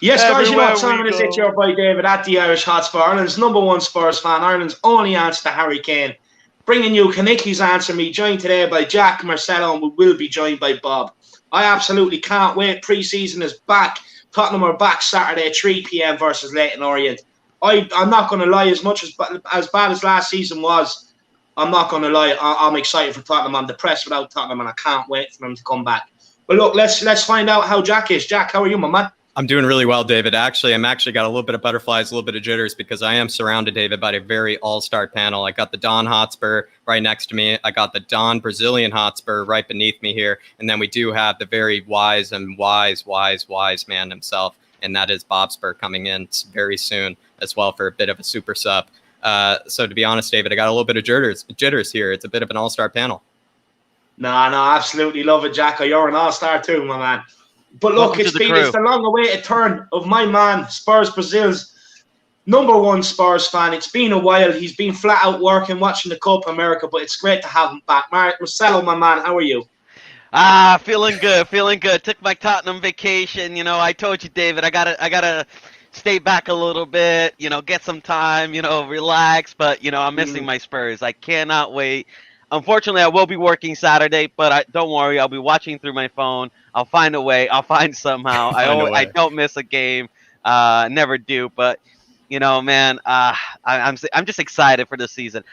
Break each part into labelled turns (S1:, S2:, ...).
S1: Yes, guys, you know what time it is. It's your boy David at the Irish Hotspur, Ireland's #1 Spurs fan, Ireland's only answer to Harry Kane. Bringing you Can Nicky's Answer Me, joined today by Jack, Marcelo, and we will be joined by Bob. I absolutely can't wait. Pre-season is back. Tottenham are back Saturday at 3 p.m. versus Leyton Orient. I'm not going to lie, as bad as last season was, I'm not going to lie, I'm excited for Tottenham. I'm depressed without Tottenham, and I can't wait for them to come back. But look, let's find out how Jack is. Jack, how are you, my man?
S2: I'm doing really well, David. I'm actually got a little bit of butterflies, a little bit of jitters, because I am surrounded, David, by a very all-star panel. I got the Don Hotspur right next to me. I got the Don Brazilian Hotspur right beneath me here. And then we do have the very wise man himself, and that is Bobspur coming in very soon as well for a bit of a super sub. So to be honest, David, I got a little bit of jitters here. It's a bit of an all-star panel.
S1: No, absolutely love it, Jack. You're an all-star too, my man. But look, it's the long-awaited turn of my man, Spurs Brazil's #1 Spurs fan. It's been a while. He's been flat out working, watching the Copa America, but it's great to have him back. Marcelo, my man, how are you?
S3: Feeling good. Took my Tottenham vacation. You know, I told you, David, I gotta stay back a little bit. You know, get some time. You know, relax. But you know, I'm missing my Spurs. I cannot wait. Unfortunately, I will be working Saturday, but don't worry. I'll be watching through my phone. I'll find a way. I'll find somehow. I don't miss a game. Never do. But you know, man, I'm just excited for this season.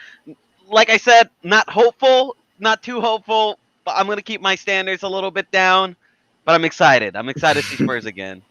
S3: Like I said, not hopeful, not too hopeful. But I'm gonna keep my standards a little bit down. But I'm excited. I'm excited to see Spurs again.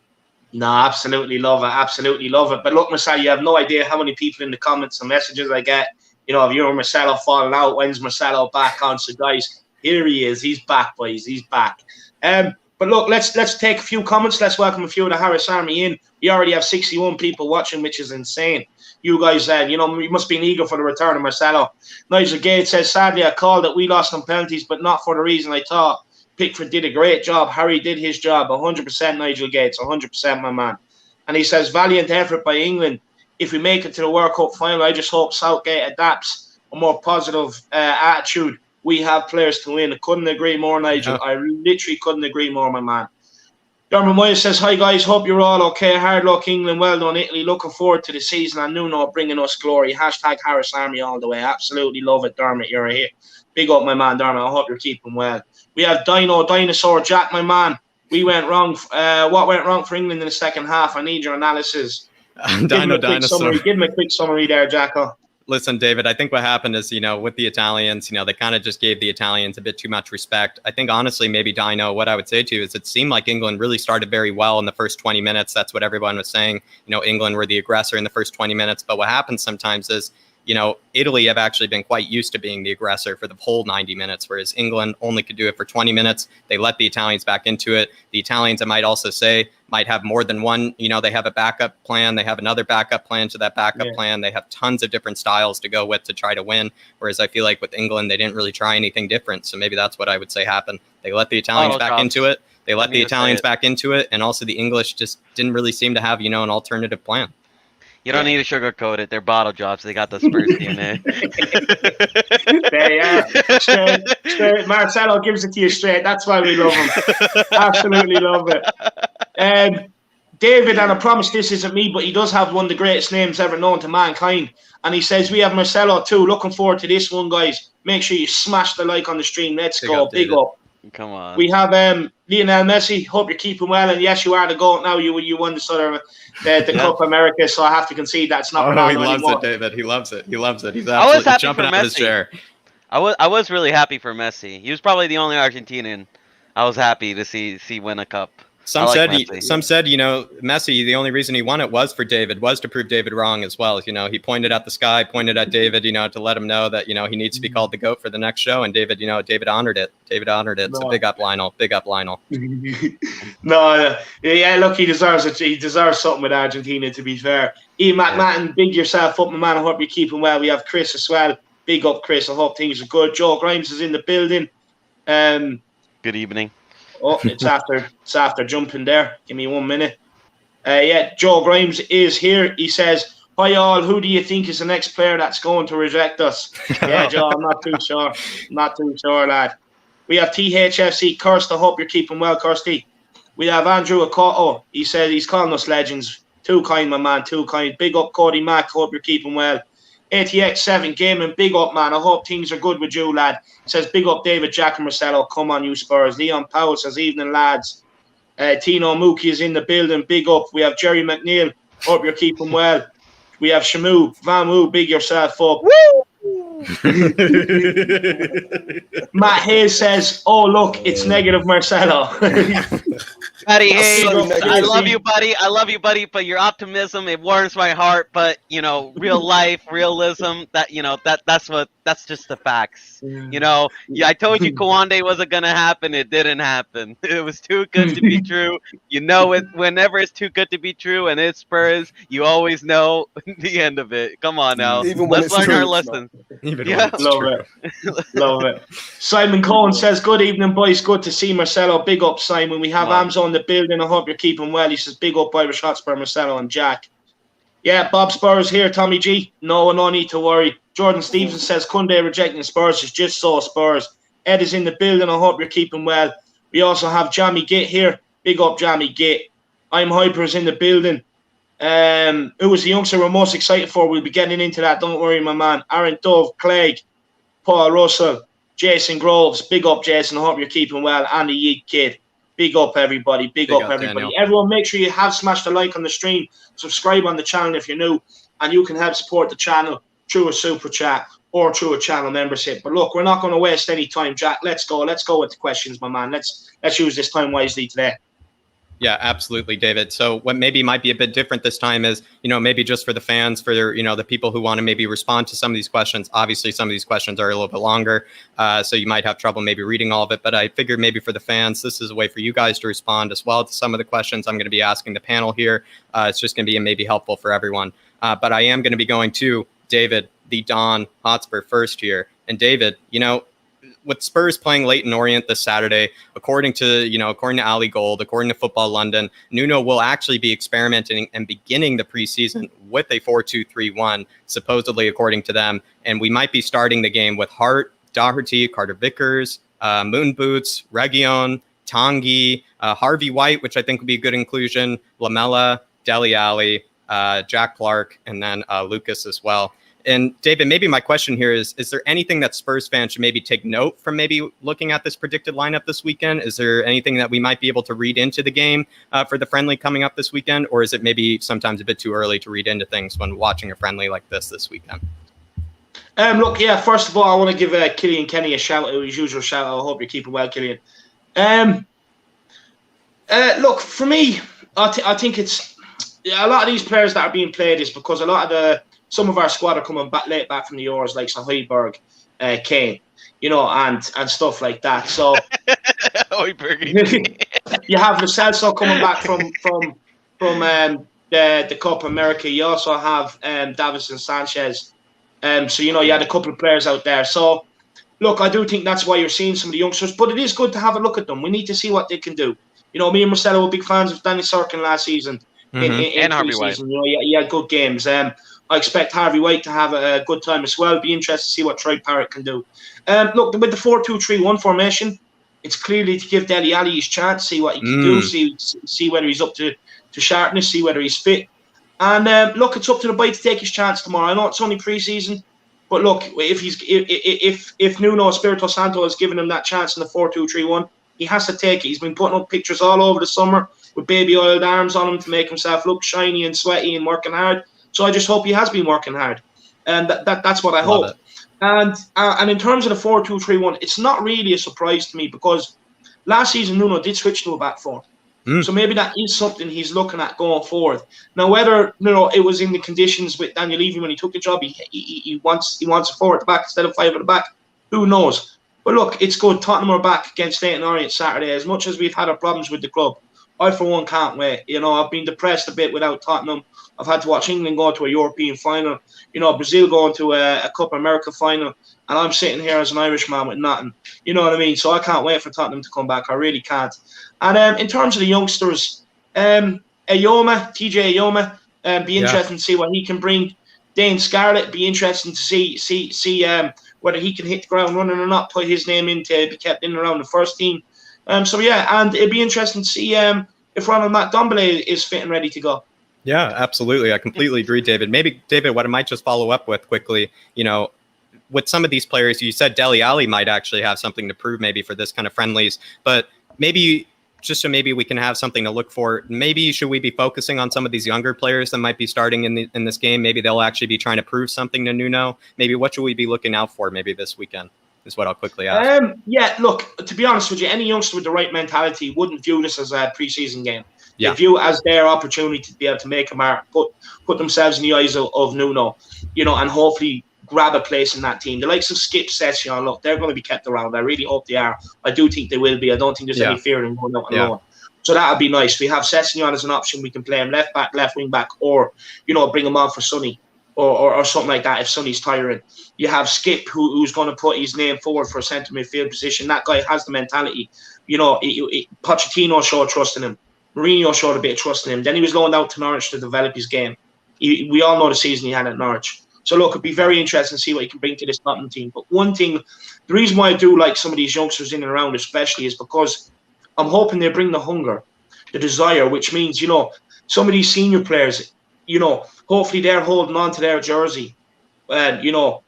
S1: No, absolutely love it. Absolutely love it. But look, Marcelo, you have no idea how many people in the comments and messages I get. You know, if you and Marcelo falling out, when's Marcelo back on? So, guys, here he is. He's back, boys. He's back. But look, let's take a few comments. Let's welcome a few of the Harris Army in. We already have 61 people watching, which is insane. You guys, you know, you must be eager for the return of Marcelo. Nigel Gates says, sadly, I called that we lost on penalties, but not for the reason I thought. Pickford did a great job. Harry did his job. 100% Nigel Gates. 100%, my man. And he says, valiant effort by England. If we make it to the World Cup final, I just hope Southgate adapts a more positive attitude. We have players to win. I couldn't agree more, Nigel. I literally couldn't agree more, my man. Dermot Moyes says, hi, guys. Hope you're all okay. Hard luck, England. Well done, Italy. Looking forward to the season. And Nuno bringing us glory. Hashtag Harris Army all the way. Absolutely love it, Dermot. You're here. Big up, my man, Dermot. I hope you're keeping well. We have Dinosaur Jack, my man. We went wrong. What went wrong for England in the second half? I need your analysis.
S2: Dinosaur.
S1: Give him a quick summary there, Jacko.
S2: Listen, David, I think what happened is, you know, with the Italians, you know, they kind of just gave the Italians a bit too much respect. I think, honestly, maybe, Dino, what I would say to you is it seemed like England really started very well in the first 20 minutes. That's what everyone was saying. You know, England were the aggressor in the first 20 minutes. But what happens sometimes is, you know, Italy have actually been quite used to being the aggressor for the whole 90 minutes, whereas England only could do it for 20 minutes. They let the Italians back into it. The Italians, I might also say, might have more than one. You know, they have a backup plan. They have another backup plan to that backup plan. They have tons of different styles to go with to try to win, whereas I feel like with England, they didn't really try anything different. So maybe that's what I would say happened. They let the Italians back into it. They let the Italians back into it, and also the English just didn't really seem to have, you know, an alternative plan.
S3: You don't need to sugarcoat it. They're bottle drops. They got the Spurs DNA.
S1: Straight. Marcelo gives it to you straight. That's why we love him. Absolutely love it. David, and I promise this isn't me, but he does have one of the greatest names ever known to mankind. And he says, we have Marcelo too. Looking forward to this one, guys. Make sure you smash the like on the stream. Let's go. Big up.
S3: Come on.
S1: We have Lionel Messi. Hope you're keeping well. And yes, you are the GOAT now. You won the Copa America, so I have to concede that it's not.
S2: Oh no, he loves it, David. He loves it. He's absolutely jumping out of his chair.
S3: I was really happy for Messi. He was probably the only Argentinian I was happy to see win a cup.
S2: Some said, you know, Messi, the only reason he won it was for David, was to prove David wrong as well. You know, he pointed at the sky, pointed at David, you know, to let him know that, you know, he needs to be called the GOAT for the next show. And David, you know, David honored it. So big up Lionel. Big up Lionel.
S1: Yeah, look, he deserves it. He deserves something with Argentina, to be fair. Ian McMahon, big yourself up, my man. I hope you're keeping well. We have Chris as well. Big up, Chris. I hope things are good. Joe Grimes is in the building.
S3: Good evening.
S1: Oh, it's after jumping there. Give me 1 minute. Yeah, Joe Grimes is here. He says, "Hi all, who do you think is the next player that's going to reject us?" Yeah, Joe, I'm not too sure. Not too sure, lad. We have THFC Kirst. I hope you're keeping well, Kirsty. We have Andrew Akoto. He said he's calling us legends. Too kind, my man, too kind. Big up, Cody Mack. Hope you're keeping well. ATX7 Gaming, big up, man. I hope things are good with you, lad. Says, big up, David, Jack, and Marcelo. Come on, you Spurs. Leon Powell says, evening, lads. Tino Mookie is in the building. Big up. We have Jerry McNeil. Hope you're keeping well. We have Shamu. Van Woo, big yourself up. Woo! Matt Hayes says, "Oh look, it's negative Marcelo."
S3: Buddy Hayes, I love you, buddy. I love you, buddy. But your optimism, it warms my heart. But real life, realism. That's just the facts. I told you Kawande wasn't gonna happen. It didn't happen. It was too good to be true. It whenever it's too good to be true, and it's Spurs, you always know the end of it. Come on now, let's learn our lessons.
S1: Love it. Simon Cohen says, "Good evening, boys. Good to see Marcelo. Big up, Simon. We have Amzo in the building. I hope you're keeping well." He says, "Big up, Irish Hotspur, Marcelo and Jack." Yeah, Bobspur is here. Tommy G. No need to worry. Jordan Stevenson says, "Kunde rejecting Spurs is just so Spurs." Ed is in the building. I hope you're keeping well. We also have Jamie Git here. Big up, Jamie Git. I'm Hyper is in the building. Who was the youngster we're most excited for? We'll be getting into that. Don't worry, my man. Aaron Dove, Clegg, Paul Russell, Jason Groves. Big up, Jason. I hope you're keeping well. Andy Yeek Kid. Big up, everybody. Big up, everybody. Daniel. Everyone, make sure you have smashed a like on the stream. Subscribe on the channel if you're new. And you can help support the channel through a super chat or through a channel membership. But look, we're not going to waste any time, Jack. Let's go. Let's go with the questions, my man. Let's use this time wisely today.
S2: Yeah, absolutely, David. So what maybe might be a bit different this time is, maybe just for the fans, for the people who want to maybe respond to some of these questions. Obviously, some of these questions are a little bit longer, so you might have trouble maybe reading all of it. But I figured maybe for the fans, this is a way for you guys to respond as well to some of the questions I'm going to be asking the panel here. It's just going to be maybe helpful for everyone. But I am going to be going to David, the Don Hotspur first here. And David, with Spurs playing Leyton Orient this Saturday, according to Ali Gold, according to Football London, Nuno will actually be experimenting and beginning the preseason with a 4-2-3-1, supposedly according to them. And we might be starting the game with Hart, Doherty, Carter Vickers, Moon Boots, Region, Tanguy, Harvey White, which I think would be a good inclusion, Lamela, Dele Alli, Jack Clark, and then Lucas as well. And David, maybe my question here is there anything that Spurs fans should maybe take note from maybe looking at this predicted lineup this weekend? Is there anything that we might be able to read into the game for the friendly coming up this weekend? Or is it maybe sometimes a bit too early to read into things when watching a friendly like this weekend?
S1: Look, yeah, first of all, I want to give Killian Kenny a shout out, his usual shout out. I hope you're keeping well, Killian. Look, for me, I think it's a lot of these players that are being played is because some of our squad are coming late back from the Euros, like Højbjerg, Kane, and stuff like that. So you have Lo Celso coming back from the Copa America. You also have Davinson Sanchez. So you had a couple of players out there. So look, I do think that's why you're seeing some of the youngsters. But it is good to have a look at them. We need to see what they can do. Me and Marcelo were big fans of Danny Sorkin last season.
S3: And Harvey White.
S1: He had good games. I expect Harvey White to have a good time as well. Be interested to see what Troy Parrott can do. Look, with the 4-2-3-1 formation, it's clearly to give Dele Alli his chance, see what he can do, see whether he's up to sharpness, see whether he's fit. And look, it's up to the boy to take his chance tomorrow. I know it's only pre-season, but look, if Nuno Espirito Santo has given him that chance in the 4-2-3-1, he has to take it. He's been putting up pictures all over the summer with baby oiled arms on him to make himself look shiny and sweaty and working hard. So I just hope he has been working hard, and that's what I hope. And in terms of the 4-2-3-1, it's not really a surprise to me because last season Nuno did switch to a back four, so maybe that is something he's looking at going forward. Now, whether it was in the conditions with Daniel Levy when he took the job, he wants a four at the back instead of five at the back. Who knows? But look, it's good. Tottenham are back against Leyton Orient Saturday. As much as we've had our problems with the club, I for one can't wait. You know, I've been depressed a bit without Tottenham. I've had to watch England go to a European final. You know, Brazil going to a Copa America final, and I'm sitting here as an Irishman with nothing. You know what I mean? So I can't wait for Tottenham to come back. I really can't. And in terms of the youngsters, TJ Ayoma, be interesting to see what he can bring. Dane Scarlett, be interesting to see whether he can hit the ground running or not. Put his name in to be kept in and around the first team. So yeah, and it'd be interesting to see if Ronald McDombele is fit and ready to go.
S2: Yeah, absolutely. I completely agree, David. Maybe, David, what I might just follow up with quickly, you know, with some of these players, you said Dele Alli might actually have something to prove maybe for this kind of friendlies, but maybe just so maybe we can have something to look for, maybe should we be focusing on some of these younger players that might be starting in this game? Maybe they'll actually be trying to prove something to Nuno. Maybe what should we be looking out for maybe this weekend is what I'll quickly ask.
S1: Yeah, look, to be honest with you, any youngster with the right mentality wouldn't view this as a preseason game.
S2: Yeah.
S1: They view it as their opportunity to be able to make a mark, put themselves in the eyes of Nuno, you know, and hopefully grab a place in that team. The likes of Skip, Session, look, they're going to be kept around. I really hope they are. I do think they will be. I don't think there's any fear in going out alone. So that would be nice. We have Session as an option. We can play him left back, left wing back, or, you know, bring him on for Sonny or something like that if Sonny's tiring. You have Skip, who's going to put his name forward for a centre midfield position. That guy has the mentality. You know, Pochettino showed trust in him. Mourinho showed a bit of trust in him. Then he was loaned out to Norwich to develop his game. We all know the season he had at Norwich. So, look, it'd be very interesting to see what he can bring to this Tottenham team. But one thing, the reason why I do like some of these youngsters in and around especially is because I'm hoping they bring the hunger, the desire, which means, you know, some of these senior players, you know, hopefully they're holding on to their jersey, you know,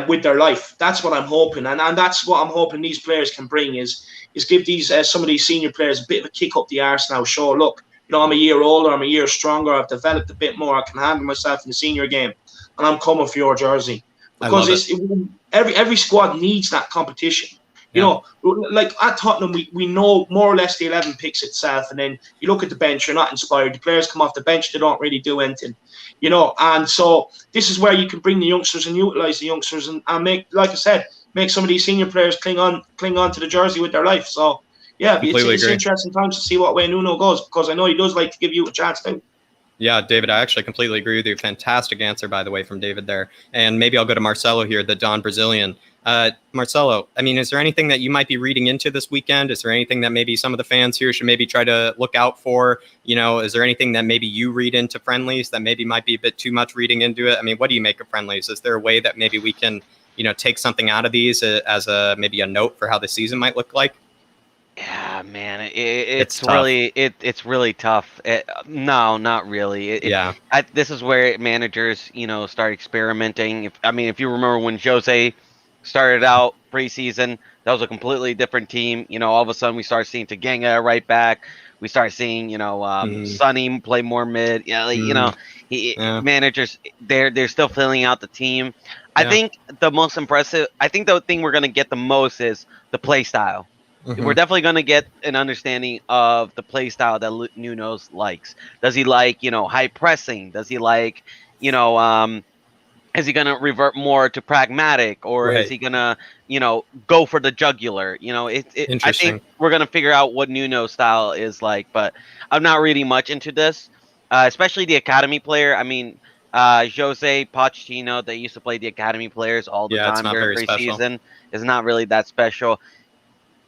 S1: with their life. That's what I'm hoping. And that's what I'm hoping these players can bring is give these some of these senior players a bit of a kick up the arse now. Show, look, you know, I'm a year older, I'm a year stronger, I've developed a bit more, I can handle myself in the senior game, and I'm coming for your jersey. Because every squad needs that competition. You know, like at Tottenham, we know more or less the 11 picks itself, and then you look at the bench, you're not inspired. The players come off the bench, they don't really do anything, you know. And so this is where you can bring the youngsters and utilise the youngsters and make, like I said, make some of these senior players cling on to the jersey with their life. So, yeah, it's interesting times to see what way Nuno goes, because I know he does like to give you a chance too.
S2: Yeah, David, I actually completely agree with you. Fantastic answer, by the way, from David there. And maybe I'll go to Marcelo here, the Don Brazilian. Marcelo, I mean, is there anything that you might be reading into this weekend? Is there anything that maybe some of the fans here should maybe try to look out for? You know, is there anything that maybe you read into friendlies that maybe might be a bit too much reading into it? I mean, what do you make of friendlies? Is there a way that maybe we can, you know, take something out of these as a maybe a note for how the season might look like?
S3: Yeah, man, it's really tough. No, not really. This is where managers, you know, start experimenting. If you remember when Jose started out preseason, that was a completely different team. You know, all of a sudden we start seeing Taganga right back. We start seeing, you know, Sonny play more mid. Yeah, you know, managers they're still filling out the team. I think the most impressive. I think the thing we're gonna get the most is the play style. We're definitely going to get an understanding of the play style that Nuno likes. Does he like, you know, high pressing? Does he like, you know, is he going to revert more to pragmatic, or is he going to, you know, go for the jugular? You know, I think we're going to figure out what Nuno's style is like, but I'm not reading much into this, especially the academy player. I mean, Jose Pochettino, they used to play the academy players all the time during preseason. Is not really that special.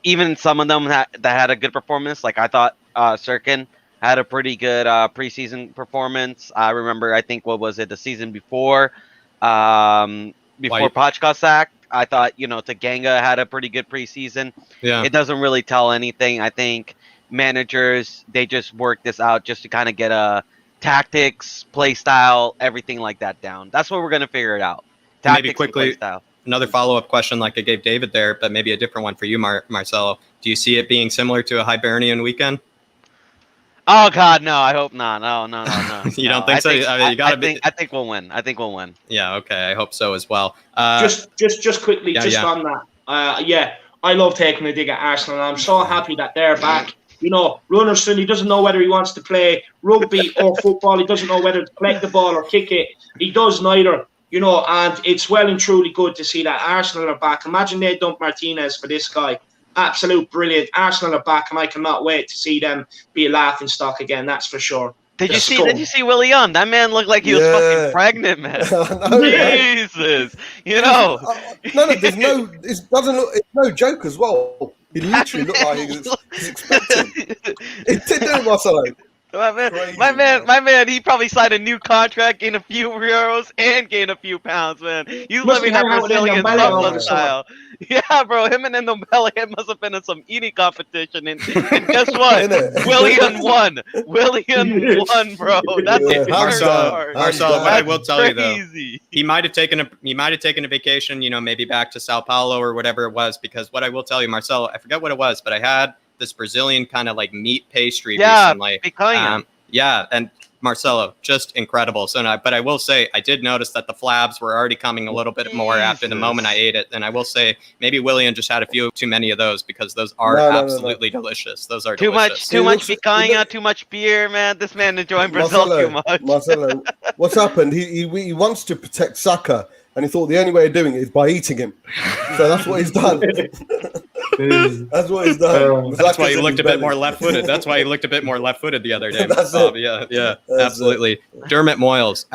S3: Even some of them that had a good performance, like I thought Sirkin had a pretty good preseason performance. I remember, I think, what was it, the season before Poch got sacked, I thought, you know, Taganga had a pretty good preseason. Yeah. It doesn't really tell anything. I think managers, they just work this out just to kind of get a tactics, play style, everything like that down. That's what we're going to figure it out. Tactics, maybe quickly, and play style.
S2: Another follow-up question like I gave David there, but maybe a different one for you, Marcelo. Do you see it being similar to a Hibernian weekend?
S3: Oh, God, no. I hope not. No.
S2: You don't think so?
S3: I think we'll win.
S2: Yeah, okay. I hope so as well.
S1: Just quickly, on that. I love taking a dig at Arsenal, and I'm so happy that they're back. You know, Runnerson, he doesn't know whether he wants to play rugby or football. He doesn't know whether to collect the ball or kick it. He does neither. You know, and it's well and truly good to see that Arsenal are back. Imagine they dumped Martinez for this guy. absolute brilliant. Arsenal are back, and I cannot wait to see them be a laughing stock again. That's for sure.
S3: Did you see Willie on? That man looked like he was fucking pregnant, man. Jesus, you know.
S4: No, there's no. It doesn't look. It's no joke as well. He literally looked like he was expecting. It did do, Marcelo.
S3: My man, he probably signed a new contract, gained a few euros, and gained a few pounds, man. He's living that Brazilian lifestyle. Yeah, bro, him and Ndombele, it must have been in some eating competition, and guess what? William won. William won, bro. That's it.
S2: Marcelo, what I will tell you though, he might have taken a vacation, you know, maybe back to Sao Paulo or whatever it was, because what I will tell you, Marcelo, I forget what it was, but I had this Brazilian kind of like meat pastry recently. Yeah, and Marcelo, just incredible. So, but I will say, I did notice that the flabs were already coming a little bit more after the moment I ate it. And I will say, maybe William just had a few too many of those, because those are absolutely delicious. Those are delicious.
S3: Too much picanha, too much beer, man. This man enjoying Brazil too much.
S4: Marcelo, what's happened? He wants to protect Saka, and he thought the only way of doing it is by eating him. So that's what he's done. That's what he's done.
S2: That's why he looked a bit more left-footed. That's why he looked a bit more left-footed the other day. Yeah, absolutely. Dermot Moyles,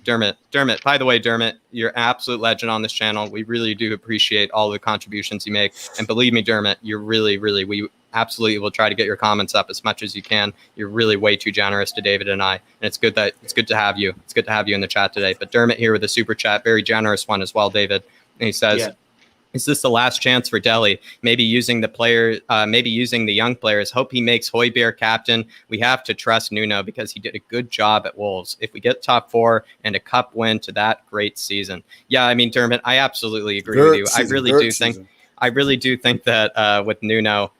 S2: Dermot. By the way, Dermot, you're an absolute legend on this channel. We really do appreciate all the contributions you make, and believe me, Dermot, you're really, we absolutely will try to get your comments up as much as you can. You're really way too generous to David and I, and it's good to have you. It's good to have you in the chat today. But Dermot here with a super chat, very generous one as well, David. And he says, is this the last chance for Dele? Maybe using the young players. Hope he makes Højbjerg captain. We have to trust Nuno because he did a good job at Wolves. If we get top 4 and a cup win to that, great season. Yeah, I mean, Dermot, I absolutely agree with you. I really do think that with Nuno,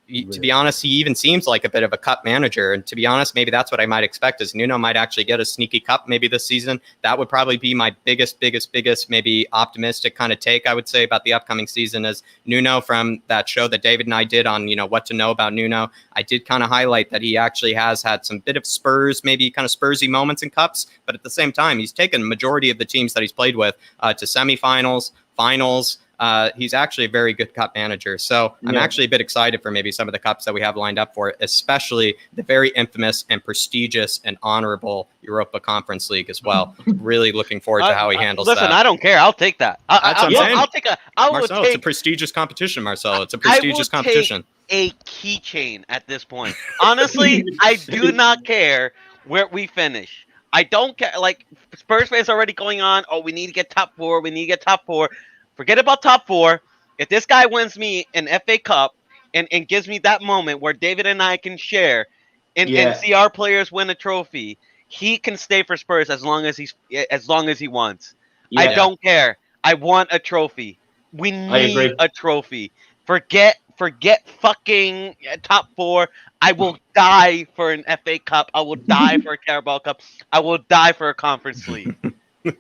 S2: to be honest, he even seems like a bit of a cup manager. And to be honest, maybe that's what I might expect, is Nuno might actually get a sneaky cup maybe this season. That would probably be my biggest, maybe optimistic kind of take, I would say, about the upcoming season, as Nuno, from that show that David and I did on, you know, what to know about Nuno. I did kind of highlight that he actually has had some bit of Spurs, maybe kind of Spursy moments in cups. But at the same time, he's taken a majority of the teams that he's played with to semifinals, finals. He's actually a very good cup manager. So I'm actually a bit excited for maybe some of the cups that we have lined up for it, especially the very infamous and prestigious and honorable Europa Conference League as well. Really looking forward to how he handles that.
S3: Listen, I don't care. I'll take that.
S2: Marcelo, it's a prestigious competition, Marcelo. It's a prestigious competition.
S3: A keychain at this point. Honestly, I do not care where we finish. I don't care. Like, Spurs fans already going on, oh, we need to get top 4. We need to get top 4. Forget about top 4. If this guy wins me an FA Cup and gives me that moment where David and I can share and see our players win a trophy, he can stay for Spurs as long as he wants. Yeah. I don't care. I want a trophy. We need a trophy. Forget fucking top 4. I will die for an FA Cup. I will die for a Carabao Cup. I will die for a Conference League.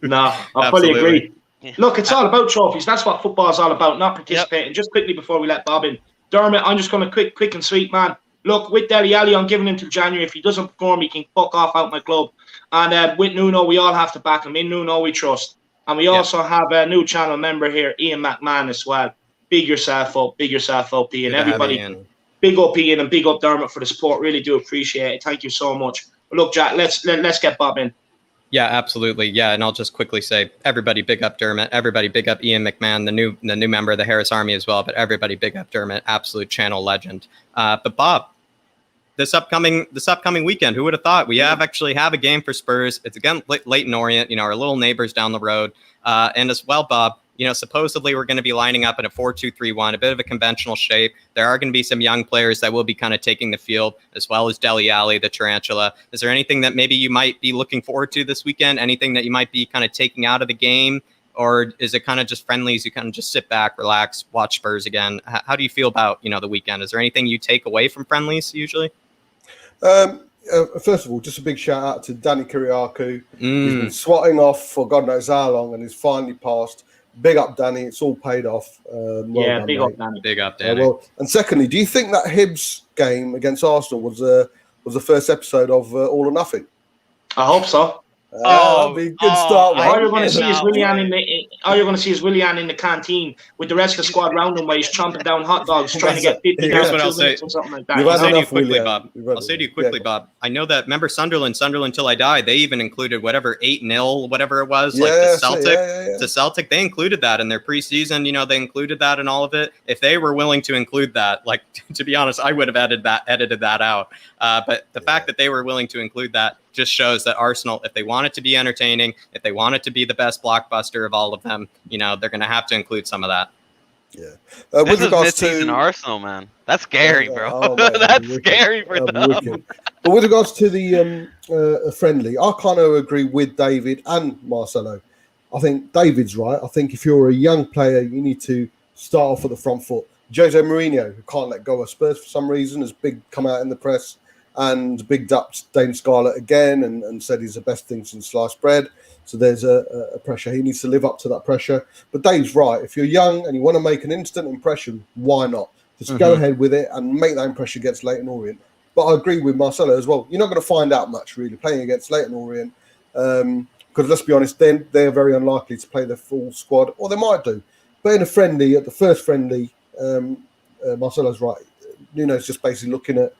S1: No, I fully agree. Look, it's all about trophies. That's what football is all about, not participating. Just quickly before we let Bob in, Dermot, I'm just going to quick and sweet, man. Look, with Dele Alli, I'm giving him till January. If he doesn't perform, he can fuck off out my club. And with Nuno, we all have to back him. In Nuno, we trust. And we also have a new channel member here, Ian McMahon, as well. Big yourself up, Ian. Everybody, big up Ian and big up Dermot for the support. Really do appreciate it. Thank you so much. But look, Jack, let's get Bob in.
S2: Yeah, absolutely. Yeah, and I'll just quickly say, everybody big up Dermot. Everybody big up Ian McMahon, the new member of the Harris Army as well. But everybody big up Dermot, absolute channel legend. But Bob, this upcoming weekend, who would have thought we actually have a game for Spurs? It's again Leyton Orient, you know, our little neighbors down the road, and as well, Bob. You know, supposedly we're going to be lining up in a 4-2-3-1, a bit of a conventional shape. There are going to be some young players that will be kind of taking the field, as well as Dele Alli, the Tarantula. Is there anything that maybe you might be looking forward to this weekend? Anything that you might be kind of taking out of the game? Or is it kind of just friendlies? You kind of just sit back, relax, watch Spurs again? How do you feel about, you know, the weekend? Is there anything you take away from friendlies usually?
S4: First of all, just a big shout out to Danny Kiriakou. He's been swatting off for God knows how long and he's finally passed. Big up, Danny. It's all paid off.
S1: Big up, Danny.
S2: Big up, Danny.
S4: And secondly, do you think that Hibs game against Arsenal was the first episode of All or Nothing?
S1: I hope so.
S4: That'd be a good start, man.
S1: All you're going to see is Willian in the canteen with the rest of the squad round him while he's chomping down hot dogs, trying to get 50
S2: Here's
S1: down
S2: what I'll
S1: 2
S2: say.
S1: minutes or something like that.
S2: I'll say to you
S4: enough,
S2: quickly,
S4: Willian.
S2: Bob. I'll say to you quickly, Bob. I know that. Remember Sunderland Till I Die. They even included whatever 8-0, whatever it was, like the Celtic. The Celtic. They included that in their preseason. You know, they included that in all of it. If they were willing to include that, like to be honest, I would have edited that out. But the fact that they were willing to include that just shows that Arsenal, if they want it to be entertaining, if they want it to be the best blockbuster of all of them, you know, they're going to have to include some of that.
S3: Yeah. This is mid-season Arsenal, man. That's scary, bro. That's scary for them.
S4: But with regards to the friendly, I kind of agree with David and Marcelo. I think David's right. I think if you're a young player, you need to start off at the front foot. Jose Mourinho, who can't let go of Spurs for some reason, has come out in the press and bigged up Dane Scarlett again and said he's the best thing since sliced bread. So there's a pressure. He needs to live up to that pressure. But Dave's right. If you're young and you want to make an instant impression, why not? Just go ahead with it and make that impression against Leyton Orient. But I agree with Marcelo as well. You're not going to find out much, really, playing against Leyton Orient. Because let's be honest, they're very unlikely to play the full squad, or they might do. But in a friendly, at the first friendly, Marcelo's right. Nuno's just basically looking at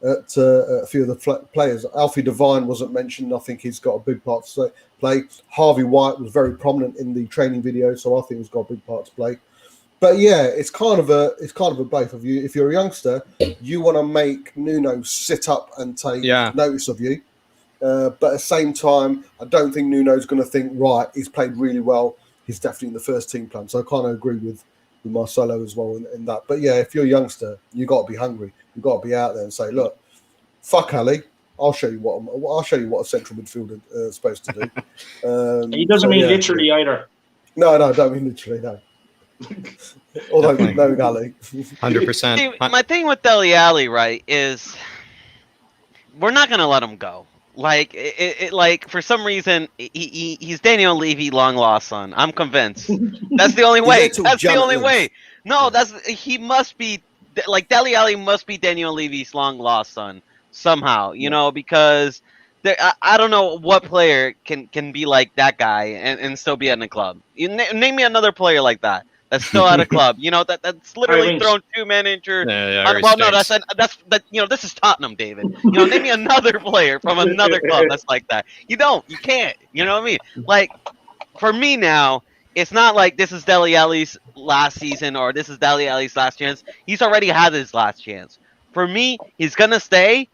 S4: a few of the players. Alfie Devine wasn't mentioned. I think he's got a big part to play. Harvey White was very prominent in the training video, so I think he's got a big part to play. But yeah, it's kind of a both of you. If you're a youngster, you want to make Nuno sit up and take notice of you. But at the same time, I don't think Nuno's going to think, right, he's played really well. He's definitely in the first team plan. So I kind of agree with Marcelo as well in that. But yeah, if you're a youngster, you got to be hungry. You got to be out there and say, look, fuck Ali. I'll show you what a central midfielder is supposed to do.
S1: He doesn't mean literally either.
S4: No, I don't mean literally. No. Although no, Ali,
S2: 100%.
S3: My thing with Dele Alli, right, is we're not gonna let him go. Like like for some reason he's Daniel Levy long lost son. I'm convinced. That's the only way. That's the only way. No, he must be like Dele Alli must be Daniel Levy's long lost son somehow. You know, because I don't know what player can be like that guy and still be at the club. You name me another player like that. That's still at a club, you know. That's literally thrown 2 managers. Well, no, that's you know. This is Tottenham, David. You know, name me another player from another club that's like that. You can't. You know what I mean? Like, for me now, it's not like this is Dele Alli's last season or this is Dele Alli's last chance. He's already had his last chance. For me, he's gonna stay.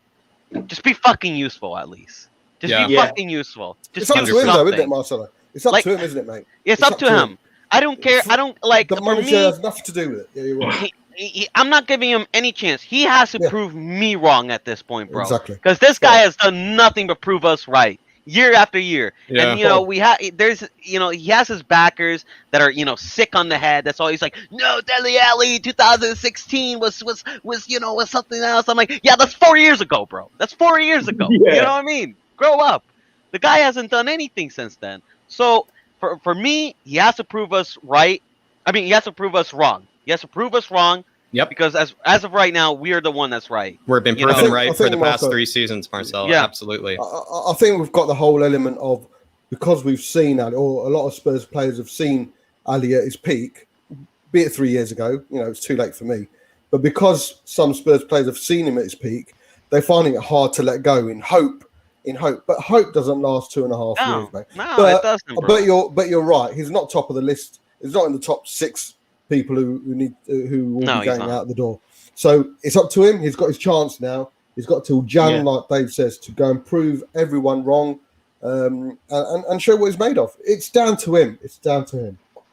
S3: Just be fucking useful, at least. Just be fucking useful. Just
S4: it's up to him, though, isn't it, Marcelo? It's up to him, isn't it, mate?
S3: It's up to him. I don't care. I don't like.
S4: The manager has nothing to do with it. Yeah, you're right.
S3: I'm not giving him any chance. He has to prove me wrong at this point, bro.
S4: Exactly.
S3: Because this guy has done nothing but prove us right year after year. Yeah. And he has his backers that are sick on the head. That's all he's like. No, Dele Alli 2016 was something else. I'm like, yeah, that's 4 years ago, bro. That's 4 years ago. Yeah. You know what I mean? Grow up. The guy hasn't done anything since then. So. For me, he has to prove us right. I mean, he has to prove us wrong. He has to prove us wrong.
S2: Yep.
S3: Because as of right now, we are the one that's right.
S2: We've been proven right for the past 3 seasons, Marcel. Yeah, absolutely.
S4: I think we've got the whole element of because we've seen Ali, or a lot of Spurs players have seen Ali at his peak, be it 3 years ago. It's too late for me. But because some Spurs players have seen him at his peak, they're finding it hard to let go in hope. But hope doesn't last 2.5 years, mate.
S3: No, it doesn't. Bro.
S4: But you're right. He's not top of the list. He's not in the top 6 people who will be going out the door. So it's up to him. He's got his chance now. He's got till Jan, like Dave says, to go and prove everyone wrong, and show what he's made of. It's down to him.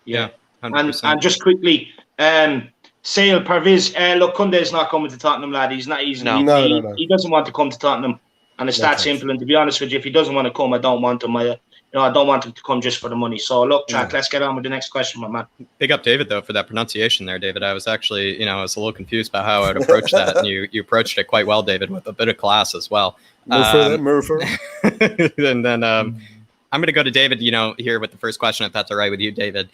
S2: Yeah, 100%.
S1: And just quickly, Sale Parviz. Look, Kunde's not coming to Tottenham, lad. He's not. No. He doesn't want to come to Tottenham. And it's that simple. And to be honest with you, if he doesn't want to come, I don't want him. I don't want him to come just for the money. So look, Jack, let's get on with the next question, my man.
S2: Big up David though for that pronunciation there, David. I was actually, I was a little confused about how I'd approach that, and you approached it quite well, David, with a bit of class as well.
S4: Murphy.
S2: And then I'm going to go to David, here with the first question, if that's all right with you, David.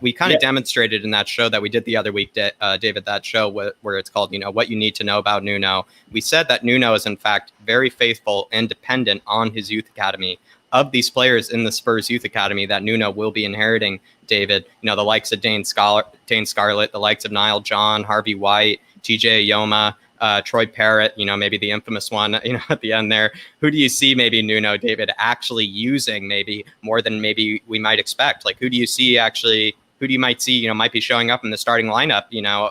S2: We kind of demonstrated in that show that we did the other week, David, that show where it's called, what you need to know about Nuno. We said that Nuno is, in fact, very faithful and dependent on his youth academy. of these players in the Spurs Youth Academy that Nuno will be inheriting, David, the likes of Dane Scarlett, the likes of Niall John, Harvey White, TJ Yoma, Troy Parrott, maybe the infamous one, at the end there. Who do you see maybe Nuno, David, actually using maybe more than maybe we might expect? Like, who do you might see, might be showing up in the starting lineup,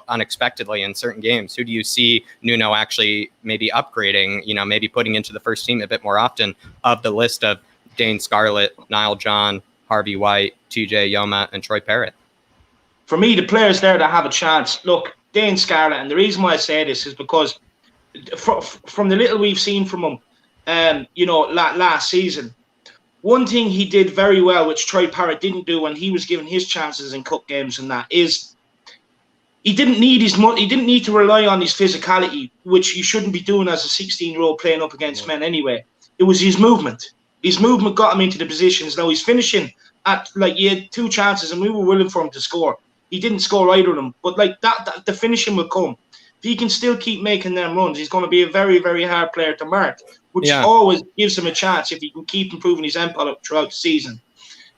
S2: unexpectedly in certain games? Who do you see Nuno actually maybe upgrading, maybe putting into the first team a bit more often of the list of Dane Scarlett, Niall John, Harvey White, TJ Yoma, and Troy Parrott?
S1: For me, the players there that have a chance, look, Dane Scarlett, and the reason why I say this is because from the little we've seen from him, last season, one thing he did very well, which Troy Parrott didn't do when he was given his chances in cup games, and that is he didn't need to rely on his physicality, which you shouldn't be doing as a 16-year-old playing up against men anyway. It was his movement. His movement got him into the positions. Now he's finishing at, he had 2 chances and we were willing for him to score. He didn't score either of them, but the finishing will come. If he can still keep making them runs, he's going to be a very, very hard player to mark, which always gives him a chance if he can keep improving his end product throughout the season.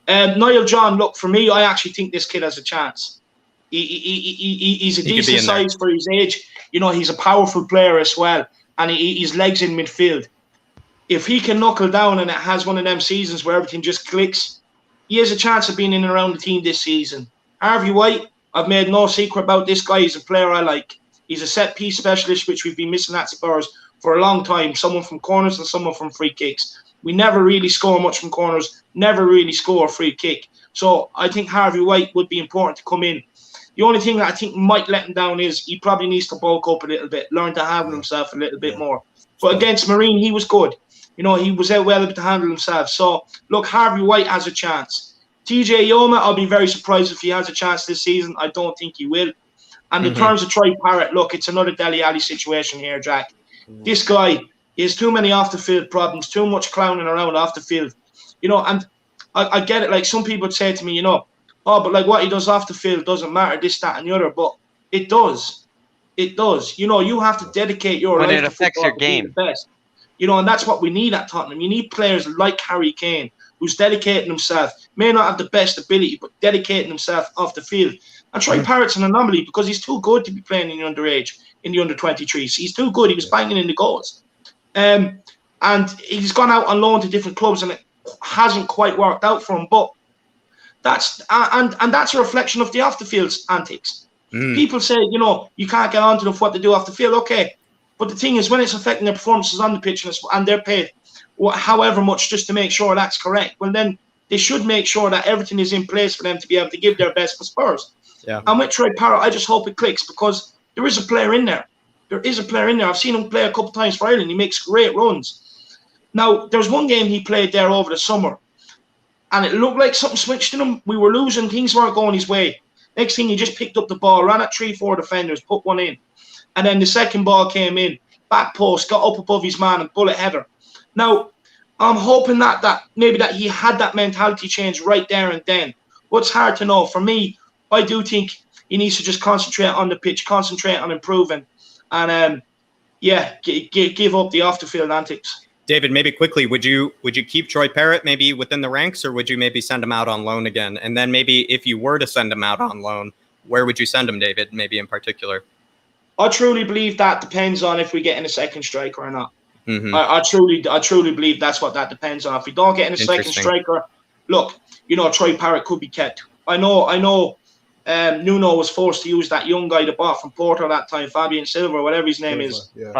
S1: Niall John, look, for me, I actually think this kid has a chance. He's a decent size for his age. He's a powerful player as well, and he's legs in midfield. If he can knuckle down and it has one of them seasons where everything just clicks, he has a chance of being in and around the team this season. Harvey White, I've made no secret about this guy. He's a player I like. He's a set-piece specialist, which we've been missing at Spurs for a long time. Someone from corners and someone from free kicks. We never really score much from corners, never really score a free kick. So I think Harvey White would be important to come in. The only thing that I think might let him down is he probably needs to bulk up a little bit, learn to handle himself a little bit more. But against Marine, he was good. He was well able to handle himself. So, look, Harvey White has a chance. TJ Yoma, I'll be very surprised if he has a chance this season. I don't think he will. And in terms of Troy Parrott, look, it's another Dele Alli situation here, Jack. This guy, he has too many off-the-field problems, too much clowning around off the field. And I get it. Like, some people say to me, but what he does off the field doesn't matter, this, that, and the other. But it does. It does. You have to dedicate your life
S3: when it
S1: to
S3: affects your game.
S1: The best. And that's what we need at Tottenham. You need players like Harry Kane, who's dedicating himself, may not have the best ability, but dedicating himself off the field. And Troy Parrott's an anomaly because he's too good to be playing in the underage, in the under-23s. He's too good. He was banging in the goals. And he's gone out on loan to different clubs, and it hasn't quite worked out for him. But that's that's a reflection of the off-the-field antics. People say, you can't get on to them for what they do off the field. Okay. But the thing is, when it's affecting their performances on the pitch and they're paid however much just to make sure that's correct, well, then they should make sure that everything is in place for them to be able to give their best for Spurs. Yeah. And with Troy Parrott, I just hope it clicks because there is a player in there. There is a player in there. I've seen him play a couple of times for Ireland. He makes great runs. Now, there's one game he played there over the summer, and it looked like something switched in him. We were losing. Things weren't going his way. Next thing, he just picked up the ball, ran at 3-4 defenders, put one in. And then the second ball came in, back post, got up above his man and bullet header. Now, I'm hoping that maybe that he had that mentality change right there and then. But it's hard to know. For me, I do think he needs to just concentrate on the pitch, concentrate on improving, and give up the off-the-field antics.
S2: David, maybe quickly, would you keep Troy Parrott maybe within the ranks, or would you maybe send him out on loan again? And then maybe if you were to send him out on loan, where would you send him, David, maybe in particular?
S1: I truly believe that depends on if we get in a second striker or not. I truly believe that's what that depends on. If we don't get in a second striker, look, Troy Parrott could be kept. I know. Nuno was forced to use that young guy they bought from Porto that time, Fabian Silva, whatever his name is. Yeah.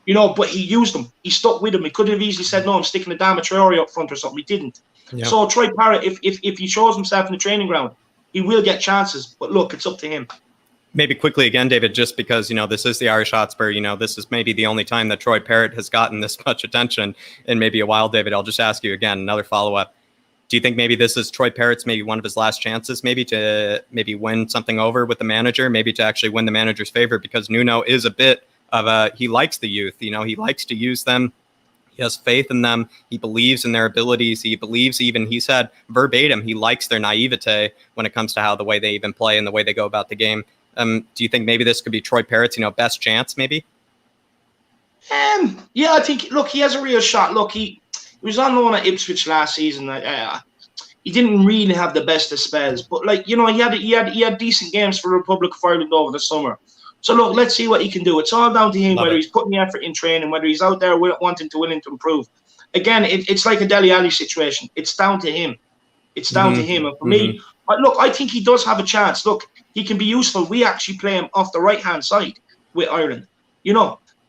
S1: But he used him. He stuck with him. He could have easily said, no, I'm sticking a Damatriori up front or something. He didn't. Yeah. So Troy Parrott, if he shows himself in the training ground, he will get chances. But look, it's up to him.
S2: Maybe quickly again, David, just because, this is the Irish Hotspur, this is maybe the only time that Troy Parrott has gotten this much attention in maybe a while, David. I'll just ask you again, another follow-up. Do you think maybe this is Troy Parrott's maybe one of his last chances maybe to maybe win something over with the manager, maybe to actually win the manager's favor? Because Nuno is a bit of he likes the youth, he likes to use them. He has faith in them. He believes in their abilities. He believes he said verbatim, he likes their naivete when it comes to how the way they even play and the way they go about the game. Do you think maybe this could be Troy Parrott's, best chance maybe?
S1: I think, look, he has a real shot. Look, he He was on loan at Ipswich last season. He didn't really have the best of spells, but like he had decent games for Republic of Ireland over the summer. So look, let's see what he can do. It's all down to him, whether he's putting the effort in training, whether he's out there willing to improve. Again, it's like a Dele Alli situation. It's down to him. It's down to him. And for me, look, I think he does have a chance. Look, he can be useful. We actually play him off the right-hand side with Ireland,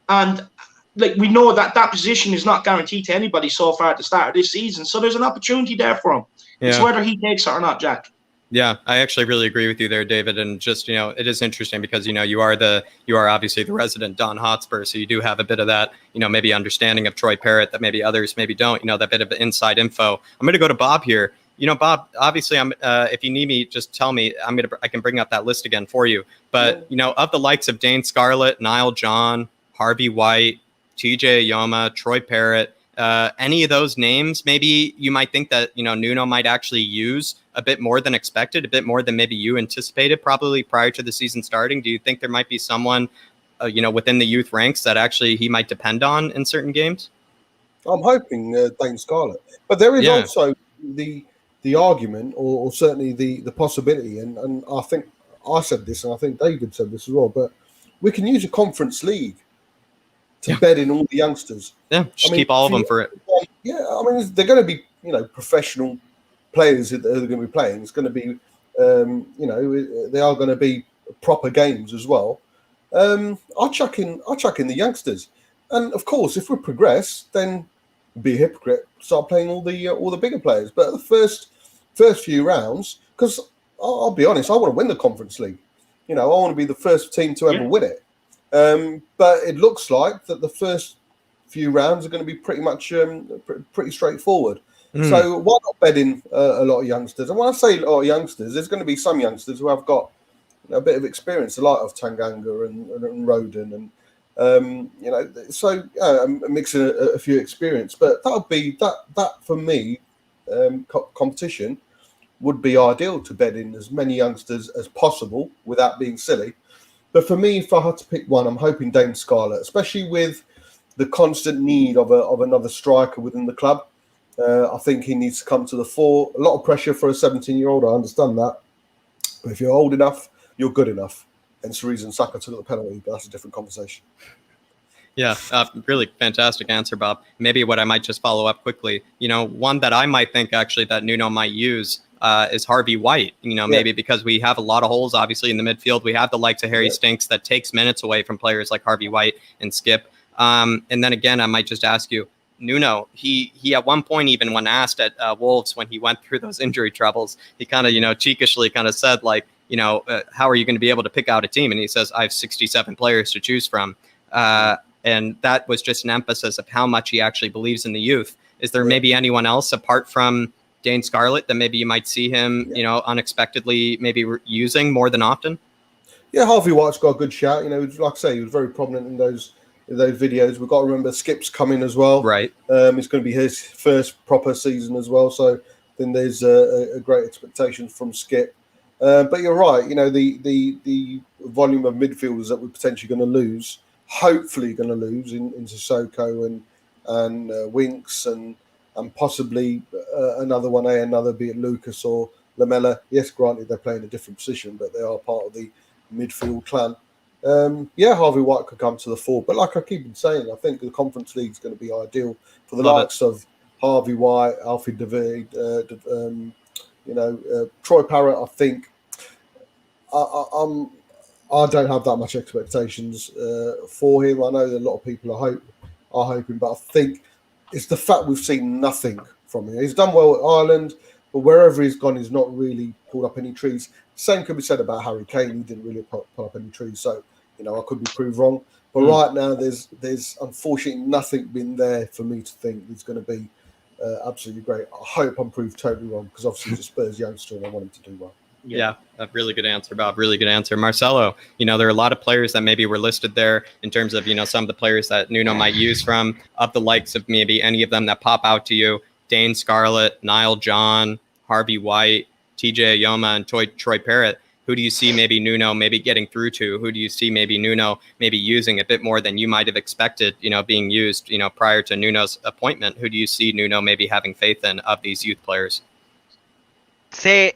S1: and like we know that position is not guaranteed to anybody so far at the start of this season. So there's an opportunity there for him. Yeah. It's whether he takes it or not, Jack.
S2: Yeah, I actually really agree with you there, David. And just, it is interesting because, you are obviously the resident Don Hotspur. So you do have a bit of that, maybe understanding of Troy Parrott that maybe others maybe don't, that bit of inside info. I'm going to go to Bob here. Bob, obviously, if you need me, just tell me. I can bring up that list again for you. But, of the likes of Dane Scarlett, Niall John, Harvey White, TJ Ayoma, Troy Parrott, any of those names, maybe you might think that, Nuno might actually use a bit more than expected, a bit more than maybe you anticipated probably prior to the season starting. Do you think there might be someone, within the youth ranks that actually he might depend on in certain games?
S4: I'm hoping Dane Scarlett. But there is also the argument or certainly the possibility, and I think I said this and I think David said this as well, but we can use a conference league to bed in all the youngsters.
S2: Yeah, just keep all of them for it.
S4: Yeah, I mean, they're going to be, professional players that are going to be playing. It's going to be, they are going to be proper games as well. I'll chuck in the youngsters, and of course, if we progress, then be a hypocrite, start playing all the bigger players. But the first few rounds, because I'll be honest, I want to win the Conference League. I want to be the first team to ever win it. But it looks like that the first few rounds are going to be pretty much pretty straightforward. So why not bed in a lot of youngsters? And when I say a lot of youngsters, there's going to be some youngsters who have got a bit of experience, a lot of Tanganga and Roden, and mixing a few experience. But that for me, competition would be ideal to bed in as many youngsters as possible without being silly. But for me, if I had to pick one, I'm hoping Dane Scarlett, especially with the constant need of another striker within the club. I think he needs to come to the fore. A lot of pressure for a 17-year-old, I understand that. But if you're old enough, you're good enough. Hence the reason Saka took the penalty, but that's a different conversation.
S2: Yeah, really fantastic answer, Bob. Maybe what I might just follow up quickly, one that I might think actually that Nuno might use is Harvey White, maybe because we have a lot of holes, obviously, in the midfield. We have the likes of Harry Stinks that takes minutes away from players like Harvey White and Skip. And then again, I might just ask you, Nuno, he at one point, even when asked at Wolves, when he went through those injury troubles, he kind of, cheekishly kind of said, like, how are you going to be able to pick out a team? And he says, I have 67 players to choose from. And that was just an emphasis of how much he actually believes in the youth. Is there maybe anyone else apart from Dane Scarlett that maybe you might see him, unexpectedly maybe using more than often?
S4: Yeah, Harvey White's got a good shout. Like I say, he was very prominent in those videos. We've got to remember Skip's coming as well. Right. It's going to be his first proper season as well. So then there's a great expectation from Skip. But you're right. The volume of midfielders that we're potentially going to lose, hopefully going to lose in Sissoko and Winks and possibly another one, be it Lucas or Lamella. Yes, granted, they're playing a different position, but they are part of the midfield clan. Harvey White could come to the fore. But like I keep on saying, I think the Conference League is going to be ideal for the likes of Harvey White, Alfie David, Troy Parrott. I think I don't have that much expectations for him. I know that a lot of people are hoping, but I think it's the fact we've seen nothing from him. He's done well at Ireland, but wherever he's gone, he's not really pulled up any trees. Same could be said about Harry Kane. He didn't really pull up any trees. So, I could be proved wrong. But right now, there's unfortunately nothing been there for me to think he's going to be absolutely great. I hope I'm proved totally wrong because obviously he's a Spurs youngster and I want him to do well.
S2: Yeah, a really good answer, Bob. Really good answer. Marcelo, there are a lot of players that maybe were listed there in terms of, some of the players that Nuno might use from, of the likes of maybe any of them that pop out to you. Dane Scarlett, Niall John, Harvey White, TJ Ayoma, and Troy Parrott. Who do you see maybe Nuno maybe getting through to? Who do you see maybe Nuno maybe using a bit more than you might have expected, being used, prior to Nuno's appointment? Who do you see Nuno maybe having faith in of these youth players?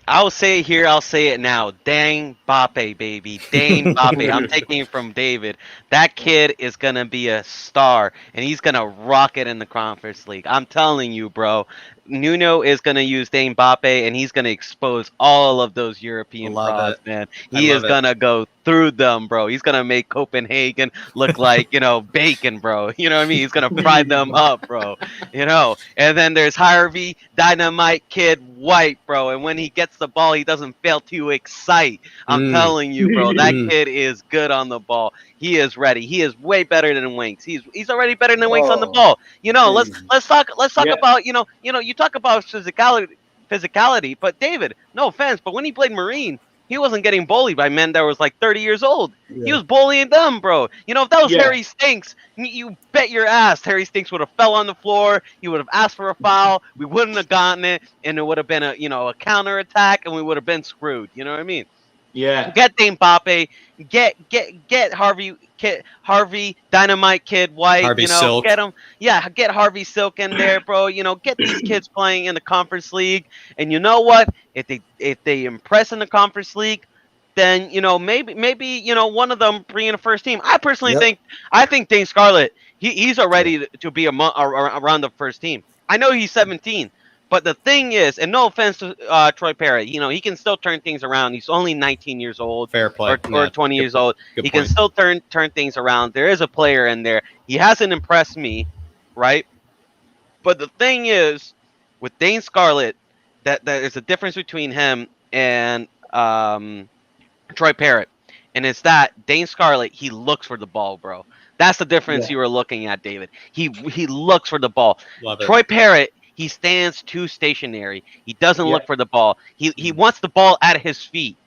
S3: I'll say it here, I'll say it now. Dang Mbappe, baby. Dang Mbappe. I'm taking it from David. That kid is going to be a star, and he's going to rock it in the Conference League. I'm telling you, bro. Nuno is going to use Dane Mbappe, and he's going to expose all of those European frauds, man. He is going to go through them, bro. He's going to make Copenhagen look like, bacon, bro. You know what I mean? He's going to fry them up, bro. And then there's Harvey, Dynamite Kid White, bro. And when he gets the ball, he doesn't fail to excite. I'm telling you, bro. That kid is good on the ball. He is ready. He is way better than Winks. He's already better than Winks on the ball. Let's talk about you talk about physicality, but David, no offense, but when he played Marine, he wasn't getting bullied by men that was like 30 years old. Yeah. He was bullying them, bro. If that was Harry Stinks, you bet your ass Harry Stinks would have fell on the floor. He would have asked for a foul. We wouldn't have gotten it, and it would have been a counter attack, and we would have been screwed. You know what I mean?
S1: Yeah.
S3: Get Dane Mbappe. Get Harvey, Dynamite Kid White.
S2: Harvey Silk.
S3: Get him. Yeah, get Harvey Silk in there, bro. Get these kids playing in the Conference League. And you know what? If they impress in the Conference League, then maybe one of them bring in the first team. I personally think Dane Scarlett, he's already to be around the first team. I know he's 17. But the thing is, and no offense to Troy Parrott, he can still turn things around. He's only 19 years old.
S2: Fair play.
S3: Or 20 years old. He can still turn things around. There is a player in there. He hasn't impressed me, right? But the thing is, with Dane Scarlett, that there's a difference between him and Troy Parrott. And it's that Dane Scarlett, he looks for the ball, bro. That's the difference you were looking at, David. He looks for the ball.
S2: Love it.
S3: Troy Parrott, he stands too stationary. He doesn't look for the ball. He wants the ball at his feet.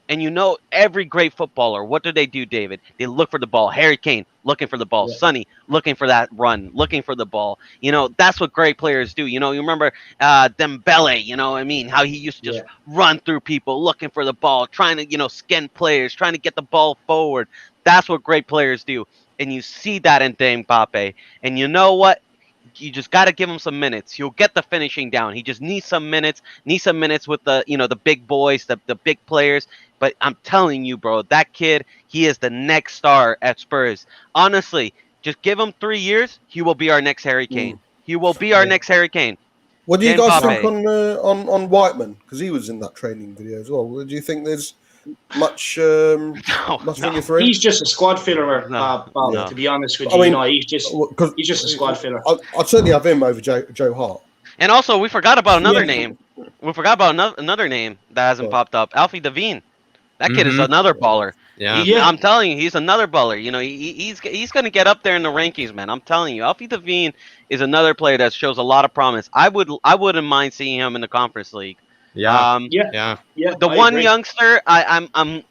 S3: And every great footballer, what do, David? They look for the ball. Harry Kane, looking for the ball. Sonny, looking for that run, looking for the ball. That's what great players do. You remember Dembele, how he used to just run through people, looking for the ball, trying to, skin players, trying to get the ball forward. That's what great players do. And you see that in Dane Mbappe. And you know what? You just got to give him some minutes. He'll get the finishing down. He just needs some minutes. With the the big boys, the big players. But I'm telling you, bro, that kid, he is the next star at Spurs. Honestly, just give him 3 years. He will be our next Harry Kane. He will be our next Harry Kane.
S4: What do you guys think on Whiteman? Because he was in that training video as well. Do you think there's much thing for him?
S1: He's just a squad filler, Bob, to be honest with you. He's just a squad filler.
S4: I'd certainly have him over Joe Hart.
S3: And also, we forgot about another name. We forgot about another name that hasn't popped up. Alfie Devine. That kid is another baller. Yeah. I'm telling you, he's another baller. He's going to get up there in the rankings, man. I'm telling you, Alfie Devine is another player that shows a lot of promise. I wouldn't mind seeing him in the Conference League.
S2: Yeah.
S3: The one agree. Youngster I'm kind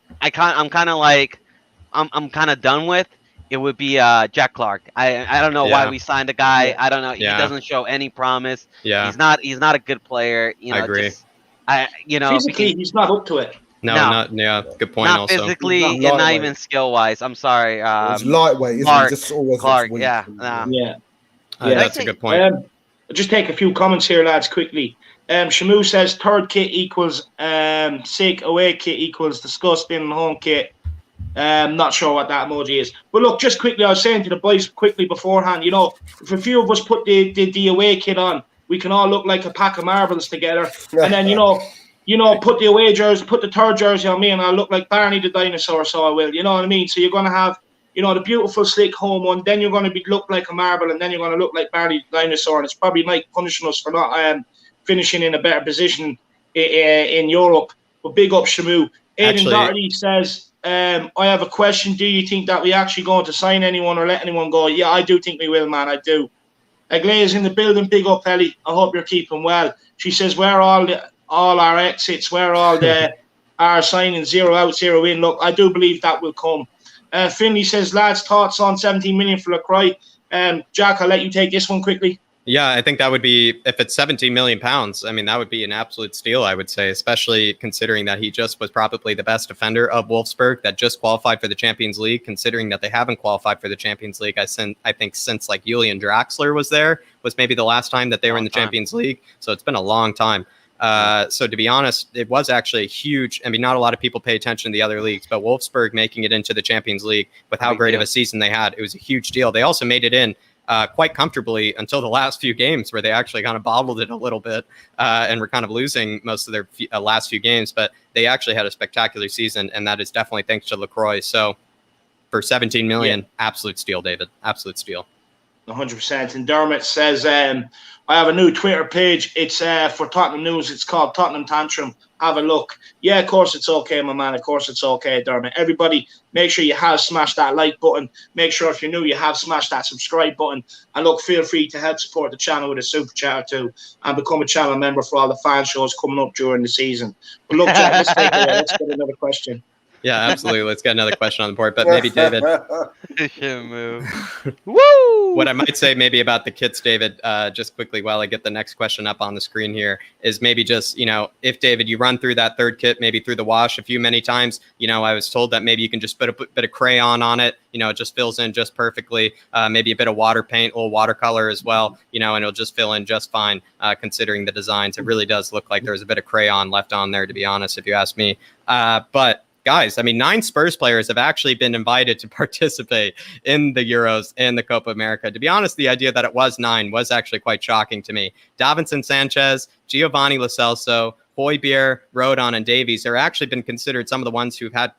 S3: of done with. It would be Jack Clark. I don't know why we signed a guy. I don't know. He doesn't show any promise. Yeah. He's not a good player. I agree.
S1: Physically, he's not up to it.
S2: Good point.
S3: Not
S2: also,
S3: physically and not even skill wise. I'm sorry.
S4: He's lightweight.
S3: Clark,
S4: just always
S3: Clark.
S4: Weak.
S2: That's a good point.
S1: I'll just take a few comments here, lads, quickly. Shamu says third kit equals sick, away kit equals disgusting, home kit. Not sure what that emoji is. But look, just quickly, I was saying to the boys quickly beforehand, if a few of us put the away kit on, we can all look like a pack of marbles together. And then, put the away jersey, put the third jersey on me, and I'll look like Barney the dinosaur, so I will. You know what I mean? So you're going to have, the beautiful, slick home one. Then you're going to look like a marble, and then you're going to look like Barney the dinosaur. And it's probably like punishing us for not finishing in a better position in Europe. But big up, Shamu. Aidan Doherty says, I have a question. Do you think that we actually going to sign anyone or let anyone go? Yeah, I do think we will, man. I do. Aglae's in the building. Big up, Ellie. I hope you're keeping well. She says, where are all our exits? Where all our signing 0 out, 0 in? Look, I do believe that will come. Finley says, lads, thoughts on 17 million for Lacroix? Jack, I'll let you take this one quickly.
S2: Yeah, I think that would be, if it's 17 million pounds, I mean, that would be an absolute steal, I would say, especially considering that he just was probably the best defender of Wolfsburg that just qualified for the Champions League, considering that they haven't qualified for the Champions League. I think since like Julian Draxler was there, was maybe the last time that they were in the Champions League. So it's been a long time. So to be honest, it was actually a huge, I mean, not a lot of people pay attention to the other leagues, but Wolfsburg making it into the Champions League with how great of a season they had, it was a huge deal. They also made it in quite comfortably until the last few games, where they actually kind of bobbled it a little bit and were kind of losing most of their last few games. But they actually had a spectacular season, and that is definitely thanks to LaCroix. So for 17 million, absolute steal, David. Absolute steal.
S1: 100%. And Dermot says, I have a new Twitter page. It's for Tottenham News. It's called Tottenham Tantrum. Have a look. Yeah, of course it's okay, my man. Of course it's okay, Dermot. Everybody, make sure you have smashed that like button. Make sure if you're new, you have smashed that subscribe button. And look, feel free to help support the channel with a super chat or two and become a channel member for all the fan shows coming up during the season. But look, Jack, let's get another question.
S2: Yeah, absolutely. Let's get another question on the board. But maybe, David,
S3: Woo!
S2: What I might say maybe about the kits, David, just quickly while I get the next question up on the screen here, is maybe just, if, David, you run through that third kit, maybe through the wash many times, I was told that maybe you can just put a bit of crayon on it, it just fills in just perfectly, maybe a bit of water paint, a little watercolor as well, and it'll just fill in just fine, considering the designs. It really does look like there's a bit of crayon left on there, to be honest, if you ask me. But guys, I mean, 9 Spurs players have actually been invited to participate in the Euros and the Copa America. To be honest, the idea that it was 9 was actually quite shocking to me. Davinson Sanchez, Giovanni Lo Celso, Højbjerg, Rodon, and Davies are actually been considered some of the ones who've had,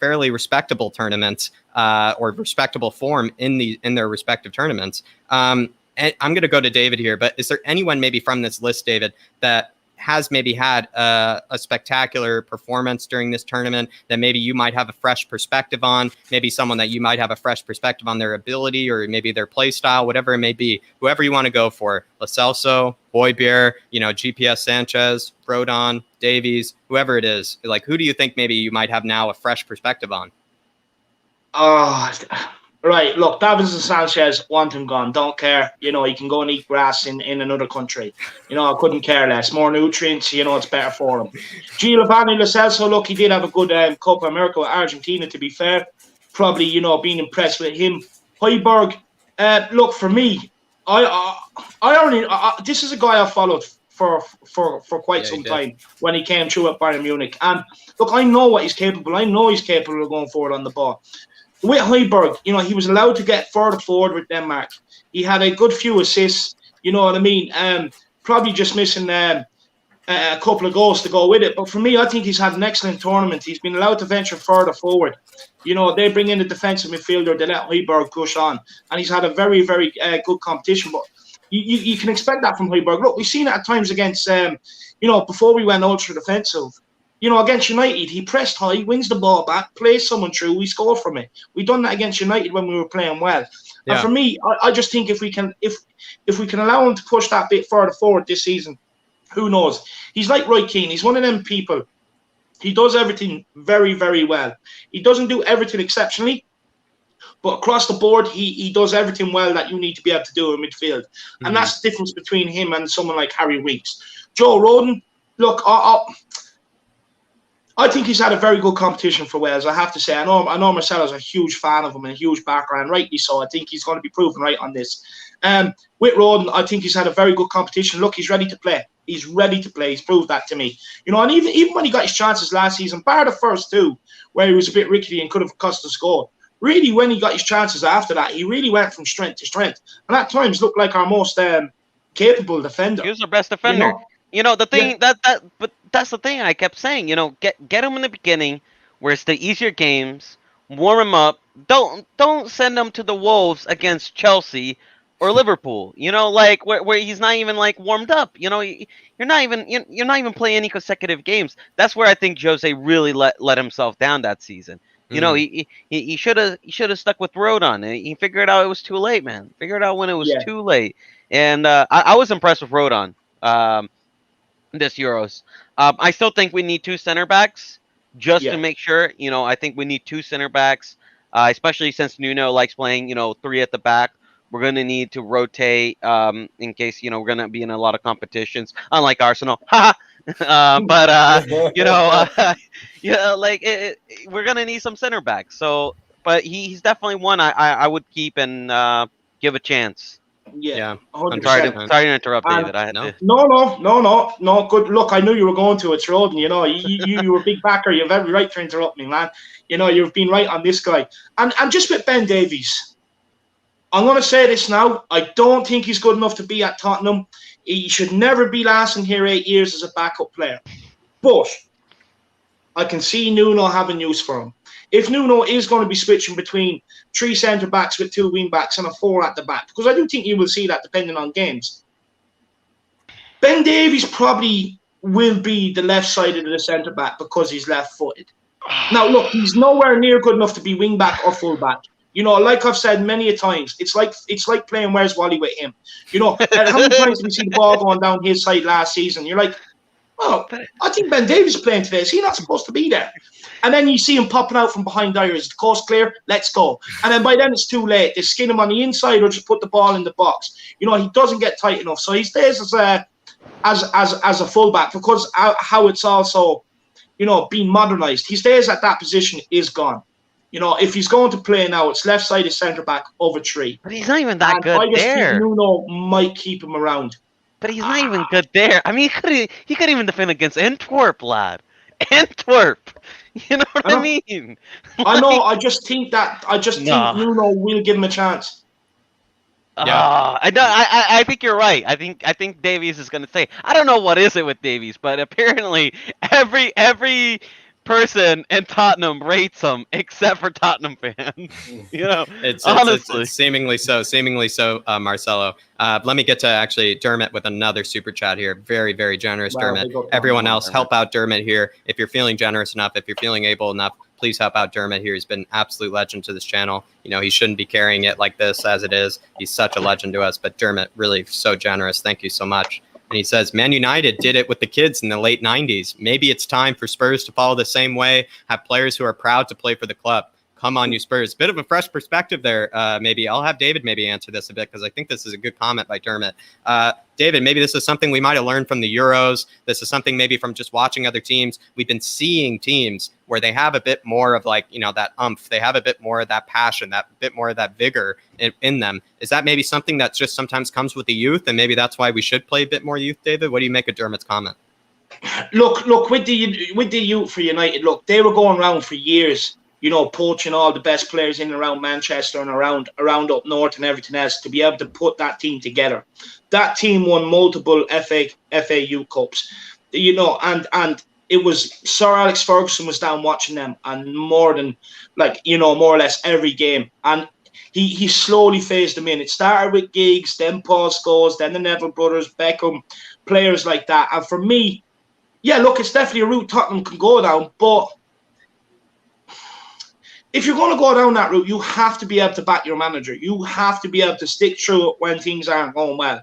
S2: fairly respectable tournaments or respectable form in their respective tournaments. And I'm going to go to David here, but is there anyone maybe from this list, David, that has maybe had a spectacular performance during this tournament that maybe you might have a fresh perspective on, maybe someone that you might have a fresh perspective on their ability or maybe their play style, whatever it may be, whoever you want to go for, Lo Celso, Højbjerg, GPS Sanchez, Rodon, Davies, whoever it is, like, who do you think maybe you might have now a fresh perspective on?
S1: Right, look, Davinson Sanchez, want him gone. Don't care. He can go and eat grass in another country. I couldn't care less. More nutrients, it's better for him. Giovanni Lo Celso, look, he did have a good Copa America with Argentina, to be fair. Probably, being impressed with him. Højbjerg, look, for me, this is a guy I followed for quite some time when he came through at Bayern Munich. And look, I know what he's capable. I know he's capable of going forward on the ball. With Højbjerg, he was allowed to get further forward with Denmark. He had a good few assists, you know what I mean? Probably just missing a couple of goals to go with it. But for me, I think he's had an excellent tournament. He's been allowed to venture further forward. They bring in the defensive midfielder. They let Højbjerg push on. And he's had a very, very good competition. But you can expect that from Højbjerg. Look, we've seen it at times against, before we went ultra defensive. Against United, he pressed high, wins the ball back, plays someone through, we score from it. We done that against United when we were playing well. Yeah. And for me, I just think if we can allow him to push that bit further forward this season, who knows? He's like Roy Keane. He's one of them people. He does everything very, very well. He doesn't do everything exceptionally, but across the board, he does everything well that you need to be able to do in midfield. Mm-hmm. And that's the difference between him and someone like Harry Winks. Joe Rodon, look, I think he's had a very good competition for Wales, I have to say. I know Marcelo's a huge fan of him and a huge background, rightly so. I think he's going to be proven right on this. With Rodon, I think he's had a very good competition. Look, he's ready to play. He's ready to play. He's proved that to me. And even when he got his chances last season, bar the first 2, where he was a bit rickety and could have cost a score, really, when he got his chances after that, he really went from strength to strength. And at times looked like our most capable defender.
S3: He was our best defender. The thing but that's the thing I kept saying, get him in the beginning where it's the easier games, warm him up. Don't send him to the Wolves against Chelsea or Liverpool, where he's not even warmed up. You're not even playing any consecutive games. That's where I think Jose really let himself down that season. He should have stuck with Rodon. He figured out it was too late, man. Figured out when it was too late. And I was impressed with Rodon. This Euros. I still think we need 2 center backs just to make sure. I think we need 2 center backs, especially since Nuno likes playing, 3 at the back, We're going to need to rotate in case, you know, we're going to be in a lot of competitions, unlike Arsenal. But, you know, like we're going to need some center backs. So, but he's definitely one I would keep and give a chance.
S1: Yeah,
S3: Sorry
S1: 100%.
S3: to interrupt,
S1: And
S3: David. I had to.
S1: No. Good look. I knew you were going to. It's Roden. You know, you were a big backer. You have every right to interrupt me, man. You know, you've been right on this guy. And just with Ben Davies, I'm going to say this now. I don't think he's good enough to be at Tottenham. He should never be lasting here 8 years as a backup player. But I can see Nuno having use for him. If Nuno is going to be switching between 3 centre-backs with 2 wing-backs and a 4 at the back, because I do think you will see that depending on games, Ben Davies probably will be the left-sided of the centre-back because he's left-footed. Now, look, he's nowhere near good enough to be wing-back or full-back. You know, like I've said many a times, it's like playing Where's Wally with him. You know, how many times did we see the ball going down his side last season? You're like, oh, I think Ben Davies is playing today. Is he not supposed to be there? And then you see him popping out from behind there. Is the coast clear? Let's go. And then by then it's too late. They skin him on the inside or just put the ball in the box. You know, he doesn't get tight enough. So he stays as a fullback because how it's also, you know, being modernised. He stays at that position is gone. You know, if he's going to play now, it's left-sided centre-back over 3.
S3: But he's not even that good
S1: I just
S3: there.
S1: think Nuno might keep him around.
S3: But he's not even good there. I mean, he could even defend against Antwerp, lad. Antwerp. You know what I mean?
S1: I know. I just think think Nuno will give him a chance.
S2: Yeah.
S3: I think you're right. I think Davies is going to say. I don't know what is it with Davies, but apparently every person in Tottenham rates him except for Tottenham fans. You know, honestly,
S2: it's seemingly so, Marcelo. Let me get to actually Dermot with another super chat here. Very, very generous, Dermot. Everyone else, help out Dermot here. If you're feeling generous enough, if you're feeling able enough, please help out Dermot here. He's been an absolute legend to this channel. You know, he shouldn't be carrying it like this as it is. He's such a legend to us, but Dermot, really so generous. Thank you so much. And he says, Man United did it with the kids in the late 90s. Maybe it's time for Spurs to follow the same way, have players who are proud to play for the club. Come on, you Spurs. Bit of a fresh perspective there. Maybe I'll have David maybe answer this a bit because I think this is a good comment by Dermot. David, maybe this is something we might have learned from the Euros. This is something maybe from just watching other teams. We've been seeing teams where they have a bit more of like, you know, that umph. They have a bit more of that passion, that bit more of that vigor in them. Is that maybe something that just sometimes comes with the youth? And maybe that's why we should play a bit more youth, David? What do you make of Dermot's comment?
S1: Look, with the youth for United, look, they were going around for years, you know, poaching all the best players in and around Manchester and around up north and everything else to be able to put that team together. That team won multiple FA Youth Cups, you know, and it was Sir Alex Ferguson was down watching them and more than, like, you know, more or less every game. And he slowly phased them in. It started with Giggs, then Paul Scholes, then the Neville brothers, Beckham, players like that. And for me, yeah, look, it's definitely a route Tottenham can go down, but if you're going to go down that route, you have to be able to back your manager. You have to be able to stick through it when things aren't going well.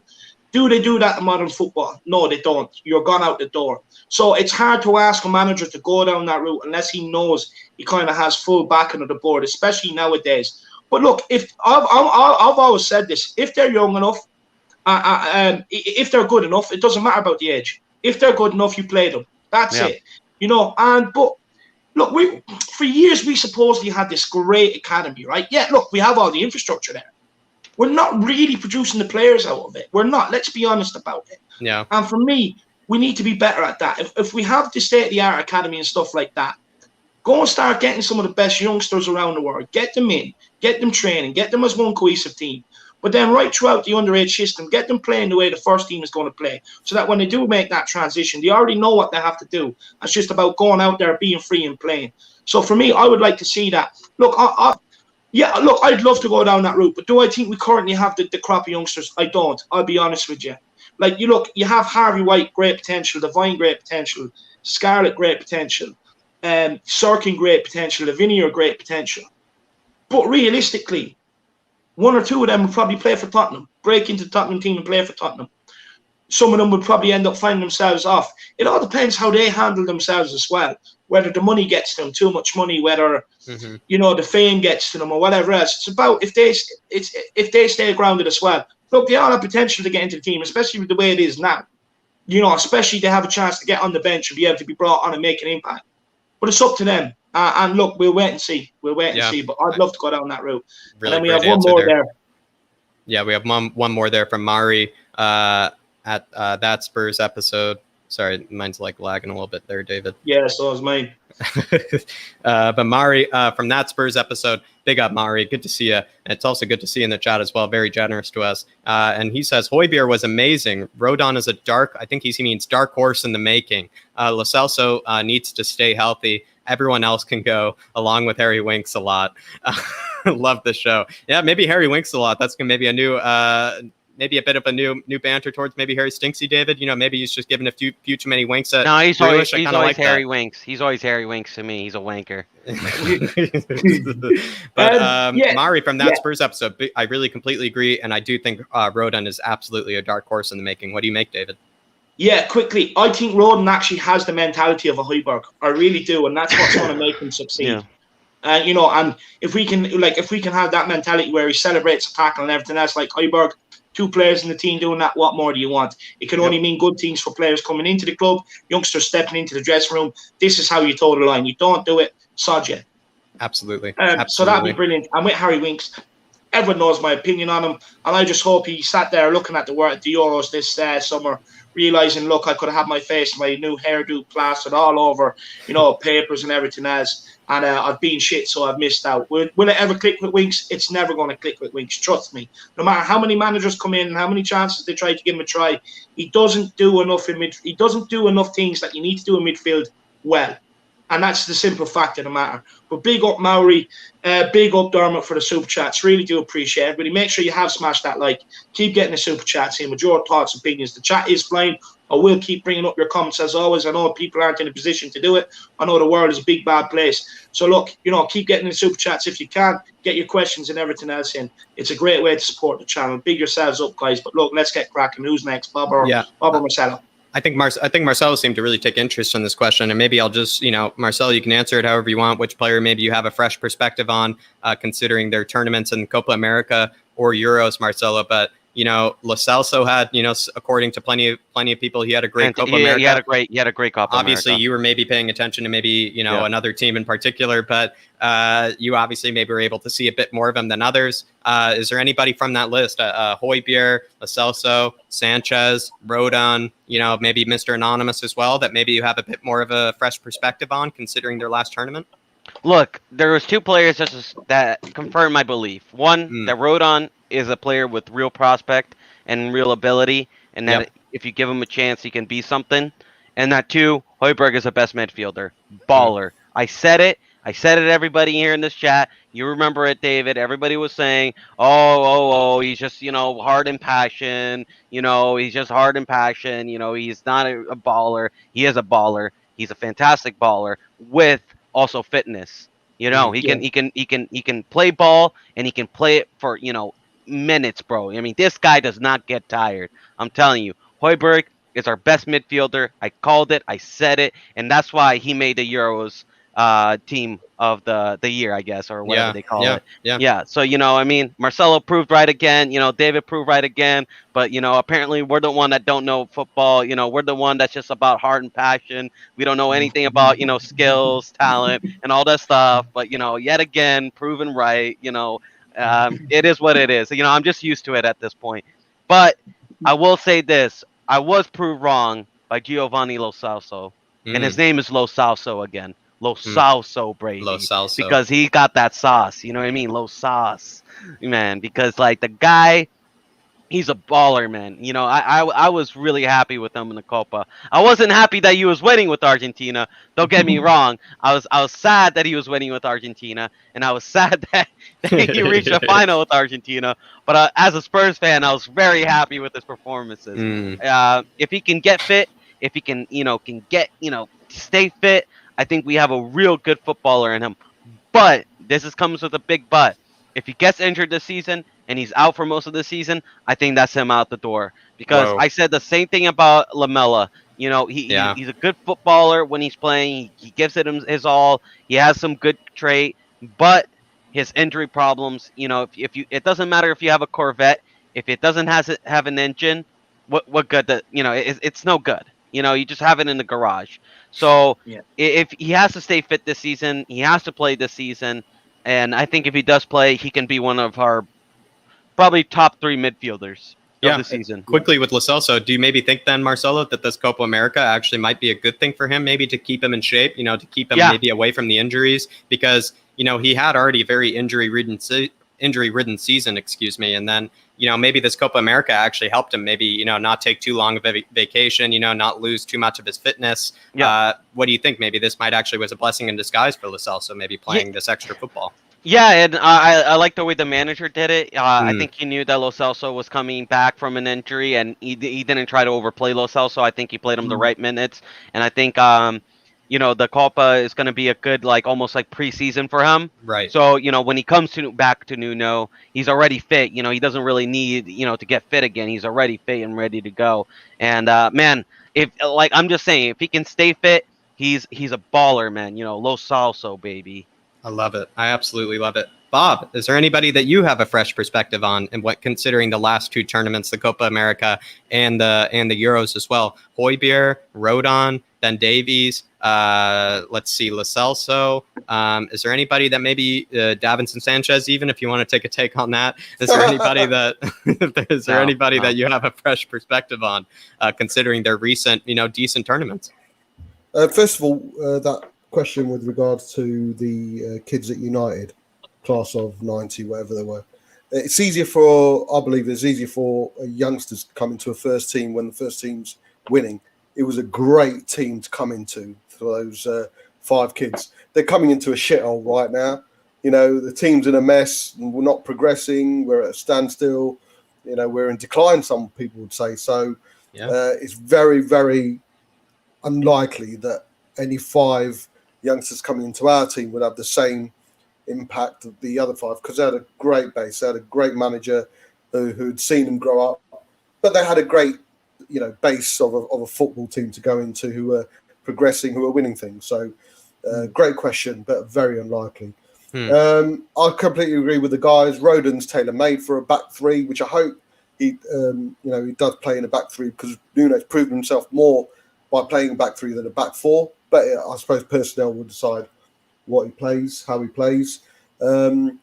S1: Do they do that in modern football? No, they don't. You're gone out the door. So it's hard to ask a manager to go down that route unless he knows he kind of has full backing of the board, especially nowadays. But look, if I've always said this, if they're young enough, if they're good enough, it doesn't matter about the age. If they're good enough, you play them. That's it. You know, but look, for years we supposedly had this great academy, right? Yeah, look, we have all the infrastructure there. We're not really producing the players out of it. We're not. Let's be honest about it.
S2: Yeah.
S1: And for me, we need to be better at that. If we have the state-of-the-art academy and stuff like that, go and start getting some of the best youngsters around the world. Get them in, get them training, get them as one cohesive team. But then right throughout the underage system, get them playing the way the first team is going to play so that when they do make that transition, they already know what they have to do. It's just about going out there, being free and playing. So for me, I would like to see that. Look, I'd love to go down that route, but do I think we currently have the crop of youngsters? I don't. I'll be honest with you. Like, you have Harvey White, great potential, Devine, great potential, Scarlett, great potential, Sirkin, great potential, Lavinia, great potential. But realistically, one or two of them will probably play for Tottenham, break into the Tottenham team and play for Tottenham. Some of them would probably end up finding themselves off. It all depends how they handle themselves as well. whether the money gets to them, too much money, whether
S2: Mm-hmm.
S1: you know the fame gets to them or whatever else. It's about if they stay grounded as well. Look, they all have potential to get into the team, especially with the way it is now. You know, especially they have a chance to get on the bench and be able to be brought on and make an impact. But it's up to them. And look, we'll wait and see. We'll wait and see. But I'd love to go down that route.
S2: Really,
S1: and then we
S2: great
S1: have one
S2: answer
S1: more there.
S2: Yeah, we have one more there from Mari at that Spurs episode. Sorry, mine's like lagging a little bit there, David.
S1: Yeah, so is mine.
S2: But Mari from that Spurs episode, big up Mari. Good to see you. And it's also good to see you in the chat as well. Very generous to us. And he says, Højbjerg was amazing. Rodon is I think he means dark horse in the making. Lo Celso needs to stay healthy. Everyone else can go, along with Harry Winks a lot. Love the show. Yeah, maybe Harry Winks a lot. That's maybe a new... maybe a bit of a new banter towards maybe Harry Stinksy, David. You know, maybe he's just giving a few too many winks at.
S3: No, he's always
S2: like
S3: Harry Winks. He's always Harry Winks to me. He's a wanker.
S2: But Mari from that Spurs episode, I really completely agree, and I do think Rodon is absolutely a dark horse in the making. What do you make, David?
S1: Yeah, quickly. I think Rodon actually has the mentality of a Højbjerg. I really do, and that's what's going to make him succeed. Yeah. You know, and if we can have that mentality where he celebrates a tackle and everything else, like Højbjerg. 2 players in the team doing that, what more do you want? It can only mean good things for players coming into the club, youngsters stepping into the dressing room. This is how you toe the line. You don't do it, sod you.
S2: Absolutely.
S1: So that'd be brilliant. And with Harry Winks, everyone knows my opinion on him, and I just hope he sat there looking at the Euros this summer, realising, look, I could have had my face, my new hairdo plastered all over, you know, papers and everything else. And I've been shit, so I've missed out. Will it ever click with Winks? It's never going to click with Winks. Trust me. No matter how many managers come in and how many chances they try to give him a try, he doesn't do enough in midfield. He doesn't do enough things that you need to do in midfield well. And that's the simple fact of the matter. But big up Maori, big up Dermot for the super chats. Really do appreciate it. Everybody, make sure you have smashed that like. Keep getting the super chats in with your thoughts and opinions. The chat is flying. I will keep bringing up your comments as always. I know people aren't in a position to do it. I know the world is a big, bad place. So look, you know, keep getting the super chats if you can. Get your questions and everything else in. It's a great way to support the channel. Big yourselves up, guys. But look, let's get cracking. Who's next, Bob or Marcelo?
S2: I think Marcelo seemed to really take interest in this question, and maybe I'll just, Marcelo, you can answer it however you want. Which player maybe you have a fresh perspective on, considering their tournaments in Copa America or Euros, Marcelo. But Lo Celso had, according to plenty of people, he had a great Copa America.
S3: He had a great Copa
S2: Obviously,
S3: America.
S2: you were maybe paying attention to maybe another team in particular, but you obviously maybe were able to see a bit more of them than others. Is there anybody from that list? Højbjerg, Lo Celso, Sanchez, Rodon, maybe Mr. Anonymous as well, that maybe you have a bit more of a fresh perspective on, considering their last tournament?
S3: Look, there was 2 players that confirmed my belief. One, that Rodon is a player with real prospect and real ability, and that if you give him a chance, he can be something. And that 2, Højbjerg is the best midfielder. Baller. I said it, everybody here in this chat. You remember it, David. Everybody was saying, he's just, hard and passion. He's just hard and passion. He's not a baller. He is a baller. He's a fantastic baller with also fitness. He can play ball, and he can play it for, minutes, bro. I mean, this guy does not get tired. I'm telling you, Højbjerg is our best midfielder. I called it. I said it. And that's why he made the Euros team of the year, I guess, or whatever they call it. Yeah. So, Marcelo proved right again. David proved right again. But, apparently we're the one that don't know football. We're the one that's just about heart and passion. We don't know anything about, skills, talent, and all that stuff. But, yet again, proven right, it is what it is. I'm just used to it at this point. But I will say this. I was proved wrong by Giovanni Lo Celso. And his name is Lo Celso again. Lo Celso, Brady.
S2: Lo Celso.
S3: Because he got that sauce. You know what I mean? Lo sauce. Man, because, the guy, he's a baller, man. I was really happy with him in the Copa. I wasn't happy that he was winning with Argentina. Don't get me wrong. I was sad that he was winning with Argentina, and I was sad that he reached the final with Argentina. But as a Spurs fan, I was very happy with his performances. If he can get fit, if he can stay fit, I think we have a real good footballer in him. But this comes with a big but. If he gets injured this season and he's out for most of the season, I think that's him out the door. Because I said the same thing about Lamela. You know, he's a good footballer when he's playing. He gives it his all. He has some good trait, but his injury problems. You know, if you, it doesn't matter if you have a Corvette, if it doesn't have an engine, what good that, you know, it's no good. You know, you just have it in the garage. So
S1: Yeah.
S3: if he has to stay fit this season, he has to play this season. And I think if he does play, he can be one of our probably top 3 midfielders of the season.
S2: Quickly with Lo Celso, do you maybe think then, Marcelo, that this Copa America actually might be a good thing for him, maybe to keep him in shape, you know, to keep him maybe away from the injuries? Because, you know, he had already a very injury-ridden season, and then, you know, maybe this Copa America actually helped him maybe, you know, not take too long of a vacation, you know, not lose too much of his fitness. What do you think? Maybe this might actually was a blessing in disguise for Lo Celso, maybe playing this extra football.
S3: Yeah, and I like the way the manager did it. I think he knew that Lo Celso was coming back from an injury, and he didn't try to overplay Lo Celso. I think he played him the right minutes, and I think you know, the Copa is going to be a good, like, almost like preseason for him.
S2: Right.
S3: So, you know, when he comes back to Nuno, he's already fit. You know, he doesn't really need, you know, to get fit again. He's already fit and ready to go. And man, if, like, I'm just saying, if he can stay fit, he's a baller, man. You know, Lo Celso, baby.
S2: I love it. I absolutely love it. Bob, is there anybody that you have a fresh perspective on, and what, considering the last 2 tournaments, the Copa America and the Euros as well? Højbjerg, Rodon, Ben Davies, let's see, Lo Celso. Is there anybody that maybe Davinson Sanchez, even if you want to take a take on that? Is there anybody that that you have a fresh perspective on, considering their recent, you know, decent tournaments?
S4: First of all, that question with regards to the kids at United, class of 90, whatever they were. It's easier I believe it's easier for youngsters to come into a first team when the first team's winning. It was a great team to come into for those 5 kids. They're coming into a shithole right now. You know, the team's in a mess. We're not progressing. We're at a standstill. You know, we're in decline, some people would say. So it's very, very unlikely that any 5 youngsters coming into our team would have the same impact of the other 5, because they had a great base. They had a great manager who'd seen them grow up, but they had a great, you know, base of a football team to go into, who were progressing, who were winning things. So great question, but very unlikely. I completely agree with the guys. Rodon's tailor-made for a back 3, which I hope he does play in a back 3, because Nuno's proven himself more by playing a back 3 than a back 4. But I suppose personnel will decide what he plays, how he plays. Tanganga,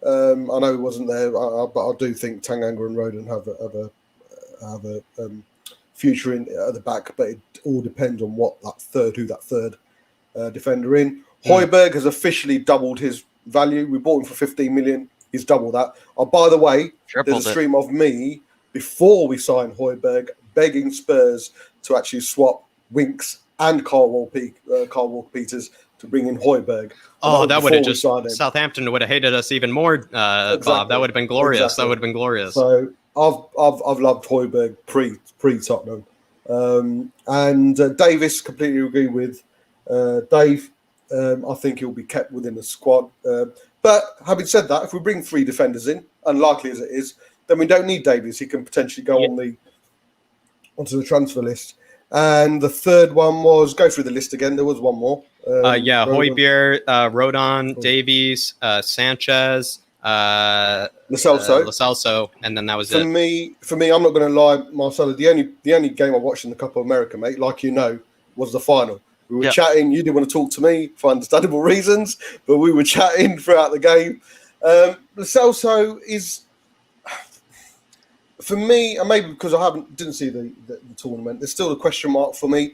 S4: I know he wasn't there, but I do think Tanganga and Rodon have a future in at the back. But it all depends on who that third defender in. Højbjerg has officially doubled his value. We bought him for 15 million. He's doubled that. Oh, by the way, there's a stream of me before we signed Højbjerg begging Spurs to actually swap Winks and Carl Walker-Peters to bring in Højbjerg.
S2: Oh, that would have just Southampton would have hated us even more, exactly. Bob. That would have been glorious. Exactly. That would have been glorious.
S4: So I've loved Højbjerg pre Tottenham, and Davis, completely agree with Dave. I think he'll be kept within the squad. But having said that, if we bring 3 defenders in, unlikely as it is, then we don't need Davies. He can potentially go onto the transfer list. And the third one was, go through the list again. There was one more.
S2: Højbjerg, Rodon, Davies, Sanchez,
S4: Lo
S2: Celso, and then that was
S4: it. For me, I'm not going to lie, Marcelo. The only game I watched in the Copa America, mate, like you know, was the final. We were chatting. You didn't want to talk to me for understandable reasons, but we were chatting throughout the game. Lo Celso is, for me, and maybe because I didn't see the tournament, there's still a question mark for me.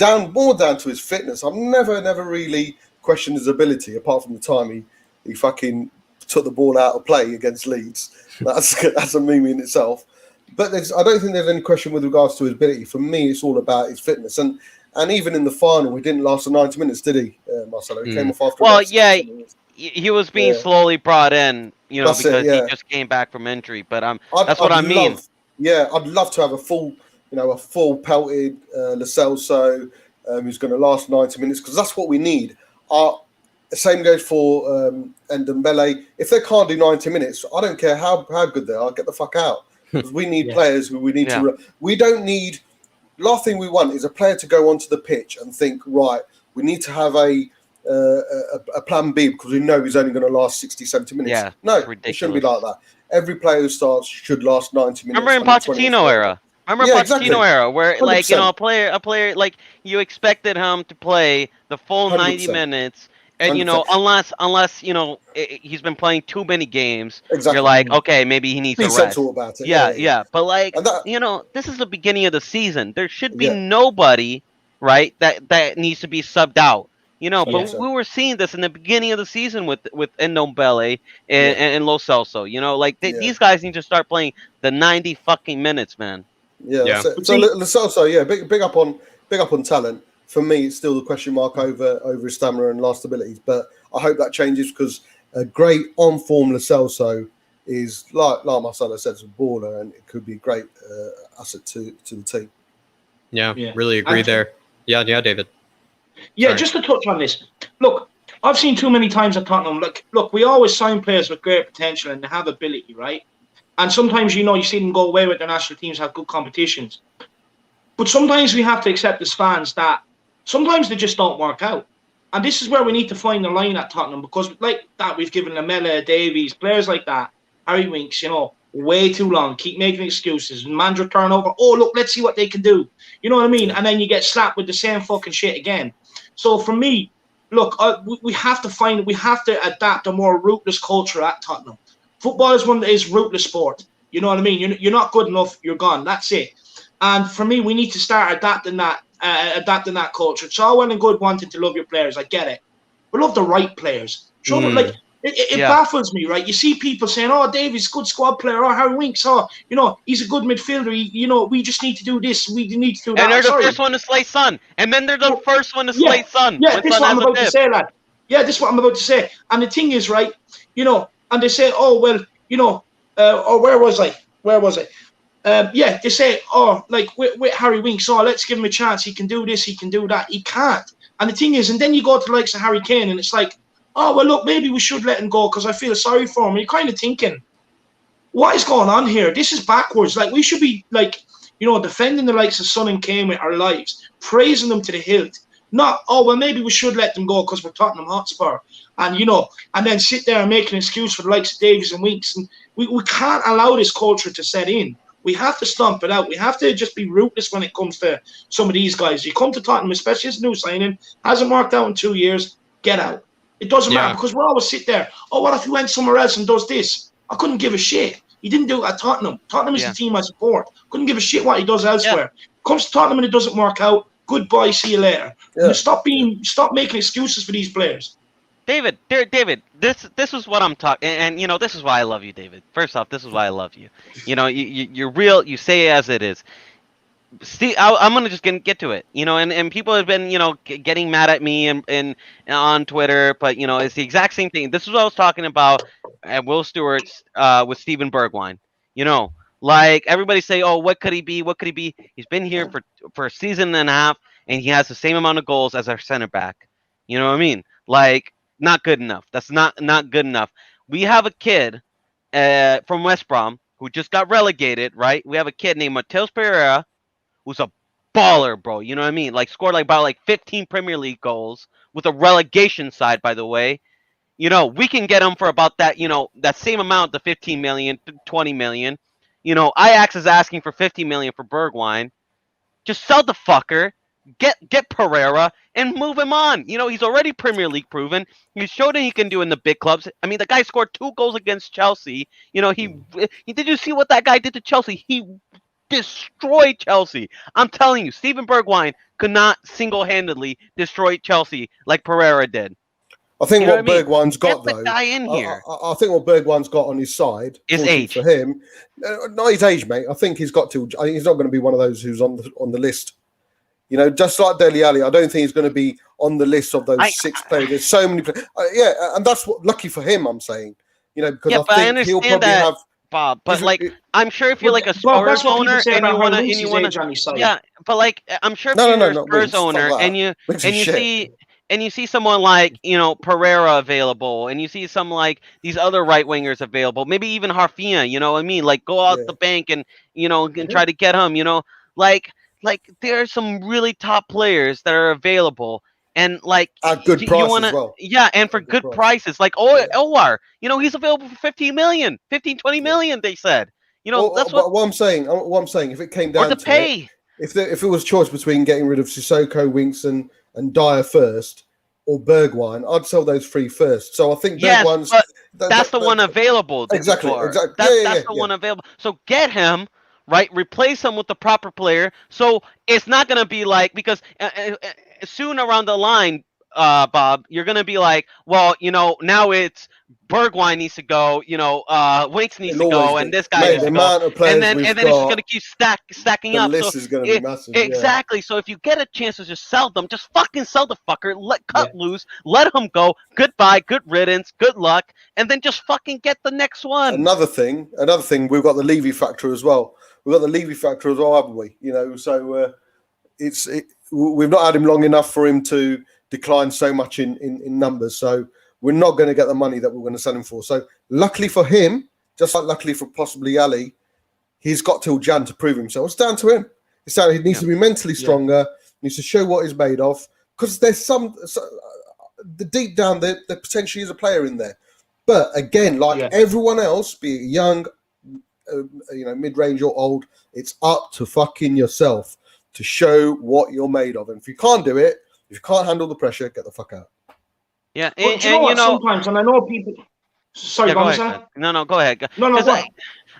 S4: More down to his fitness. I've never really questioned his ability, apart from the time he fucking took the ball out of play against Leeds. That's a meme in itself. But I don't think there's any question with regards to his ability. For me, it's all about his fitness. And even in the final, he didn't last for 90 minutes, did he, Marcelo? He came off after.
S3: Well, he was being slowly brought in, you know, because he just came back from injury. But that's what I mean.
S4: I'd love to have a full pelted Lo Celso who's going to last 90 minutes, because that's what we need. The same goes for Ndombele. If they can't do 90 minutes, I don't care how good they are, get the fuck out. Because we need players who we need to. We don't need last thing we want is a player to go onto the pitch and think, right, we need to have a plan B because we know he's only going to last 60, 70 minutes.
S3: Yeah,
S4: no,
S3: it's
S4: it shouldn't be like
S3: ridiculous.
S4: that. Every player who starts should last 90 minutes.
S3: Remember in Pochettino era? Where like, you know, a player like you expected him to play the full 90
S4: 100%.
S3: minutes, and you
S4: 100%.
S3: know, unless you know he's been playing too many games,
S4: Exactly.
S3: you're like, okay, maybe he needs
S4: Be
S3: a rest.
S4: sensible about it.
S3: Yeah. But like,
S4: And that-
S3: you know, this is the beginning of the season. There should be
S4: Yeah.
S3: nobody, right, that needs to be subbed out. You know, but
S4: 100%.
S3: we were seeing this in the beginning of the season with Ndombele and Lo Celso. You know, like these guys need to start playing the 90 fucking minutes, man.
S2: Yeah.
S4: So Lo Celso, yeah, big up on talent. For me, it's still the question mark over his stamina and last abilities. But I hope that changes because a great on form Lo Celso is like Marcelo said, it's a baller and it could be a great asset to the team.
S2: Yeah, really agree there. Yeah, David.
S1: Yeah,
S2: Sorry.
S1: just to touch on this. Look, I've seen too many times at Tottenham. Look, we always sign players with great potential and they have ability, right? And sometimes, you know, you see them go away with their national teams, have good competitions. But sometimes we have to accept as fans that sometimes they just don't work out. And this is where we need to find the line at Tottenham because like that, we've given Lamela, Davies, players like that, Harry Winks, you know, way too long, keep making excuses. Manager turnover, oh, look, let's see what they can do. You know what I mean? And then you get slapped with the same fucking shit again. So for me, look, we have to adapt a more ruthless culture at Tottenham. Football is one that is ruthless sport. You know what I mean? You're not good enough, you're gone. That's it. And for me, we need to start adapting that culture. It's all well and good wanting to love your players. I get it. But love the right players. Show them, like, it baffles me, right? You see people saying, oh, Davies, good squad player. Oh, Harry Winks, oh, you know, he's a good midfielder. You know, we just need to do this. We need to do that.
S3: And they're the first one to slay Son. And then they're the first one to slay Son.
S1: Yeah, this is what I'm about to say, lad. Yeah, this is what I'm about to say. And the thing is, right, you know, and they say, oh, well, you know, or where was I? Yeah, they say, oh, like with Harry Winks, oh, let's give him a chance. He can do this, he can do that. He can't. And the thing is, and then you go to the likes of Harry Kane, and it's like, oh, well, look, maybe we should let him go because I feel sorry for him. And you're kind of thinking, what is going on here? This is backwards. Like, we should be, like, you know, defending the likes of Son and Kane with our lives, praising them to the hilt. Not, oh, well, maybe we should let them go because we're Tottenham Hotspur. And, you know, and then sit there and make an excuse for the likes of Davies and Winks. And we can't allow this culture to set in. We have to stomp it out. We have to just be ruthless when it comes to some of these guys. You come to Tottenham, especially as a new signing, hasn't worked out in 2 years, get out. It doesn't matter because we'll always sit there. Oh, what if he went somewhere else and does this? I couldn't give a shit. He didn't do it at Tottenham. Tottenham is the team I support. Couldn't give a shit what he does elsewhere. Comes to Tottenham and it doesn't work out. Goodbye, see you later. Yeah. Stop making excuses for these players.
S3: David, this is what I'm talking, and you know, this is why I love you, David. First off, this is why I love you. You know, you're real. You say it as it is. Steve, I'm gonna just get to it, you know, and people have been, you know, getting mad at me and on Twitter, but you know, it's the exact same thing. This is what I was talking about at Will Stewart's with Steven Bergwijn. You know, like everybody say, oh, what could he be? What could he be? He's been here for a season and a half, and he has the same amount of goals as our center back. You know what I mean? Like, not good enough. That's not good enough. We have a kid from West Brom who just got relegated, right? We have a kid named Matheus Pereira, who's a baller, bro. You know what I mean? Like, scored about 15 Premier League goals with a relegation side, by the way. You know, we can get him for about that, you know, that same amount, the 15 million, 20 million. You know, Ajax is asking for 50 million for Bergwijn. Just sell the fucker, get Pereira, and move him on. You know, he's already Premier League proven. He showed that he can do in the big clubs. I mean, the guy scored 2 goals against Chelsea. You know, he did you see what that guy did to Chelsea? He destroyed Chelsea. I'm telling you, Steven Bergwijn could not single-handedly destroy Chelsea like Pereira did.
S4: I think what Bergwijn's got, though,
S3: guy in here.
S4: I think what Bergwijn's got on his side
S3: is age
S4: for him. Not his age, mate. I think he's got to. I think he's not going to be one of those who's on the list. You know, just like Dele Alli, I don't think he's going to be on the list of those 6 players. There's so many players. And that's what lucky for him. I'm saying, you know, because I think he'll probably have.
S3: Bob, but like, I'm sure if you're like a Spurs owner and you want to, yeah, but like, I'm sure if you're a Spurs owner and you see someone like, you know, Pereira available, and you see some like these other right wingers available, maybe even Harfina, you know what I mean? Like, go out the bank and, you know, and try to get him, you know, like like there are some really top players that are available, and like
S4: At good
S3: you
S4: price
S3: wanna,
S4: as well.
S3: yeah, and for
S4: At good
S3: good
S4: price.
S3: prices. Like OR, he's available for 15 million, 15, 20 million. They said, that's
S4: But what I'm saying, if it came
S3: or
S4: down
S3: to
S4: to it,
S3: pay.
S4: if it was a choice between getting rid of Sissoko, Winks, and Dyer first, or Bergwijn, I'd sell those three first. So I think
S3: Yes,
S4: Bergwijn's
S3: but that's the one available.
S4: exactly.
S3: That's the one available. So get him, right? Replace him with the proper player. So it's not gonna be like, because soon around the line, Bob, you're gonna be like, well, now it's Bergwijn needs to go, Winks needs to
S4: It'll always
S3: go,
S4: be.
S3: and this guy
S4: Mate,
S3: needs
S4: the
S3: to go,
S4: amount of players
S3: and then
S4: we've
S3: it's just
S4: got,
S3: gonna keep stacking
S4: the
S3: up.
S4: list
S3: So
S4: is going to be massive.
S3: exactly. So if you get a chance to just sell them, just fucking sell the fucker, cut
S1: Yeah.
S3: loose, let him go. Goodbye, good riddance, good luck, and then just fucking get the next one.
S4: Another thing, we've got the Levy factor as well. Haven't we? So we've not had him long enough for him to decline so much in numbers. So we're not going to get the money that we're going to sell him for. So luckily for him, just like luckily for possibly Ali, he's got till Jan to prove himself. It's down to him. He needs to be mentally stronger. He needs to show what he's made of. Because there's the deep down there potentially is a player in there. But again, everyone else, be it young, mid-range or old, it's up to fucking yourself to show what you're made of. And if you can't do it, if you can't handle the pressure, get the fuck out.
S3: Yeah,
S1: But you know what? Sometimes, and I know people. Sorry,
S3: go ahead. No, go ahead.
S1: No, go ahead.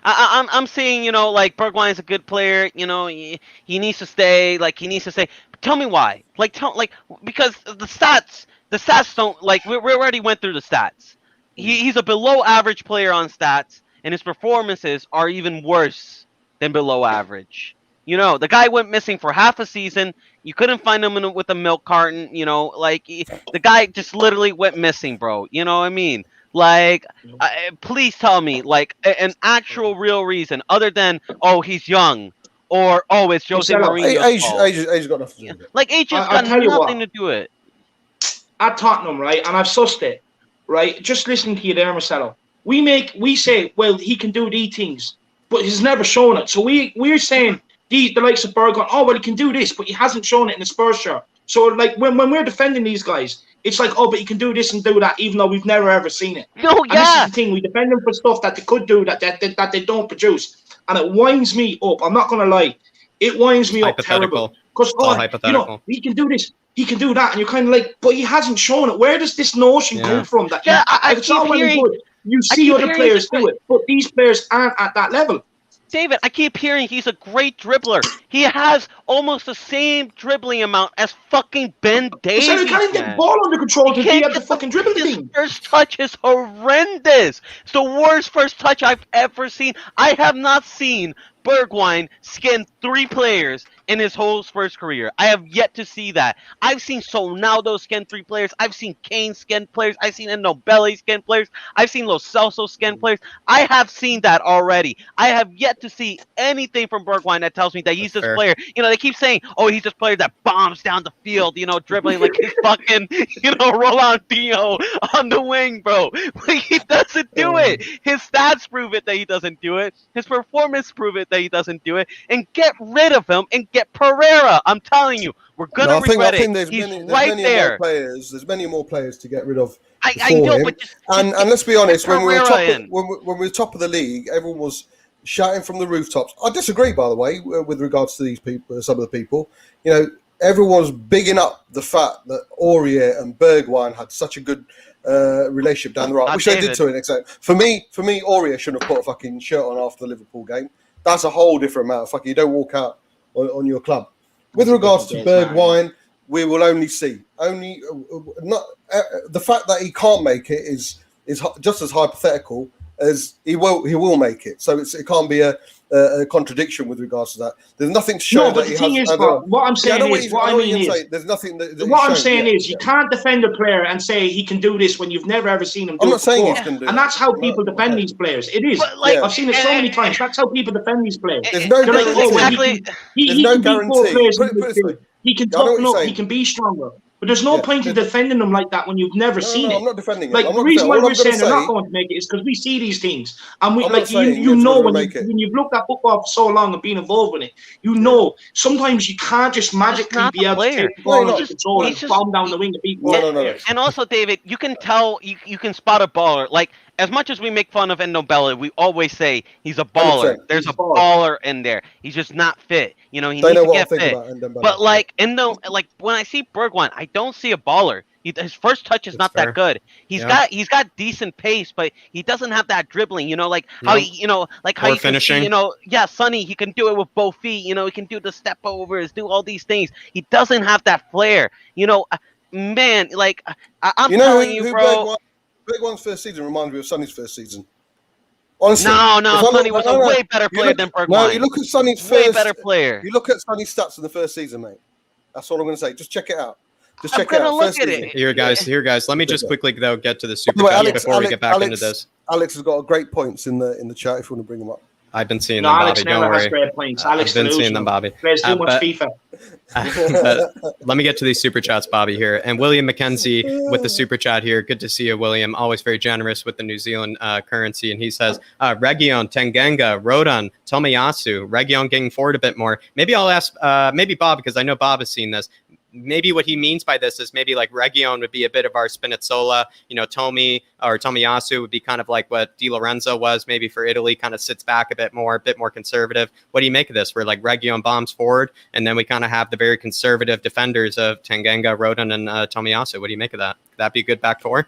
S3: I'm seeing, like Bergwijn is a good player. He needs to stay. Like he needs to stay. Tell me why. Because the stats don't we already went through the stats. He's a below average player on stats, and his performances are even worse than below average. The guy went missing for half a season. You couldn't find him with a milk carton. The guy just literally went missing, bro. You know what I mean? Please tell me, an actual real reason other than, he's young, or, it's Jose Mourinho's fault.
S4: Age got nothing to do with it.
S3: Age has got nothing to do with it.
S1: At Tottenham, right, and I've sussed it, right? Just listening to you there, Marcelo. We say, well, he can do these things, but he's never shown it. So we're saying the likes of Bergwijn, he can do this, but he hasn't shown it in the Spurs shirt. So when we're defending these guys, it's like, but he can do this and do that, even though we've never ever seen it.
S3: No,
S1: and this is the thing, we defend them for stuff that they could do that they don't produce, and it winds me up. I'm not gonna lie, it winds me up terrible. Because he can do this, he can do that, and you're kind of like, but he hasn't shown it. Where does this notion come from? That it's all well and good. You see other players do it, but these players aren't at that level.
S3: David, I keep hearing he's a great dribbler. He has almost the same dribbling amount as fucking Ben Davies.
S1: So he can't even get the ball under control to be at the fucking dribbling team.
S3: His first touch is horrendous. It's the worst first touch I've ever seen. I have not seen Bergwijn skin 3 players in his whole Spurs career. I have yet to see that. I've seen Ronaldo skin 3 players. I've seen Kane skin players. I've seen Nobeli skin players. I've seen Lo Celso skin players. I have seen that already. I have yet to see anything from Bergwijn that tells me that he's this player. They keep saying, he's this player that bombs down the field, dribbling like his fucking, Ronaldinho on the wing, bro. He doesn't do it. His stats prove it that he doesn't do it. His performance prove it that he doesn't do it. And get rid of him and get Pereira. I'm telling you, we're gonna regret it. He's right there.
S4: There's many more players to get rid of.
S3: I know, but
S4: and let's be honest, when we were top of the league, everyone was shouting from the rooftops. I disagree, by the way, with regards to these people. Some of the people, everyone's bigging up the fact that Aurier and Bergwijn had such a good relationship down the right, which they did to an extent. For me, Aurier shouldn't have put a fucking shirt on after the Liverpool game. That's a whole different matter. Fucking, you don't walk out on your club. With regards to Bergwijn, we will only see. The fact that he can't make it is just as hypothetical as he will make it. So it can't be a contradiction with regards to that. There's nothing to show that he has.
S1: What I'm saying is,
S4: there's nothing that.
S1: What I'm saying is, you can't defend a player and say he can do this when you've never ever seen him do it. I'm not saying he can do it. And that's how people defend these players. It is. I've seen it so many times. That's how people defend these players.
S4: There's no guarantee.
S1: He can beat 4 players. He can toughen up. He can be stronger. But there's no point in defending them like that when you've never seen it.
S4: I'm not defending it.
S1: Like, the reason why we're saying they're not going to make it is because we see these things. And we, like, you know, when you've looked at football for so long and been involved with it, you know, sometimes you can't just magically be able to take the ball under control and bomb down the wing to beat players.
S3: And also, David, you can tell, you can spot a baller. Like, as much as we make fun of Endo Bella, we always say he's a baller.
S4: 100%.
S3: There's a baller in there. He's just not fit. You know, he needs to get fit. But like like when I see Bergwijn, I don't see a baller. His first touch is not that good. He's got decent pace, but he doesn't have that dribbling. You know, like how how you
S2: finishing.
S3: See, Sonny, he can do it with both feet. You know, he can do the step overs, do all these things. He doesn't have that flair. You know, man, like I'm telling you, bro.
S4: Bergwijn's first season reminds me of Sonny's first season. Honestly,
S3: no, Sonny was a way better player than Bergwijn.
S4: No, you look at Sonny's
S3: way better player.
S4: You look at Sonny's stats in the first season, mate. That's all I'm going to say. Just check it out. Just check
S3: it
S4: out.
S3: Look at it.
S2: Here, guys. Let me just quickly though get to the super chat before we get back into this.
S4: Alex has got great points in the chat. If you want to bring them up.
S2: I've been seeing them, Bobby. Don't worry.
S1: Has great points. Alex
S2: I've been seeing them, Bobby.
S1: Plays too much FIFA.
S2: Let me get to these super chats, Bobby, here. And William McKenzie with the super chat here. Good to see you, William. Always very generous with the New Zealand currency. And he says, Region, Tanganga, Rodon, Tomiyasu, Region getting forward a bit more. Maybe I'll ask, maybe Bob, because I know Bob has seen this. Maybe what he means by this is maybe like Region would be a bit of our Spinazzola, Tomiyasu would be kind of like what Di Lorenzo was maybe for Italy, kind of sits back a bit more conservative. What do you make of this? Where like Region bombs forward and then we kind of have the very conservative defenders of Tanganga, Rodon, and Tomiyasu. What do you make of that? Could that be a good back four?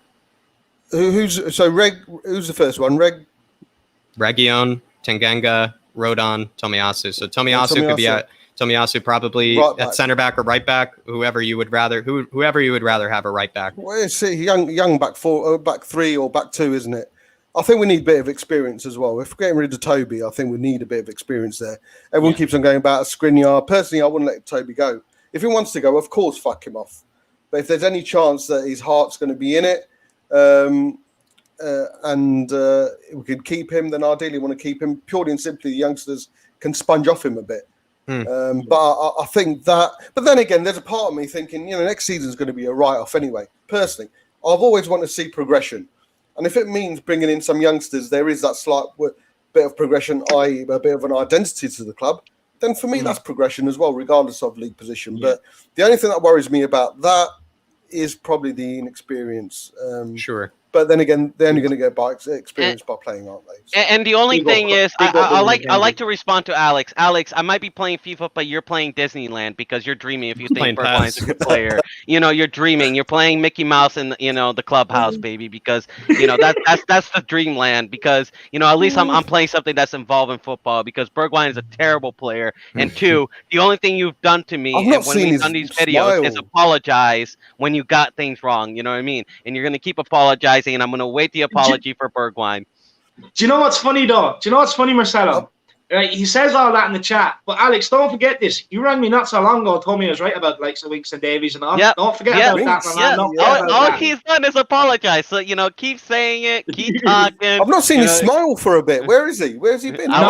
S4: Who's the first one?
S2: Region, Tanganga, Rodon, Tomiyasu. So Tomiyasu could be at Tomiyasu probably at center back or right back, whoever you would rather have a right back.
S4: Well, it's a young back four, back three, or back two, isn't it? I think we need a bit of experience as well. If we're getting rid of Toby, I think we need a bit of experience there. Everyone keeps on going about Skriniar. Personally, I wouldn't let Toby go. If he wants to go, of course, fuck him off. But if there's any chance that his heart's going to be in it, and we could keep him, then ideally want to keep him. Purely and simply, the youngsters can sponge off him a bit. But I think that, but then again, there's a part of me thinking, next season's going to be a write-off anyway. Personally, I've always wanted to see progression. And if it means bringing in some youngsters, there is that slight bit of progression, i.e. a bit of an identity to the club, then for me, that's progression as well, regardless of league position. Yeah. But the only thing that worries me about that is probably the inexperience.
S2: Sure.
S4: But then again, they're only going to get experience by playing, aren't they? So.
S3: And the only thing is, I like to respond to Alex. Alex, I might be playing FIFA, but you're playing Disneyland because you're dreaming. If you think Bergwijn's a good player, you're dreaming. You're playing Mickey Mouse in the clubhouse, baby, because that's the dreamland. Because at least I'm playing something that's involved in football. Because Bergwijn is a terrible player, and two, the only thing you've done to me, and when we've done these videos, is apologize when you got things wrong. You know what I mean? And you're gonna keep apologizing. And I'm going to wait the apology for Bergwijn.
S1: Do you know what's funny, though? Do you know what's funny, Marcelo? Right, he says all that in the chat. But, Alex, don't forget this. You rang me not so long ago, told me I was right about like Winks and Davies and all. Yep. Don't forget about that.
S3: All he's done is apologize. So, keep saying it. Keep talking.
S4: I've not seen his smile for a bit. Where is he? Where's he been?
S3: I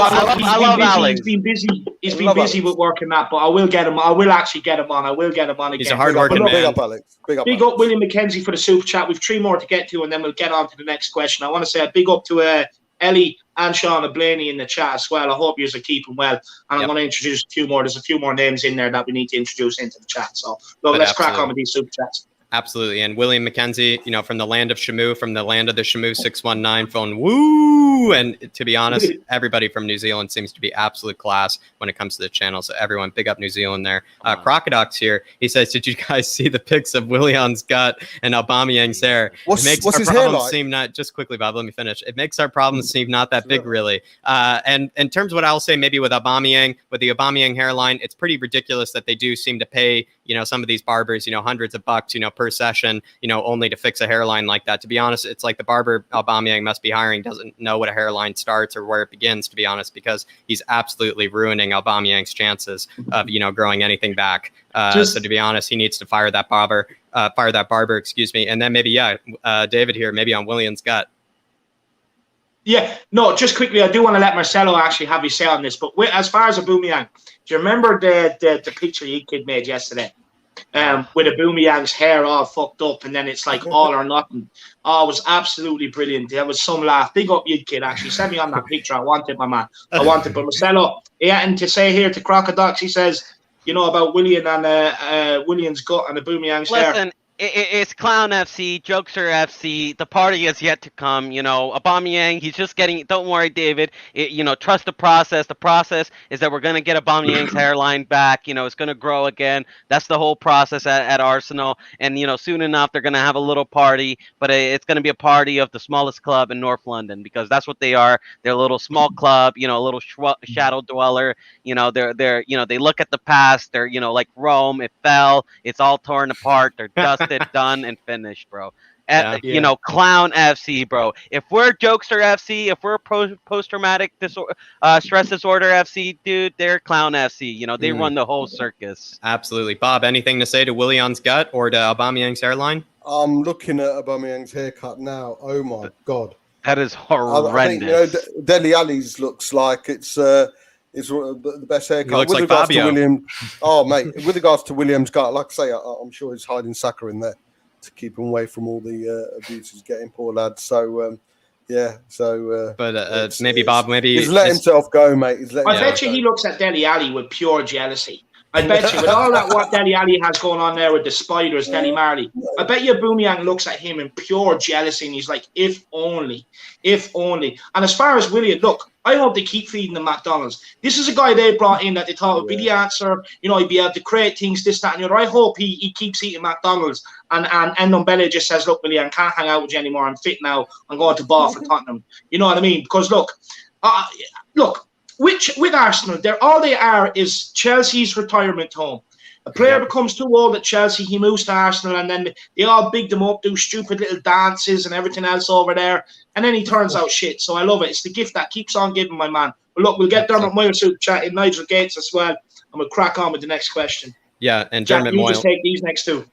S3: love Alex.
S1: He's been busy. He's been busy with work and that, but I will get him. I will actually get him on. I will get him on again.
S2: He's a hard-working man.
S4: Big up, Alex. Big
S1: up, William McKenzie for the super chat. We've 3 more to get to, and then we'll get on to the next question. I want to say a big up to Ellie and Sean Blaney in the chat as well. I hope you are keeping well. And I'm going to introduce a few more. There's a few more names in there that we need to introduce into the chat. So let's crack on with these super chats.
S2: Absolutely. And William McKenzie, from the land of Shamu, from the land of the Shamu 619 phone, woo! And to be honest, everybody from New Zealand seems to be absolute class when it comes to the channel. So everyone, big up New Zealand there. Crocodoc's here. He says, did you guys see the pics of Willian's gut and Aubameyang's hair?
S4: What's his hair like?
S2: Just quickly, Bob, let me finish. It makes our problems seem not that big, really. And in terms of what I'll say, maybe with Aubameyang, with the Aubameyang hairline, it's pretty ridiculous that they do seem to pay, some of these barbers, hundreds of bucks, per session, only to fix a hairline like that. To be honest, it's like the barber Aubameyang must be hiring doesn't know what a hairline starts or where it begins, to be honest, because he's absolutely ruining Aubameyang's chances of, growing anything back. So to be honest, he needs to fire that barber, excuse me. And then maybe, David here, maybe on William's gut.
S1: Yeah, no, just quickly, I do want to let Marcelo actually have his say on this. But as far as Aubameyang, do you remember the picture you kid made yesterday? with Aubameyang's hair all fucked up, and then it's like all or nothing. Oh, it was absolutely brilliant. There was some laugh. Big up you, kid. Actually, send me on that picture. I want it, my man. I want it. But Marcelo, and to say here to Crocodox, he says, about Willian and William's gut and Aubameyang's hair.
S3: Listen, it's Clown FC, Jokester FC. The party is yet to come. Aubameyang, he's just getting. Don't worry, David. Trust the process. The process is that we're gonna get Aubameyang's hairline back. It's gonna grow again. That's the whole process at Arsenal. And soon enough they're gonna have a little party, but it's gonna be a party of the smallest club in North London, because that's what they are. They're a little small club. A little shadow dweller. They're they look at the past. They're like Rome. It fell. It's all torn apart. They're dusted. Done and finished, bro. Clown FC, bro. If we're Jokester FC, if we're post-traumatic stress disorder FC, dude, they're Clown FC. They run the whole circus.
S2: Absolutely. Bob, anything to say to Willian's gut or to Aubameyang's hairline?
S4: I'm looking at Aubameyang's haircut now. Oh my god,
S3: that is horrendous.
S4: I think, Dele Alli's looks like it's the best haircut.
S2: He looks like Fabio.
S4: William, mate, with regards to William's gut, like I say, I'm sure he's hiding Saka in there to keep him away from all the abuse he's getting, poor lad. So,
S2: maybe Bob,
S4: he's let himself go, mate.
S1: I bet you he looks at Dele Alli with pure jealousy. I bet you, with all that what Dele Alli has going on there with the spiders, Dele Marley, I bet you Aubameyang looks at him in pure jealousy, and he's like, if only. And as far as Willian, look, I hope they keep feeding the McDonald's. This is a guy they brought in that they thought would be the answer. He'd be able to create things, this, that, and the other. I hope he keeps eating McDonald's, and Ndombele just says, look, Willian, I can't hang out with you anymore. I'm fit now. I'm going to ball for Tottenham. You know what I mean? Because look. With Arsenal, all they are is Chelsea's retirement home. A player becomes too old at Chelsea, he moves to Arsenal, and then they all big them up, do stupid little dances and everything else over there, and then he turns out shit. So I love it. It's the gift that keeps on giving, my man. But look, we'll get Dermot Moyle super chat in Nigel Gates as well, and we'll crack on with the next question.
S2: Yeah, and
S1: Jack,
S2: Dermot
S1: you
S2: Moyle.
S1: just take these next two.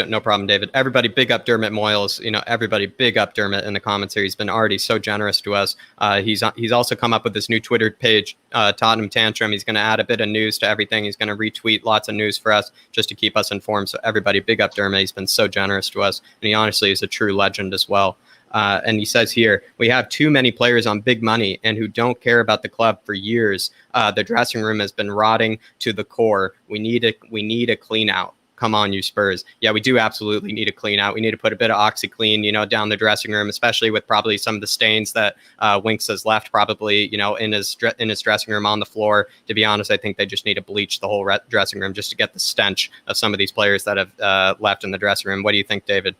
S2: No problem, David. Everybody big up Dermot Moyles. Everybody big up Dermot in the comments here. He's been already so generous to us. He's also come up with this new Twitter page, Tottenham Tantrum. He's going to add a bit of news to everything. He's going to retweet lots of news for us just to keep us informed. So everybody big up Dermot. He's been so generous to us. And he honestly is a true legend as well. And he says here, we have too many players on big money and who don't care about the club for years. The dressing room has been rotting to the core. We need a clean out. Come on, you Spurs. Yeah, we do absolutely need a clean out. We need to put a bit of OxyClean, down the dressing room, especially with probably some of the stains that Winks has left probably, in his dressing room on the floor. To be honest, I think they just need to bleach the whole dressing room just to get the stench of some of these players that have left in the dressing room. What do you think, David?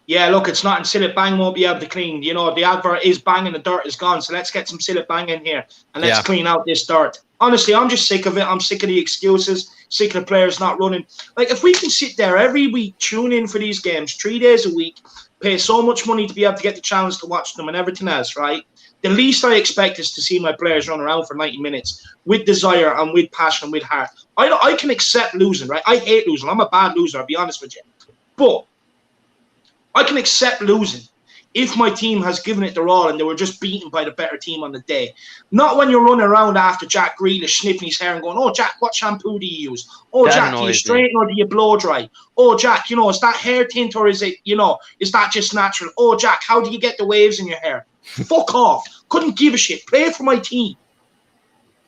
S1: Yeah, look, it's not until it bang won't be able to clean. The advert is banging, the dirt is gone. So let's get some Sillet Bang in here and let's clean out this dirt. Honestly, I'm just sick of it. I'm sick of the excuses, sick of the players not running. Like, if we can sit there every week, tune in for these games 3 days a week, pay so much money to be able to get the chance to watch them and everything else, right? The least I expect is to see my players run around for 90 minutes with desire and with passion and with heart. I can accept losing, right? I hate losing. I'm a bad loser, I'll be honest with you. But I can accept losing if my team has given it their all and they were just beaten by the better team on the day. Not when you're running around after Jack Grealish sniffing his hair and going, oh, Jack, what shampoo do you use? Oh, that Jack, do you straighten or do you blow dry? Oh, Jack, is that hair tint or is it, is that just natural? Oh, Jack, how do you get the waves in your hair? Fuck off. Couldn't give a shit. Play for my team.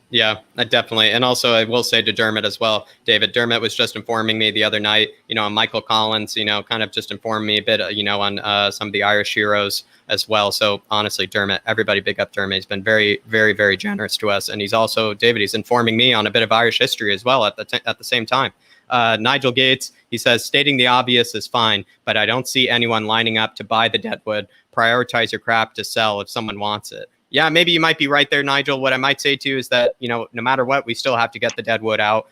S2: Yeah, definitely. And also, I will say to Dermot as well, David, Dermot was just informing me the other night, on Michael Collins, kind of just informed me a bit, on some of the Irish heroes as well. So honestly, Dermot, everybody big up Dermot. He's been very, very, very generous to us. And he's also, David, he's informing me on a bit of Irish history as well at the same time. Nigel Gates, he says, stating the obvious is fine, but I don't see anyone lining up to buy the deadwood. Prioritize your crap to sell if someone wants it. Yeah, maybe you might be right there, Nigel. What I might say to you is that, no matter what, we still have to get the deadwood out.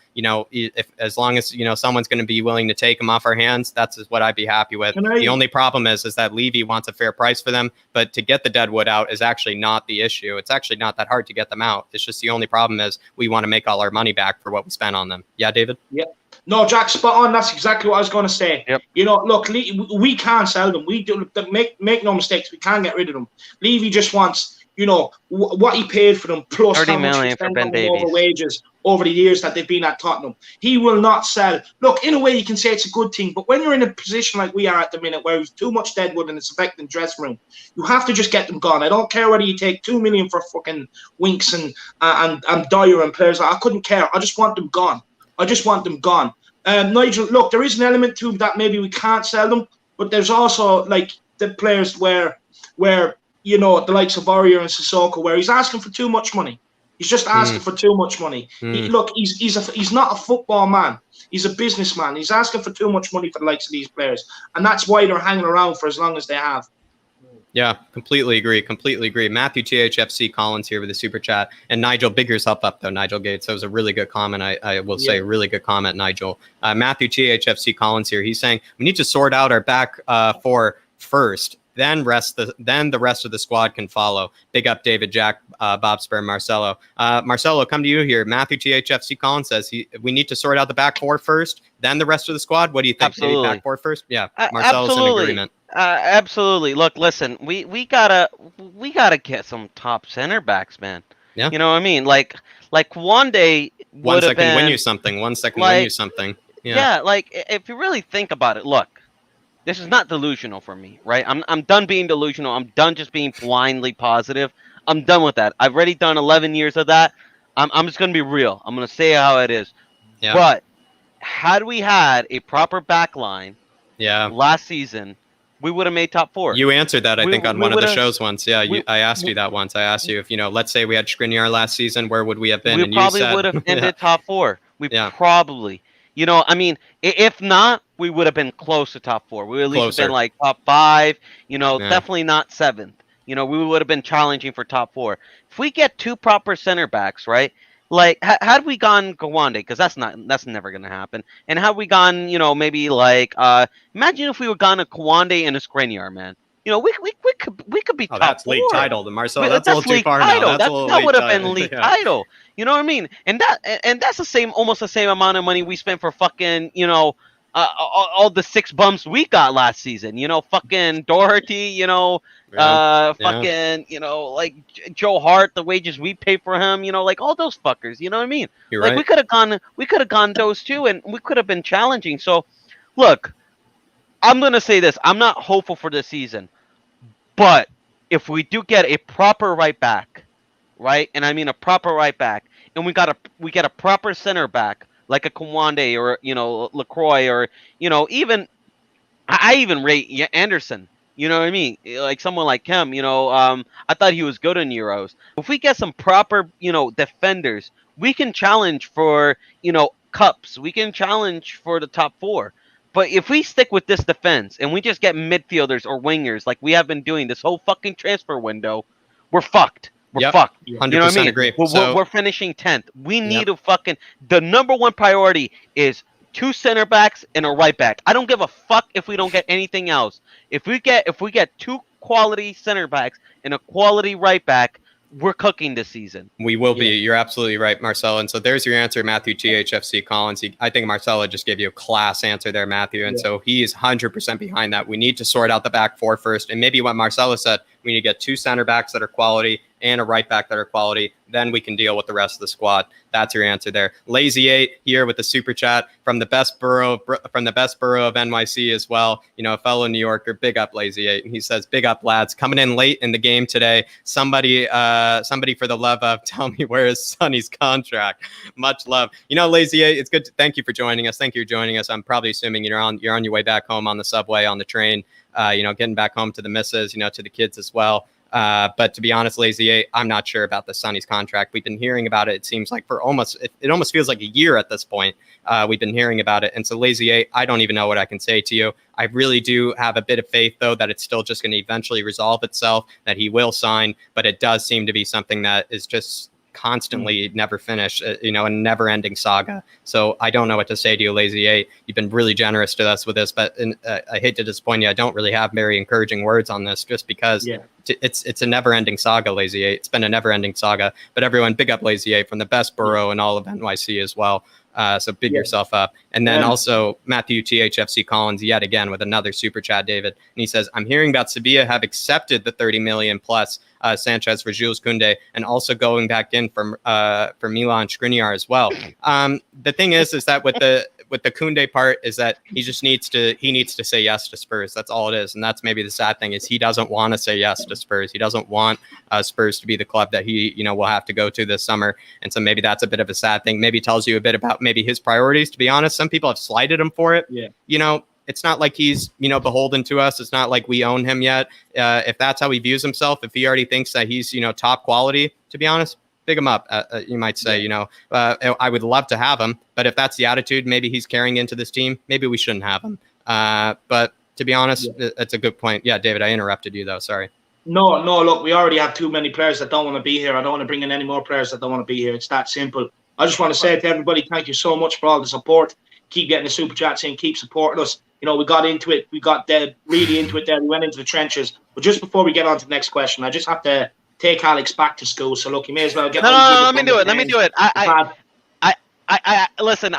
S2: As long as, someone's going to be willing to take them off our hands, that's what I'd be happy with. The only problem is that Levy wants a fair price for them. But to get the deadwood out is actually not the issue. It's actually not that hard to get them out. It's just the only problem is we want to make all our money back for what we spent on them. Yeah, David?
S1: Yeah. No, Jack, spot on. That's exactly what I was going to say.
S3: Yep.
S1: Look, we can't sell them. We do make no mistakes. We can't get rid of them. Levy just wants, what he paid for them plus
S3: 30
S1: how much
S3: million
S1: he spent
S3: for Ben
S1: on them over wages. over the years that they've been at Tottenham. He will not sell. Look, in a way, you can say it's a good thing, but when you're in a position like we are at the minute, where there's too much deadwood and it's affecting the dressing room, you have to just get them gone. I don't care whether you take 2 million for fucking Winks and Dyer and players. I couldn't care. I just want them gone. I just want them gone. Nigel, look, there is an element to that. Maybe we can't sell them, but there's also like the players where you know, the likes of Warrior and Sissoko, where he's asking for too much money. He's just asking for too much money. He's not a football man. He's a businessman. He's asking for too much money for the likes of these players, and that's why they're hanging around for as long as they have.
S2: Yeah, completely agree. Matthew THFC Collins here with a super chat, and Nigel, big yourself up though, Nigel Gates. That was a really good comment. I will say, really good comment, Nigel. Matthew THFC Collins here. He's saying we need to sort out our back four first. Then the rest of the squad can follow. Big up David, Jack, Bobspur, Marcelo. Marcelo, come to you here. Matthew THFC Collins says we need to sort out the back four first, then the rest of the squad. What do you think?
S3: Absolutely.
S2: Maybe back four first? Yeah, Marcelo's in agreement.
S3: Absolutely. Look, listen, we gotta get some top center backs, man.
S2: Yeah.
S3: You know what I mean? Like one day
S2: One second win you something. Win you something.
S3: Yeah, like if you really think about it, look. This is not delusional for me, right? I'm done being delusional. I'm done just being blindly positive. I'm done with that. I've already done 11 years of that. I'm just gonna be real. I'm gonna say how it is.
S2: Yeah.
S3: But had we had a proper back line last season, we would have made top four.
S2: You answered that, I think, on one of the shows once. Yeah, I asked you that once. I asked you if, let's say we had Skriniar last season, where would we have been?
S3: We probably would have ended top four. Probably. I mean, if not, we would have been close to top four. We would at least have been like top five, definitely not seventh. We would have been challenging for top four. If we get two proper center backs, right? Like, had we gone Gawande, because that's never going to happen. And had we gone, maybe like, imagine if we were gone a Kawande and a Skriniar, man. We could be top
S2: that's
S3: four.
S2: League title, Marcel. That's a little too far now.
S3: That would have been league title. You know what I mean? And that's almost the same amount of money we spent for fucking, all the 6 bumps we got last season. Fucking Doherty. Fucking, like Joe Hart, the wages we pay for him. Like all those fuckers. You know what I mean?
S2: You're
S3: like
S2: right.
S3: we could have gone those two, and we could have been challenging. So, look. I'm going to say this. I'm not hopeful for this season. But if we do get a proper right back, right? And I mean a proper right back, and we get a proper center back, like a Kawande or, LaCroix or, even I even rate Anderson. You know what I mean? Like someone like him, I thought he was good in Euros. If we get some proper, defenders, we can challenge for, cups. We can challenge for the top four. But if we stick with this defense and we just get midfielders or wingers like we have been doing this whole fucking transfer window, we're fucked. We're fucked.
S2: 100%
S3: you know what I mean?
S2: agree.
S3: We're finishing 10th. We need to the number one priority is 2 center backs and a right back. I don't give a fuck if we don't get anything else. If we get 2 quality center backs and a quality right back, we're cooking this season.
S2: We will be. You're absolutely right, Marcelo. And so there's your answer, Matthew THFC Collins. I think Marcelo just gave you a class answer there, Matthew. And so he is 100% behind that. We need to sort out the back four first. And maybe what Marcelo said, we need to get 2 center backs that are quality and a right back that are quality. Then we can deal with the rest of the squad. That's your answer there. Lazy 8 here with the super chat from the best borough of NYC as well. A fellow New Yorker. Big up, Lazy 8. And he says, "Big up, lads. Coming in late in the game today. Somebody for the love of, tell me where is Sonny's contract. Much love. Lazy 8. It's good. Thank you for joining us. I'm probably assuming you're on your way back home on the subway, on the train. Getting back home to the missus, to the kids as well. But to be honest, Lazy 8, I'm not sure about the Sonny's contract. We've been hearing about it. It seems like it almost feels like a year at this point. We've been hearing about it. And so Lazy 8, I don't even know what I can say to you. I really do have a bit of faith, though, that it's still just going to eventually resolve itself, that he will sign. But it does seem to be something that is just constantly never finish, a never-ending saga. So I don't know what to say to you, Lazy 8. You've been really generous to us with this, but I hate to disappoint you. I don't really have very encouraging words on this, just because it's a never-ending saga, Lazy 8. It's been a never-ending saga. But everyone, big up Lazy 8 from the best borough in all of NYC as well. So big yourself up. And then also Matthew THFC Collins yet again with another super chat, David. And he says, I'm hearing about Sevilla have accepted the 30 million plus Sanchez for Jules Koundé and also going back in for Milan Skriniar as well. The thing is that with the Koundé part is that he needs to say yes to Spurs. That's all it is. And that's maybe the sad thing is he doesn't want to say yes to Spurs. He doesn't want Spurs to be the club that he, will have to go to this summer. And so maybe that's a bit of a sad thing. Maybe tells you a bit about maybe his priorities. To be honest, some people have slighted him for it.
S1: Yeah.
S2: It's not like he's, beholden to us. It's not like we own him yet. If that's how he views himself, if he already thinks that he's, top quality, to be honest, big him up. You might say, I would love to have him, but if that's the attitude, maybe he's carrying into this team, maybe we shouldn't have him. But to be honest, it's a good point. Yeah, David, I interrupted you though. Sorry.
S1: No, look, we already have too many players that don't want to be here. I don't want to bring in any more players that don't want to be here. It's that simple. I just want to say to everybody, thank you so much for all the support. Keep getting the super chats in, keep supporting us. We got into it. We got really into it there. We went into the trenches. But just before we get on to the next question, I just have to take Alex back to school. So look, you may as well get.
S3: No, let me do it. Let me do it. Listen.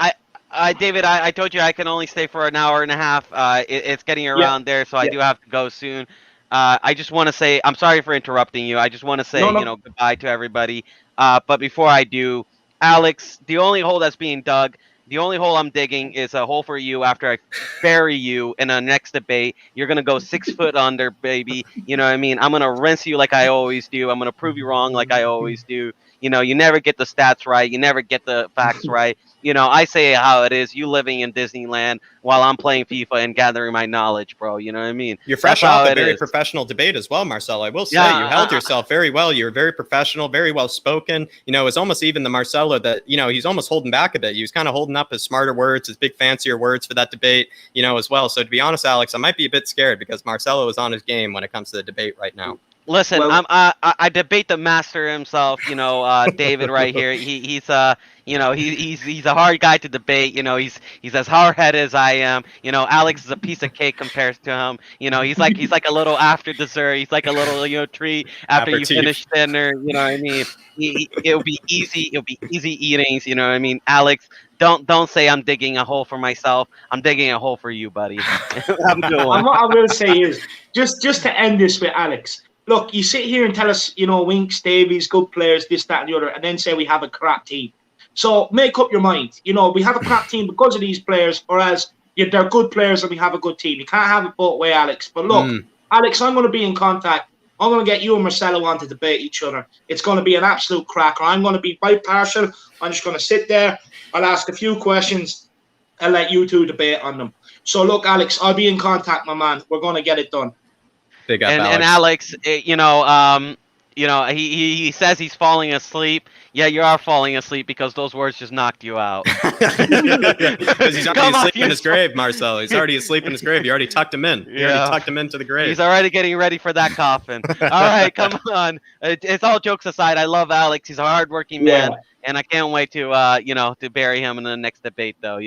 S3: David, I told you I can only stay for an hour and a half. It's getting around there, so I do have to go soon. I just want to say I'm sorry for interrupting you. I just want to say goodbye to everybody. But before I do, Alex, the only hole that's being dug. The only hole I'm digging is a hole for you after I bury you in a next debate. You're going to go 6 foot under, baby. You know what I mean? I'm going to rinse you like I always do. I'm going to prove you wrong like I always do. You never get the stats right. You never get the facts right. I say how it is. You living in Disneyland while I'm playing FIFA and gathering my knowledge, bro. You know what I mean?
S2: You're fresh off a very professional debate as well, Marcelo. I will say you held yourself very well. You were very professional, very well spoken. It's almost even the Marcelo that, he's almost holding back a bit. He was kind of holding up his smarter words, his big fancier words for that debate, as well. So to be honest, Alex, I might be a bit scared because Marcelo is on his game when it comes to the debate right now.
S3: Listen, I debate the master himself, David right here. He's a hard guy to debate. He's as hard-headed as I am. Alex is a piece of cake compared to him. He's like a little after dessert. He's like a little treat after you finish dinner. You know what I mean? It'll be easy. It'll be easy eatings. You know what I mean? Alex, don't say I'm digging a hole for myself. I'm digging a hole for you, buddy. Have a good one.
S1: What I will say is just to end this with Alex. Look, you sit here and tell us, Winks, Davies, good players, this, that, and the other, and then say we have a crap team. So make up your mind. We have a crap team because of these players, or else they're good players and we have a good team. You can't have it both way, Alex. But look, Alex, I'm going to be in contact. I'm going to get you and Marcelo on to debate each other. It's going to be an absolute cracker. I'm going to be quite partial. I'm just going to sit there. I'll ask a few questions and let you two debate on them. So look, Alex, I'll be in contact, my man. We're going to get it done.
S2: Big up,
S3: and Alex, he says he's falling asleep. Yeah, you are falling asleep because those words just knocked you out.
S2: Because he's already asleep in his grave, Marcel. He's already asleep in his grave. You already tucked him in. You already tucked him into the grave.
S3: He's already getting ready for that coffin. All right, come on. It's all jokes aside. I love Alex. He's a hardworking man, and I can't wait to bury him in the next debate, though.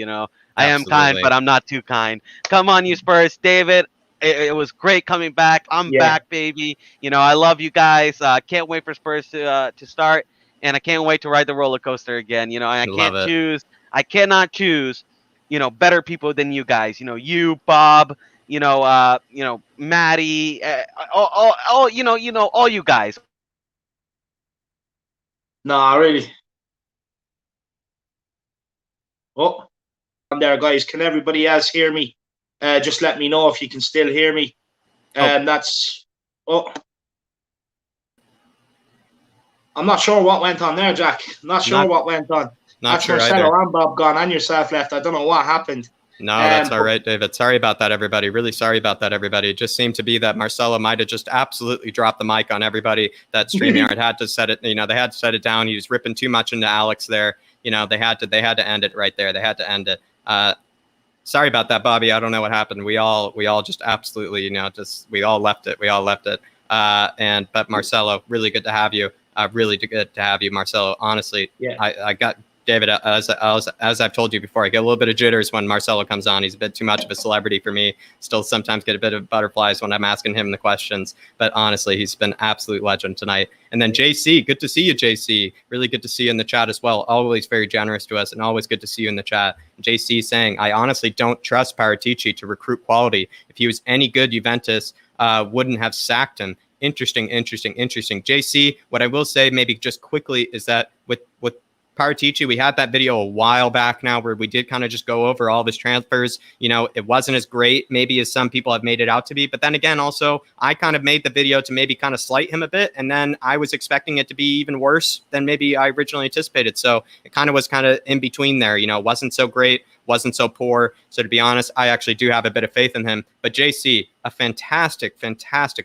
S3: I am kind, but I'm not too kind. Come on, you Spurs, David. It was great coming back. I'm back, baby. I love you guys. Can't wait for Spurs to start, and I can't wait to ride the roller coaster again. I cannot choose, better people than you guys. You, Bob. Maddie. All you guys.
S1: No, really. Oh, I'm there, guys. Can everybody else hear me? Just let me know if you can still hear me. I'm not sure what went on there, Jack. Not sure what went on.
S2: That's
S1: sure Marcelo and Bob gone and yourself left. I don't know what happened.
S2: No, that's all right, David. Sorry about that, everybody. Really sorry about that, everybody. It just seemed to be that Marcelo might have just absolutely dropped the mic on everybody. That StreamYard had to set it. They had to set it down. He was ripping too much into Alex there. They had to end it right there. They had to end it. Sorry about that, Bobby. I don't know what happened. We all just absolutely, we all left it. But Marcelo, really good to have you. Really good to have you, Marcelo. Honestly, I got David, as I've told you before, I get a little bit of jitters when Marcelo comes on. He's a bit too much of a celebrity for me. Still sometimes get a bit of butterflies when I'm asking him the questions. But honestly, he's been absolute legend tonight. And then JC, good to see you, JC. Really good to see you in the chat as well. Always very generous to us and always good to see you in the chat. JC saying, I honestly don't trust Paratici to recruit quality. If he was any good, Juventus wouldn't have sacked him. Interesting. JC, what I will say maybe just quickly is that with Paratici, we had that video a while back now where we did kind of just go over all of his transfers. You know, it wasn't as great maybe as some people have made it out to be. But then again, also, I kind of made the video to maybe kind of slight him a bit. And then I was expecting it to be even worse than maybe I originally anticipated. So it kind of was kind of in between there. You know, wasn't so great, wasn't so poor. So to be honest, I actually do have a bit of faith in him. But JC, a fantastic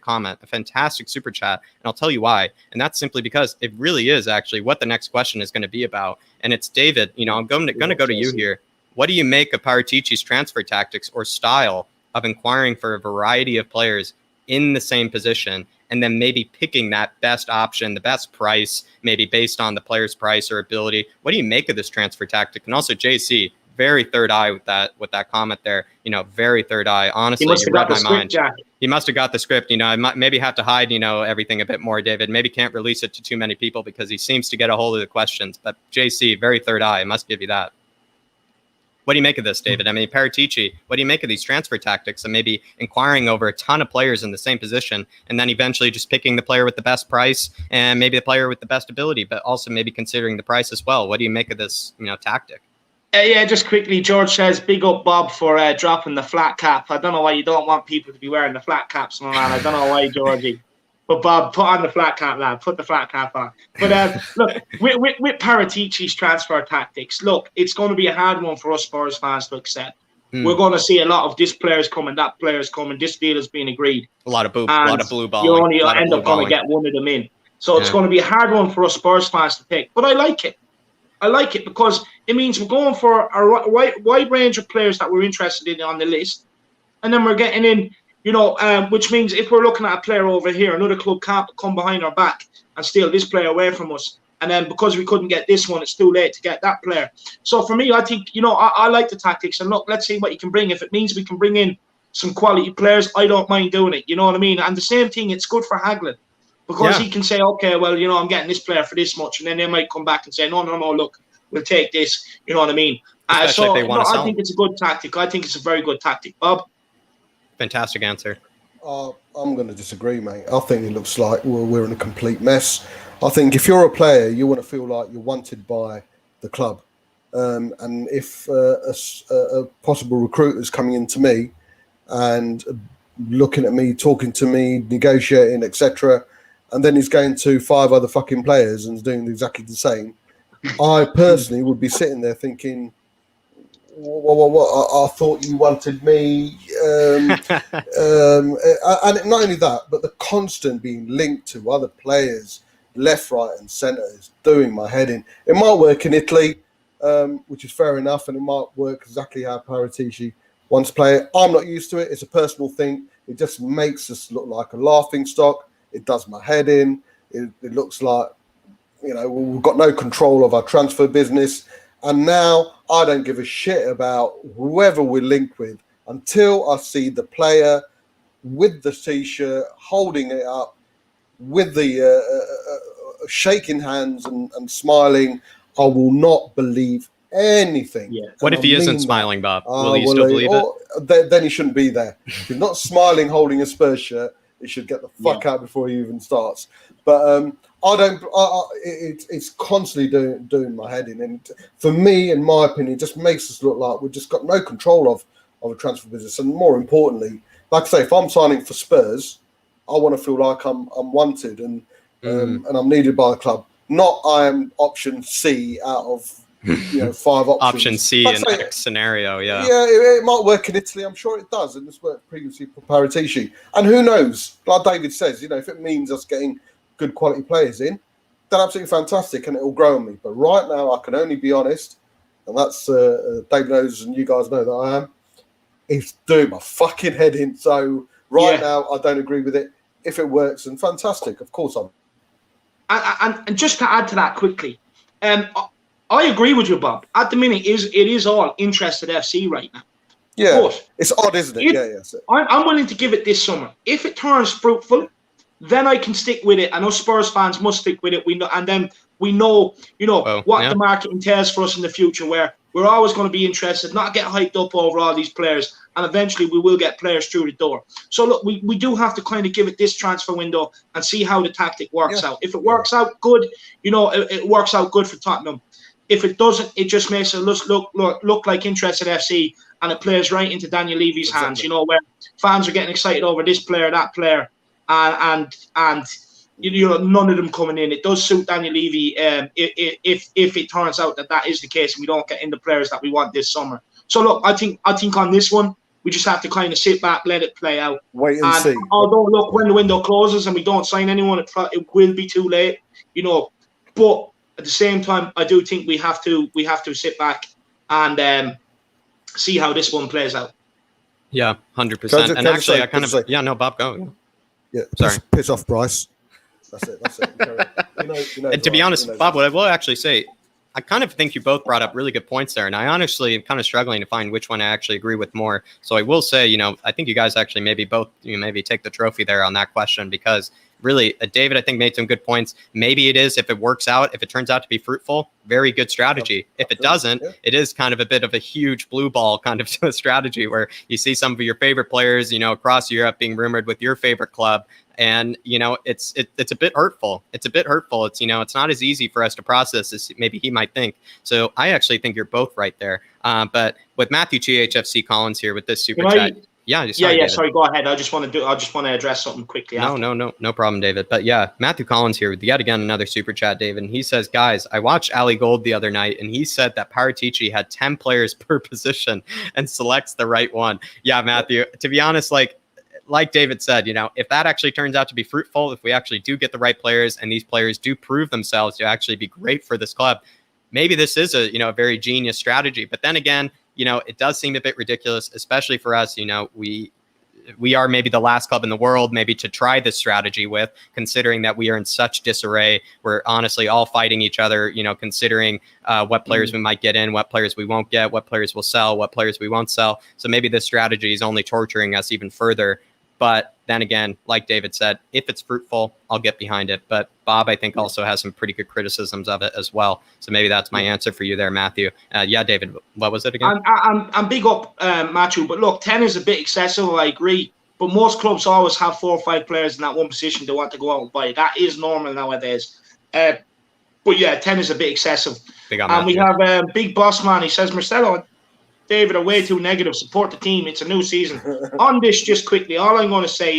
S2: comment, a fantastic super chat. And I'll tell you why. And that's simply because it really is actually what the next question is going to be about. And it's David, you know, I'm going to go to you here. What do you make of Paratici's transfer tactics or style of inquiring for a variety of players in the same position and then maybe picking that best option, the best price, maybe based on the player's price or ability? What do you make of this transfer tactic? And also JC, very third eye with that comment there. You know, very third eye. Honestly,
S1: he must have
S2: you read
S1: got the
S2: my
S1: script,
S2: mind.
S1: Jack.
S2: He must have got the script. You know, I might maybe have to hide, you know, everything a bit more, David. Maybe can't release it to too many people because he seems to get a hold of the questions. But JC, very third eye. I must give you that. What do you make of this, David? I mean, Paratici, what do you make of these transfer tactics and maybe inquiring over a ton of players in the same position and then eventually just picking the player with the best price and maybe the player with the best ability, but also maybe considering the price as well? What do you make of this, you know, tactic?
S1: Yeah, just quickly, George says, big up Bob for dropping the flat cap. I don't know why you don't want people to be wearing the flat caps, man. I don't know why, Georgie. But Bob, put on the flat cap, lad. Put the flat cap on. But look, with Paratici's transfer tactics, look, it's going to be a hard one for us Spurs fans to accept. We're going to see a lot of this player's coming, that player's coming, this deal has been agreed.
S2: A lot of blue balling.
S1: You only end up going to get one of them in. So it's going to be a hard one for us Spurs fans to pick. But I like it. I like it because it means we're going for a wide range of players that we're interested in on the list. And then we're getting in, you know, which means if we're looking at a player over here, another club can't come behind our back and steal this player away from us. And then because we couldn't get this one, it's too late to get that player. So for me, I think, you know, I like the tactics. And look, let's see what you can bring. If it means we can bring in some quality players, I don't mind doing it. You know what I mean? And the same thing, it's good for Hagelin. Because he can say, okay, well, you know, I'm getting this player for this much. And then they might come back and say, no, look, we'll take this. You know what I mean? So I think it's a good tactic. I think it's a very good tactic. Bob?
S2: Fantastic answer.
S4: I'm going to disagree, mate. I think it looks like we're in a complete mess. I think if you're a player, you want to feel like you're wanted by the club. And if a possible recruiter is coming into me and looking at me, talking to me, negotiating, etc., and then he's going to 5 other fucking players and doing exactly the same, I personally would be sitting there thinking, what? I thought you wanted me. And not only that, but the constant being linked to other players, left, right, and centre is doing my head in. It might work in Italy, which is fair enough, and it might work exactly how Paratici wants to play it. I'm not used to it. It's a personal thing. It just makes us look like a laughing stock. It does my head in. It looks like, you know, we've got no control of our transfer business. And now I don't give a shit about whoever we're linked with until I see the player with the T-shirt, holding it up, with the shaking hands and smiling. I will not believe anything.
S1: Yeah.
S2: What if he isn't smiling, Bob? Will you still believe it?
S4: Then he shouldn't be there. If you're not smiling, holding a Spurs shirt, he should get the fuck out before he even starts. But it's constantly doing my head in. And for me, in my opinion, it just makes us look like we've just got no control of a transfer business. And more importantly, like I say, if I'm signing for Spurs, I want to feel like I'm wanted and I'm needed by the club. Not I am option C out of 5 options.
S2: Option C in X scenario, yeah.
S4: Yeah, it might work in Italy. I'm sure it does, and it's worked previously for Paratici. And who knows? Like David says, if it means us getting good quality players in, then absolutely fantastic, and it will grow on me. But right now, I can only be honest, and that's David knows, and you guys know that I am. It's doing my fucking head in. So now, I don't agree with it. If it works, then fantastic. Of course, I'm.
S1: And just to add to that quickly, I agree with you, Bob. At the minute, it is all interested FC right now.
S4: Yeah,
S1: but
S4: it's odd, isn't it? Yeah. So.
S1: I'm willing to give it this summer. If it turns fruitful, then I can stick with it. I know Spurs fans must stick with it. We know, and then we know, what the market entails for us in the future, where we're always going to be interested, not get hyped up over all these players, and eventually we will get players through the door. So look, we do have to kind of give it this transfer window and see how the tactic works out. If it works out good, it works out good for Tottenham. If it doesn't, it just makes it look like interested FC, and it plays right into Daniel Levy's hands. Where fans are getting excited over this player, that player, and none of them coming in. It does suit Daniel Levy if it turns out that is the case and we don't get in the players that we want this summer. So look, I think on this one we just have to kind of sit back, let it play out,
S4: wait and see.
S1: Although look, when the window closes and we don't sign anyone, it will be too late, But at the same time, I do think we have to sit back and see how this one plays out.
S2: Yeah, 100%. And actually, Bob, go.
S4: Yeah,
S2: sorry.
S4: Piss off, Bryce. That's it.
S2: And to be honest, Bob, what I will actually say, I kind of think you both brought up really good points there, and I honestly am kind of struggling to find which one I actually agree with more. So I will say, I think you guys actually maybe take the trophy there on that question, because really, David, I think made some good points. Maybe it is, if it works out, if it turns out to be fruitful, very good strategy. If it doesn't, it is kind of a bit of a huge blue ball kind of strategy where you see some of your favorite players, across Europe being rumored with your favorite club. And, it's a bit hurtful. It's a bit hurtful. It's, it's not as easy for us to process as maybe he might think. So I actually think you're both right there. But with Matthew GHFC Collins here with this super chat. Sorry, go ahead. I just want to address something quickly. No problem, David. But yeah, Matthew Collins here with yet again another super chat, David. And he says, guys, I watched Ali Gold the other night, and he said that Paratici had 10 players per position and selects the right one. Yeah, Matthew, to be honest, like David said, if that actually turns out to be fruitful, if we actually do get the right players and these players do prove themselves to actually be great for this club, maybe this is a very genius strategy. But then again, it does seem a bit ridiculous, especially for us. We are maybe the last club in the world maybe to try this strategy with, considering that we are in such disarray. We're honestly all fighting each other, considering what players we might get in, what players we won't get, what players will sell, what players we won't sell. So maybe this strategy is only torturing us even further. But then again, like David said, if it's fruitful, I'll get behind it. But Bob, I think, also has some pretty good criticisms of it as well. So maybe that's my answer for you there, Matthew. David, what was it again?
S1: I'm big up Matthew, but look, 10 is a bit excessive, I agree. But most clubs always have 4 or 5 players in that one position they want to go out and buy. That is normal nowadays. But yeah, 10 is a bit excessive. And we have Big Boss Man. He says, Marcelo and David are way too negative. Support the team. It's a new season. On this, just quickly, all I'm going to say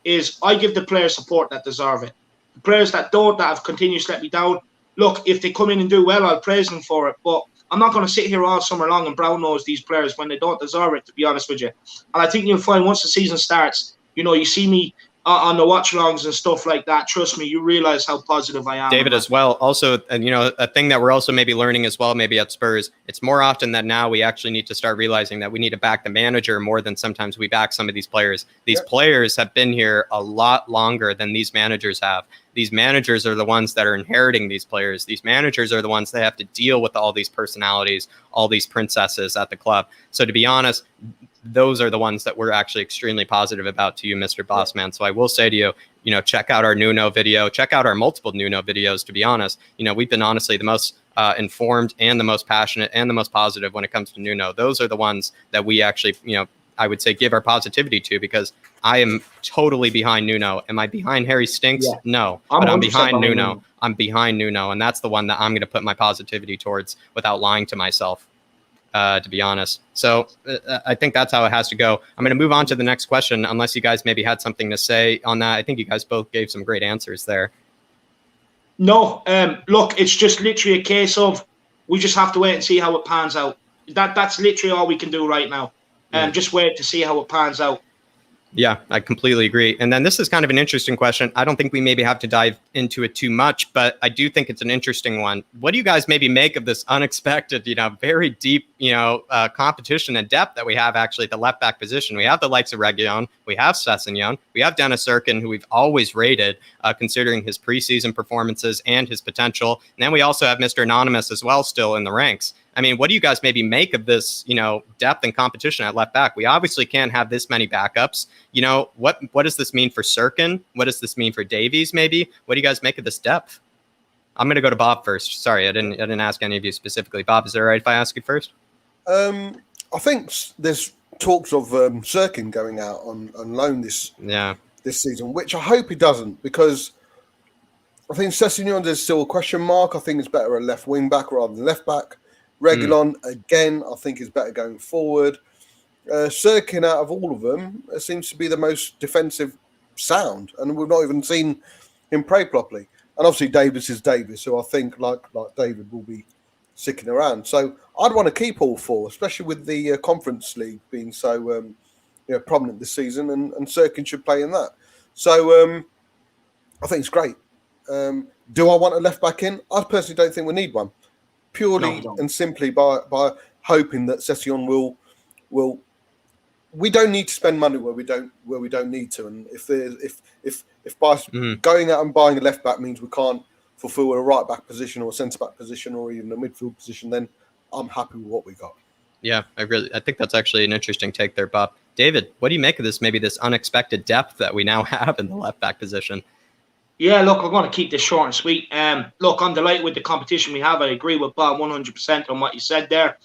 S1: is I give the players support that deserve it. The players that don't, that have continued to let me down, look, if they come in and do well, I'll praise them for it. But I'm not going to sit here all summer long and brown-nose these players when they don't deserve it, to be honest with you. And I think you'll find once the season starts, you see me on the watch-alongs and stuff like that. Trust me, you realize how positive I am.
S2: David, as well. Also, and a thing that we're also maybe learning as well, maybe at Spurs, it's more often than now we actually need to start realizing that we need to back the manager more than sometimes we back some of these players. These players have been here a lot longer than these managers have. These managers are the ones that are inheriting these players. These managers are the ones that have to deal with all these personalities, all these princesses at the club. So to be honest, those are the ones that we're actually extremely positive about to you, Mr. Bossman. So I will say to you, check out our Nuno video, check out our multiple Nuno videos. To be honest, we've been honestly the most informed and the most passionate and the most positive when it comes to Nuno. Those are the ones that we actually, I would say give our positivity to, because I am totally behind Nuno. Am I behind Harry Stinks? Yeah. No, but I'm behind Nuno. I'm behind Nuno. And that's the one that I'm going to put my positivity towards without lying to myself. To be honest. So I think that's how it has to go. I'm going to move on to the next question, unless you guys maybe had something to say on that. I think you guys both gave some great answers there.
S1: No, look, it's just literally a case of we just have to wait and see how it pans out. That's literally all we can do right now. Just wait to see how it pans out.
S2: Yeah, I completely agree. And then this is kind of an interesting question. I don't think we maybe have to dive into it too much, but I do think it's an interesting one. What do you guys maybe make of this unexpected, very deep, competition and depth that we have actually at the left back position? We have the likes of Reguilon, we have Sessegnon, we have Dennis Irkin, who we've always rated, considering his preseason performances and his potential. And then we also have Mr. Anonymous as well, still in the ranks. I mean, what do you guys maybe make of this, depth and competition at left back? We obviously can't have this many backups. What does this mean for Sirkin? What does this mean for Davies? Maybe. What do you guys make of this depth? I'm going to go to Bob first. Sorry, I didn't ask any of you specifically. Bob, is it all right if I ask you first?
S4: I think there's talks of Sirkin going out on loan this season, which I hope he doesn't, because I think Sessegnon is still a question mark. I think it's better a left wing back rather than left back. Reguilon, again, I think is better going forward. Sirkin, out of all of them, seems to be the most defensive sound, and we've not even seen him play properly. And obviously Davis is Davis, who I think, like David, will be sticking around. So I'd want to keep all four, especially with the Conference League being so prominent this season, and Sirkin should play in that. So I think it's great. Do I want a left back in? I personally don't think we need one. Purely and simply by hoping that Sessegnon will. We don't need to spend money where we don't need to, and if by going out and buying a left back means we can't fulfil a right back position or a centre back position or even a midfield position, then I'm happy with what we got.
S2: Yeah, I think that's actually an interesting take there, Bob. David, what do you make of this? Maybe this unexpected depth that we now have in the left back position.
S1: Yeah, look, I'm going to keep this short and sweet. Look, I'm delighted with the competition we have. I agree with Bob 100% on what you said there.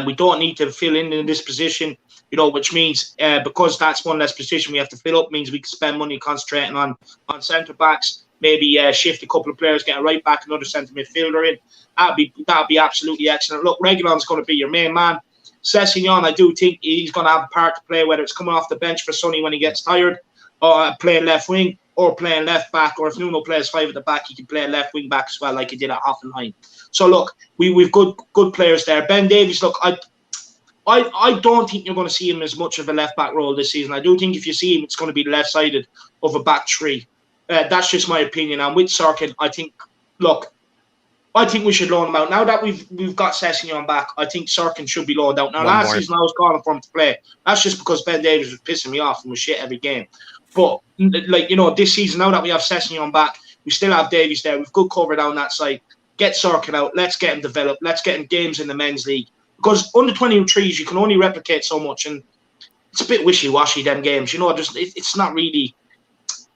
S1: We don't need to fill in this position, which means because that's one less position we have to fill up, means we can spend money concentrating on centre backs. Maybe shift a couple of players, get a right back, another centre midfielder in. That'd be absolutely excellent. Look, Reguilon's going to be your main man. Sessegnon, I do think he's going to have a part to play, whether it's coming off the bench for Sonny when he gets tired, or playing left wing, or playing left back, or if Nuno plays five at the back, he can play left wing back as well, like he did at Hoffenheim. So look, we've good players there. Ben Davies, look, I don't think you're going to see him as much of a left back role this season. I do think if you see him, it's going to be left sided of a back three. That's just my opinion. And with Sirkin, I think we should loan him out. Now that we've got Sessegnon back, I think Sirkin should be loaned out. Now, last season I was calling for him to play. That's just because Ben Davies was pissing me off and was shit every game. But, this season, now that we have Sessegnon back, we still have Davies there. We've good cover down that side. Get Sirkin out. Let's get him developed. Let's get him games in the men's league. Because under 23s, you can only replicate so much. And it's a bit wishy-washy, them games. It's not really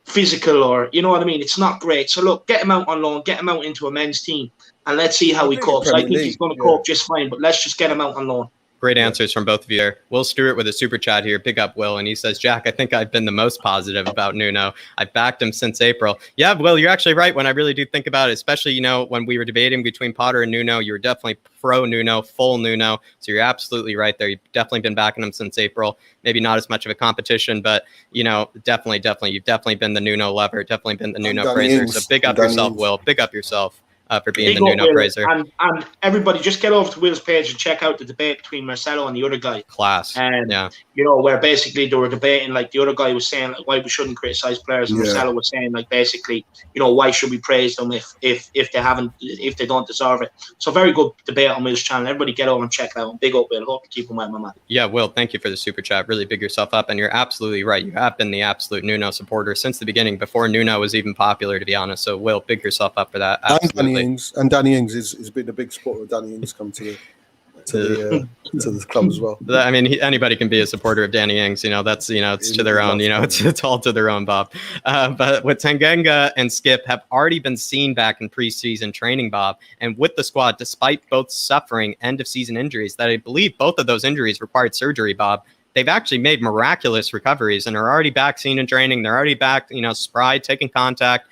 S1: physical or, you know what I mean? It's not great. So, look, get him out on loan. Get him out into a men's team. And let's see how he copes. I think he's going to cope just fine. But let's just get him out on loan.
S2: Great answers from both of you there. Will Stewart with a super chat here. Big up, Will. And he says, Jack, I think I've been the most positive about Nuno. I've backed him since April. Yeah, Will, you're actually right when I really do think about it, especially, when we were debating between Potter and Nuno, you were definitely pro Nuno, full Nuno. So you're absolutely right there. You've definitely been backing him since April. Maybe not as much of a competition, but, definitely. You've definitely been the Nuno lover, definitely been the Nuno praiser. So big up yourself, Will. Big up yourself. For being the Nuno praiser.
S1: And everybody, just get over to Will's page and check out the debate between Marcelo and the other guy.
S2: Class.
S1: Yeah. Where basically they were debating, like the other guy was saying why we shouldn't criticize players, and Marcelo was saying basically, why should we praise them if they don't deserve it. So very good debate on Will's channel. Everybody get over and check it out. And big up, Will. Hope you keep him well, my man.
S2: Yeah, Will, thank you for the super chat. Really big yourself up, and you're absolutely right. You have been the absolute Nuno supporter since the beginning, before Nuno was even popular, to be honest. So Will, big yourself up for that. Absolutely.
S4: And Danny Ings has been a big supporter of Danny Ings come to the club as well.
S2: I mean, anybody can be a supporter of Danny Ings. That's it's to their own. It's all to their own, Bob. But with Tanganga and Skip have already been seen back in preseason training, Bob, and with the squad, despite both suffering end of season injuries, that I believe both of those injuries required surgery, Bob. They've actually made miraculous recoveries and are already back seen in training. They're already back, spry, taking contact,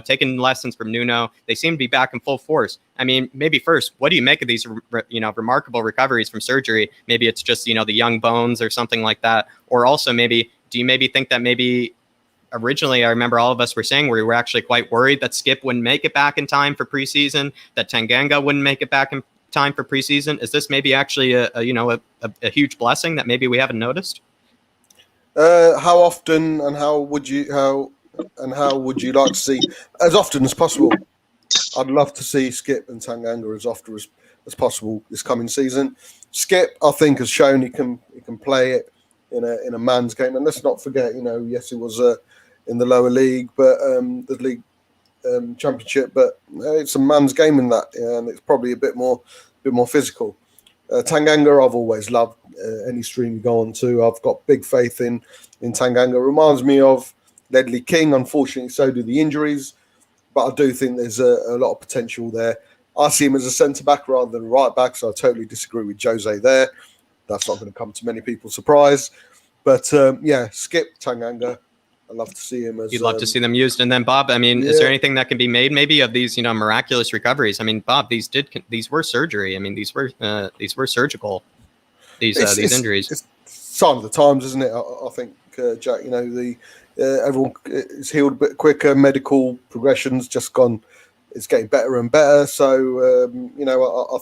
S2: taking lessons from Nuno. They seem to be back in full force. I mean, maybe first, what do you make of these, remarkable recoveries from surgery? Maybe it's just, the young bones or something like that. Or also do you think that originally, I remember all of us were saying we were actually quite worried that Skip wouldn't make it back in time for preseason, that Tanganga wouldn't make it back in time for preseason? Is this maybe actually a huge blessing that maybe we haven't noticed?
S4: How often and how would you like to see as often as possible? I'd love to see Skip and Tanganga as often as possible this coming season. Skip, I think, has shown he can play it in a man's game, and let's not forget, yes, he was in the lower league, but the league championship, but it's a man's game in that, and it's probably a bit more physical. Tanganga, I've always loved. Any stream you go on to, I've got big faith in Tanganga. Reminds me of Ledley King. Unfortunately, so do the injuries, but I do think there's a lot of potential there. I see him as a centre back rather than a right back, so I totally disagree with Jose there. That's not going to come to many people's surprise. But Skip, Tanganga, I'd love to see him as.
S2: You'd love to see them used, and then Bob. I mean, is there anything that can be made, maybe, of these, miraculous recoveries? I mean, Bob, these were surgery. I mean, these were surgical. These injuries. It's
S4: sign of the times, isn't it? I think, Jack. Everyone is healed a bit quicker. Medical progression's just gone. It's getting better and better. So I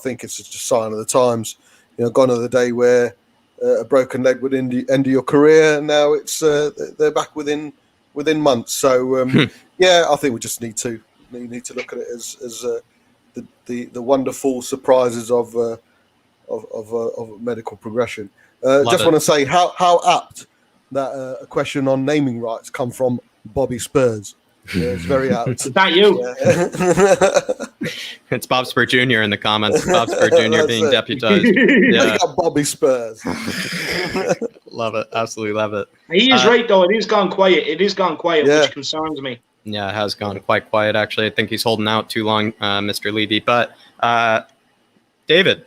S4: think it's just a sign of the times. Gone are the day where a broken leg would end your career. Now it's they're back within months. So I think we just need to look at it as the wonderful surprises of medical progression. Just want to say how apt that a question on naming rights come from Bobby Spurs. It's very apt.
S1: Is that you?
S4: Yeah.
S2: It's Bobspur Jr. in the comments. Bobspur Jr. being deputized.
S4: Yeah, Bobby Spurs.
S2: Love it. Absolutely love it.
S1: He is right, though. It is gone quiet. Which concerns me.
S2: Yeah, it has gone quite quiet, actually. I think he's holding out too long, Mr. Levy. But, David,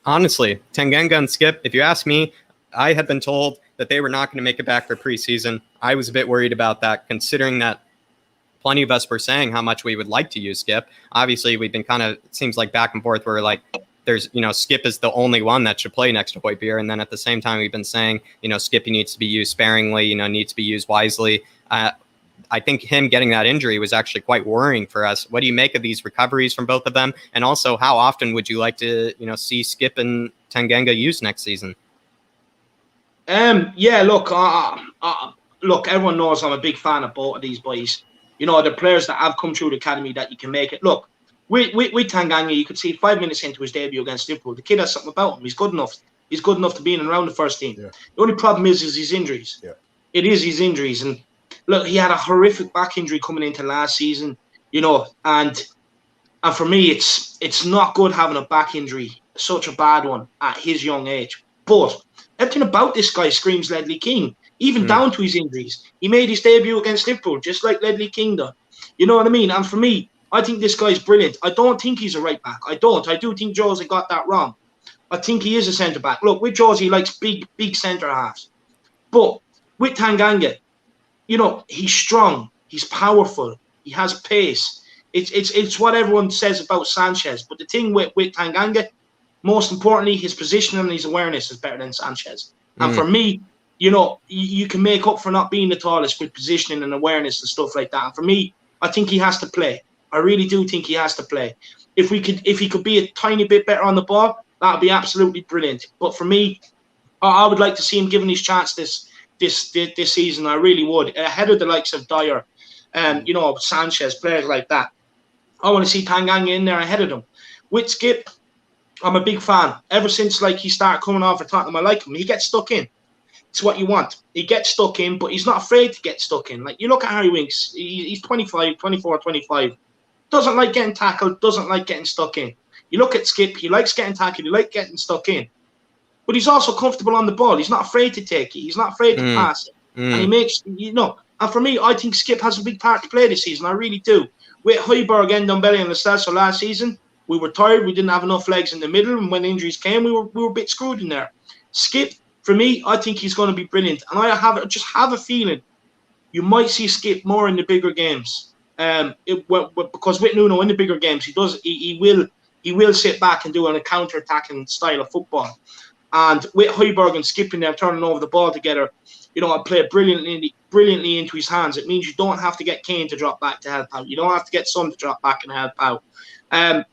S2: honestly, Tanganga and Skip, if you ask me, I had been told that they were not going to make it back for preseason. I was a bit worried about that, considering that plenty of us were saying how much we would like to use Skip. Obviously, we've been it seems like back and forth where like there's, Skip is the only one that should play next to Højbjerg. And then at the same time, we've been saying, Skip needs to be used sparingly, needs to be used wisely. I think him getting that injury was actually quite worrying for us. What do you make of these recoveries from both of them? And also, how often would you like to, see Skip and Tanganga used next season?
S1: Look, everyone knows I'm a big fan of both of these boys. The players that have come through the academy that you can make it. Look, with Tanganga, you could see 5 minutes into his debut against Liverpool, the kid has something about him. He's good enough. He's good enough to be in and around the first team. Yeah. The only problem is his injuries. Yeah. It is his injuries. And look, he had a horrific back injury coming into last season, and for me, it's not good having a back injury, such a bad one at his young age. But everything about this guy screams Ledley King, even down to his injuries. He made his debut against Liverpool, just like Ledley King done. You know what I mean? And for me, I think this guy's brilliant. I don't think he's a right back. I do think Jose got that wrong. I think he is a centre back. Look, with Jose, he likes big centre halves. But with Tanganga, he's strong, he's powerful, he has pace. It's what everyone says about Sanchez. But the thing with Tanganga, most importantly, his position and his awareness is better than Sanchez. And for me, you can make up for not being the tallest with positioning and awareness and stuff like that. And for me, I think he has to play. I really do think he has to play. If he could be a tiny bit better on the ball, that would be absolutely brilliant. But for me, I would like to see him given his chance this season. I really would, ahead of the likes of Dyer, Sanchez, players like that. I want to see Tanganga in there ahead of them. With Skip, I'm a big fan. Ever since he started coming off for Tottenham, I like him. He gets stuck in. It's what you want. He gets stuck in, but he's not afraid to get stuck in. Like, you look at Harry Winks, he's 25. Doesn't like getting tackled, doesn't like getting stuck in. You look at Skip, he likes getting tackled, he likes getting stuck in. But he's also comfortable on the ball. He's not afraid to take it. He's not afraid to pass it. And he makes, and for me, I think Skip has a big part to play this season. I really do. With Højbjerg and Ndombele and Lo Celso last season, we were tired. We didn't have enough legs in the middle. And when injuries came, we were a bit screwed in there. Skip, for me, I think he's going to be brilliant. And I just have a feeling you might see Skip more in the bigger games. Because with Nuno in the bigger games, he will sit back and do a counter-attacking style of football. And with Højbjerg and Skip in there turning over the ball together, I play brilliantly into his hands. It means you don't have to get Kane to drop back to help out. You don't have to get Son to drop back and help out,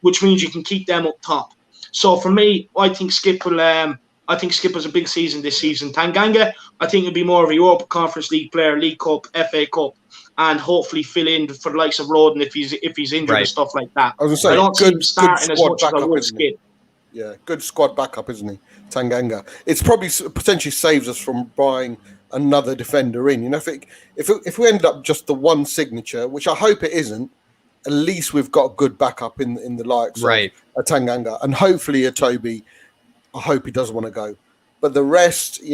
S1: which means you can keep them up top. So for me, I think Skip will. I think Skipper's a big season this season. Tanganga, I think he'll be more of a Europa Conference League player, League Cup, FA Cup, and hopefully fill in for the likes of Roden if he's injured and stuff like that.
S4: I was going to say,
S1: I don't see him starting as much as I would Skip.
S4: Yeah, good squad backup, isn't he, Tanganga? It's probably potentially saves us from buying another defender in. You know, if we end up just the one signature, which I hope it isn't, at least we've got good backup in the likes of a Tanganga, and hopefully a Toby. I hope he does want to go, but the rest, I'd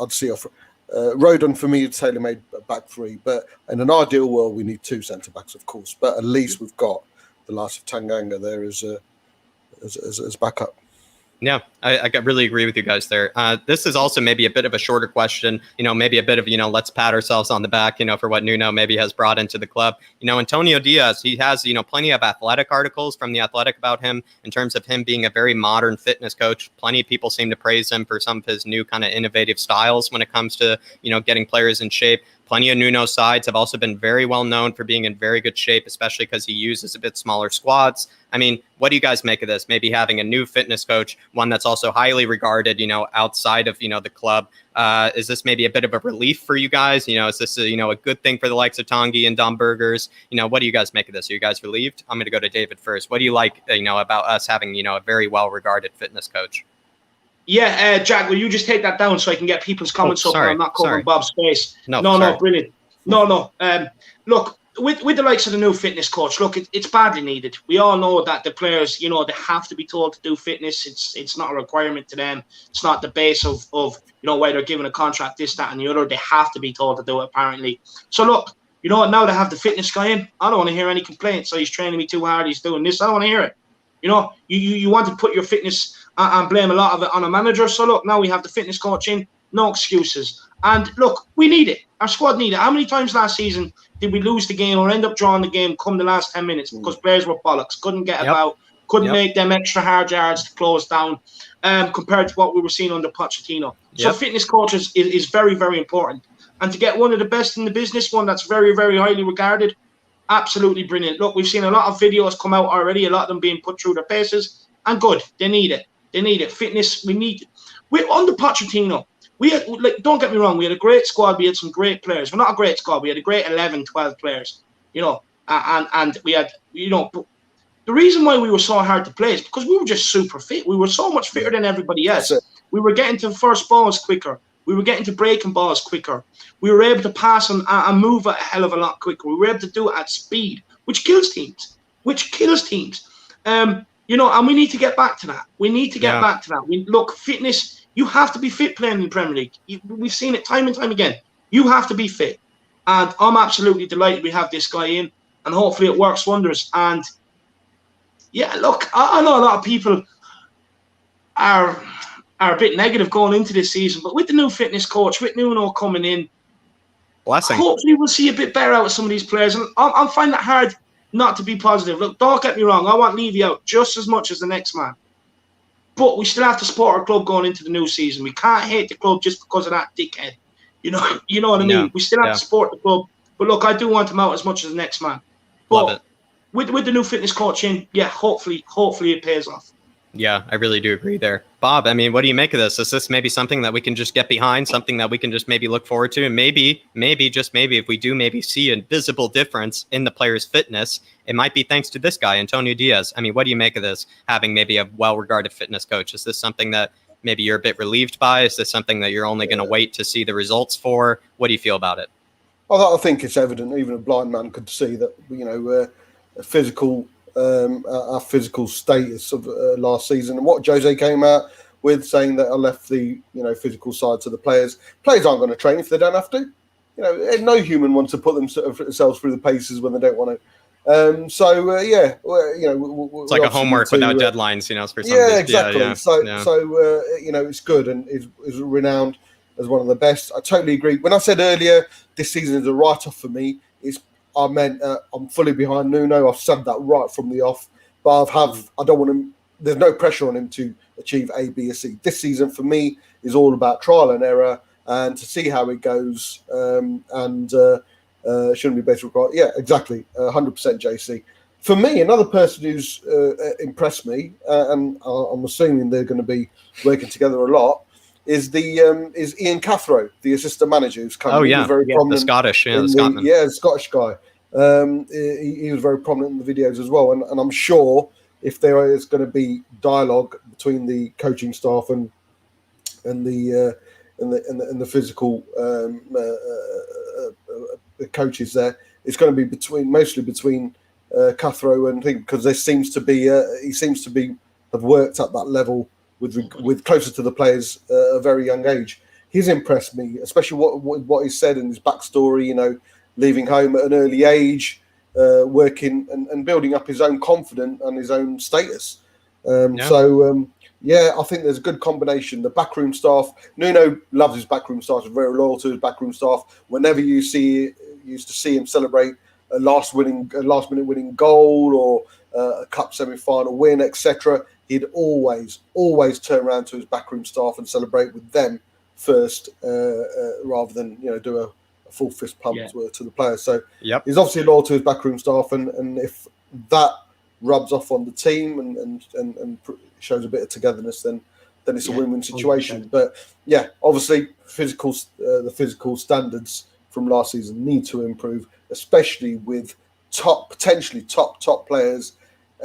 S4: see off. Rodon for me, tailor-made back three, but in an ideal world, we need two centre backs, of course. But at least we've got the last of Tanganga there as backup.
S2: Yeah, I really agree with you guys there. This is also maybe a bit of a shorter question, maybe a bit of, let's pat ourselves on the back, for what Nuno maybe has brought into the club. Antonio Diaz, he has, plenty of athletic articles from The Athletic about him in terms of him being a very modern fitness coach. Plenty of people seem to praise him for some of his new kind of innovative styles when it comes to, getting players in shape. Plenty of Nuno's sides have also been very well known for being in very good shape, especially because he uses a bit smaller squads. I mean, what do you guys make of this? Maybe having a new fitness coach, one that's also highly regarded, outside of, the club. Is this maybe a bit of a relief for you guys? Is this, a good thing for the likes of Tanguy and Domburgers? What do you guys make of this? Are you guys relieved? I'm going to go to David first. What do you like, about us having, a very well-regarded fitness coach?
S1: Yeah, Jack, will you just take that down so I can get people's comments up and I'm not covering Bob's face? No, brilliant. No. Look, with the likes of the new fitness coach, look, it's badly needed. We all know that the players, they have to be told to do fitness. It's not a requirement to them. It's not the base of why they're given a contract, this, that, and the other. They have to be told to do it, apparently. So look, now they have the fitness guy in. I don't want to hear any complaints. So he's training me too hard. He's doing this. I don't want to hear it. You want to put your fitness and blame a lot of it on a manager. So look, now we have the fitness coach in. No excuses. And look, we need it. Our squad need it. How many times last season did we lose the game or end up drawing the game come the last 10 minutes because players were bollocks, couldn't get about, couldn't make them extra hard yards to close down compared to what we were seeing under Pochettino. So fitness coaches is very, very important. And to get one of the best in the business, one that's very, very highly regarded, absolutely brilliant. Look, we've seen a lot of videos come out already, a lot of them being put through their paces, and good. They need it. Fitness, we need it. We're under Pochettino. We had, don't get me wrong, we had a great squad. We had some great players. Well, not a great squad. We had a great 11, 12 players, and we had, the reason why we were so hard to play is because we were just super fit. We were so much fitter than everybody else. We were getting to first balls quicker. We were getting to breaking balls quicker. We were able to pass and move a hell of a lot quicker. We were able to do it at speed, which kills teams. And we need to get back to that. We need to get back to that. Look, fitness, you have to be fit playing in the Premier League. We've seen it time and time again. You have to be fit. And I'm absolutely delighted we have this guy in, and hopefully it works wonders. And yeah, look, I know a lot of people are a bit negative going into this season, but with the new fitness coach, with Nuno coming in, hopefully we'll see a bit better out of some of these players. And I'm finding it hard not to be positive. Look, don't get me wrong, I want Levy out just as much as the next man. But we still have to support our club going into the new season. We can't hate the club just because of that dickhead. You know what I mean? We still have to support the club. But look, I do want him out as much as the next man. But with the new fitness coach in, hopefully it pays off.
S2: Yeah, I really do agree there. Bob, I mean, what do you make of this? Is this maybe something that we can just get behind, something that we can just maybe look forward to? And maybe, if we do maybe see a visible difference in the player's fitness, it might be thanks to this guy, Antonio Diaz. I mean, what do you make of this, having maybe a well-regarded fitness coach? Is this something that maybe you're a bit relieved by? Is this something that you're only going to wait to see the results for? What do you feel about it?
S4: I think it's evident. Even a blind man could see that, our physical status of last season, and what Jose came out with, saying that I left the physical side to the players. Players aren't going to train if they don't have to. No human wants to put themselves through the paces when they don't want to. It's
S2: like a homework without deadlines, for some
S4: exactly. It's good and is renowned as one of the best. I totally agree. When I said earlier this season is a write-off for me, I meant I'm fully behind Nuno. I've said that right from the off, but I don't want him. There's no pressure on him to achieve A, B, or C. This season for me is all about trial and error and to see how it goes. Shouldn't be better required. Yeah, exactly. 100% JC. For me, another person who's impressed me, and I'm assuming they're going to be working together a lot, is Ian Cathro, the assistant manager, who's coming.
S2: Oh yeah,
S4: he was very prominent.
S2: The Scottish, the
S4: Scottish guy. He was very prominent in the videos as well, and I'm sure if there is going to be dialogue between the coaching staff and the physical coaches there, it's going to be mostly between Cathro and him, because there seems to be he seems to have worked at that level with closer to the players at a very young age. He's impressed me, especially what he said in his backstory. Leaving home at an early age, working and building up his own confidence and his own status. I think there's a good combination. The backroom staff, Nuno loves his backroom staff. He's very loyal to his backroom staff. Whenever you used to see him celebrate a last minute winning goal or a cup semi-final win, etc., he'd always turn around to his backroom staff and celebrate with them first, rather than do a full fist pump to the players. So he's obviously loyal to his backroom staff, and if that rubs off on the team and shows a bit of togetherness, then it's a win-win situation. 100%. But obviously the physical standards from last season need to improve, especially with potentially top players,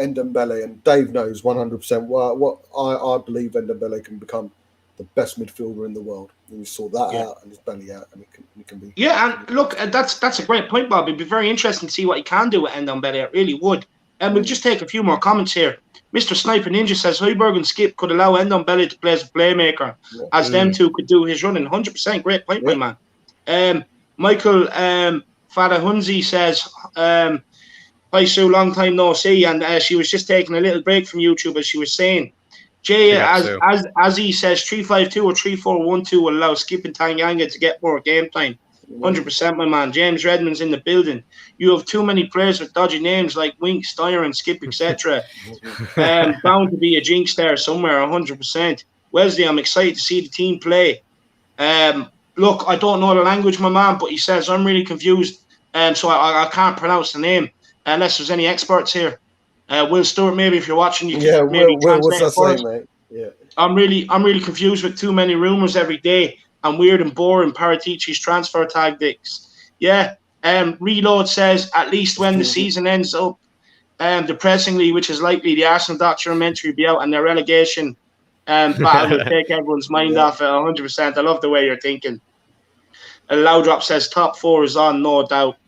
S4: Ndombele, and Dave knows 100% what I believe Ndombele can become the best midfielder in the world. And you saw that out and his belly out, and he can be. Yeah,
S1: and look, that's a great point, Bob. It'd be very interesting to see what he can do with Ndombele. It really would. And we'll just take a few more comments here. Mr. Sniper Ninja says Højbjerg and Skip could allow Ndombele to play as a playmaker, as them two could do his running. 100%, great point, my man. Michael Fadahunzi says, hi Sue, long time no see, and she was just taking a little break from YouTube, as she was saying. Jay, as he says, 3-5-2 or 3-4-1-2 will allow Skip and Tanganga to get more game time. 100%, my man. James Redmond's in the building. You have too many players with dodgy names like Wink, Steyer, and Skip, etc. Bound to be a jinx there somewhere. 100%. Wesley, I'm excited to see the team play. Look, I don't know the language, my man, but he says I'm really confused, so I can't pronounce the name unless there's any experts here. Will Stewart, maybe if you're watching, you can maybe translate what's that saying, mate? Yeah. I'm really confused with too many rumors every day and weird and boring Paratici's transfer tactics. Yeah. Reload says at least when the season ends up depressingly, which is likely, the Arsenal documentary will be out and their relegation battle will take everyone's mind off it. 100%. I love the way you're thinking. Loudrop says top four is on, no doubt.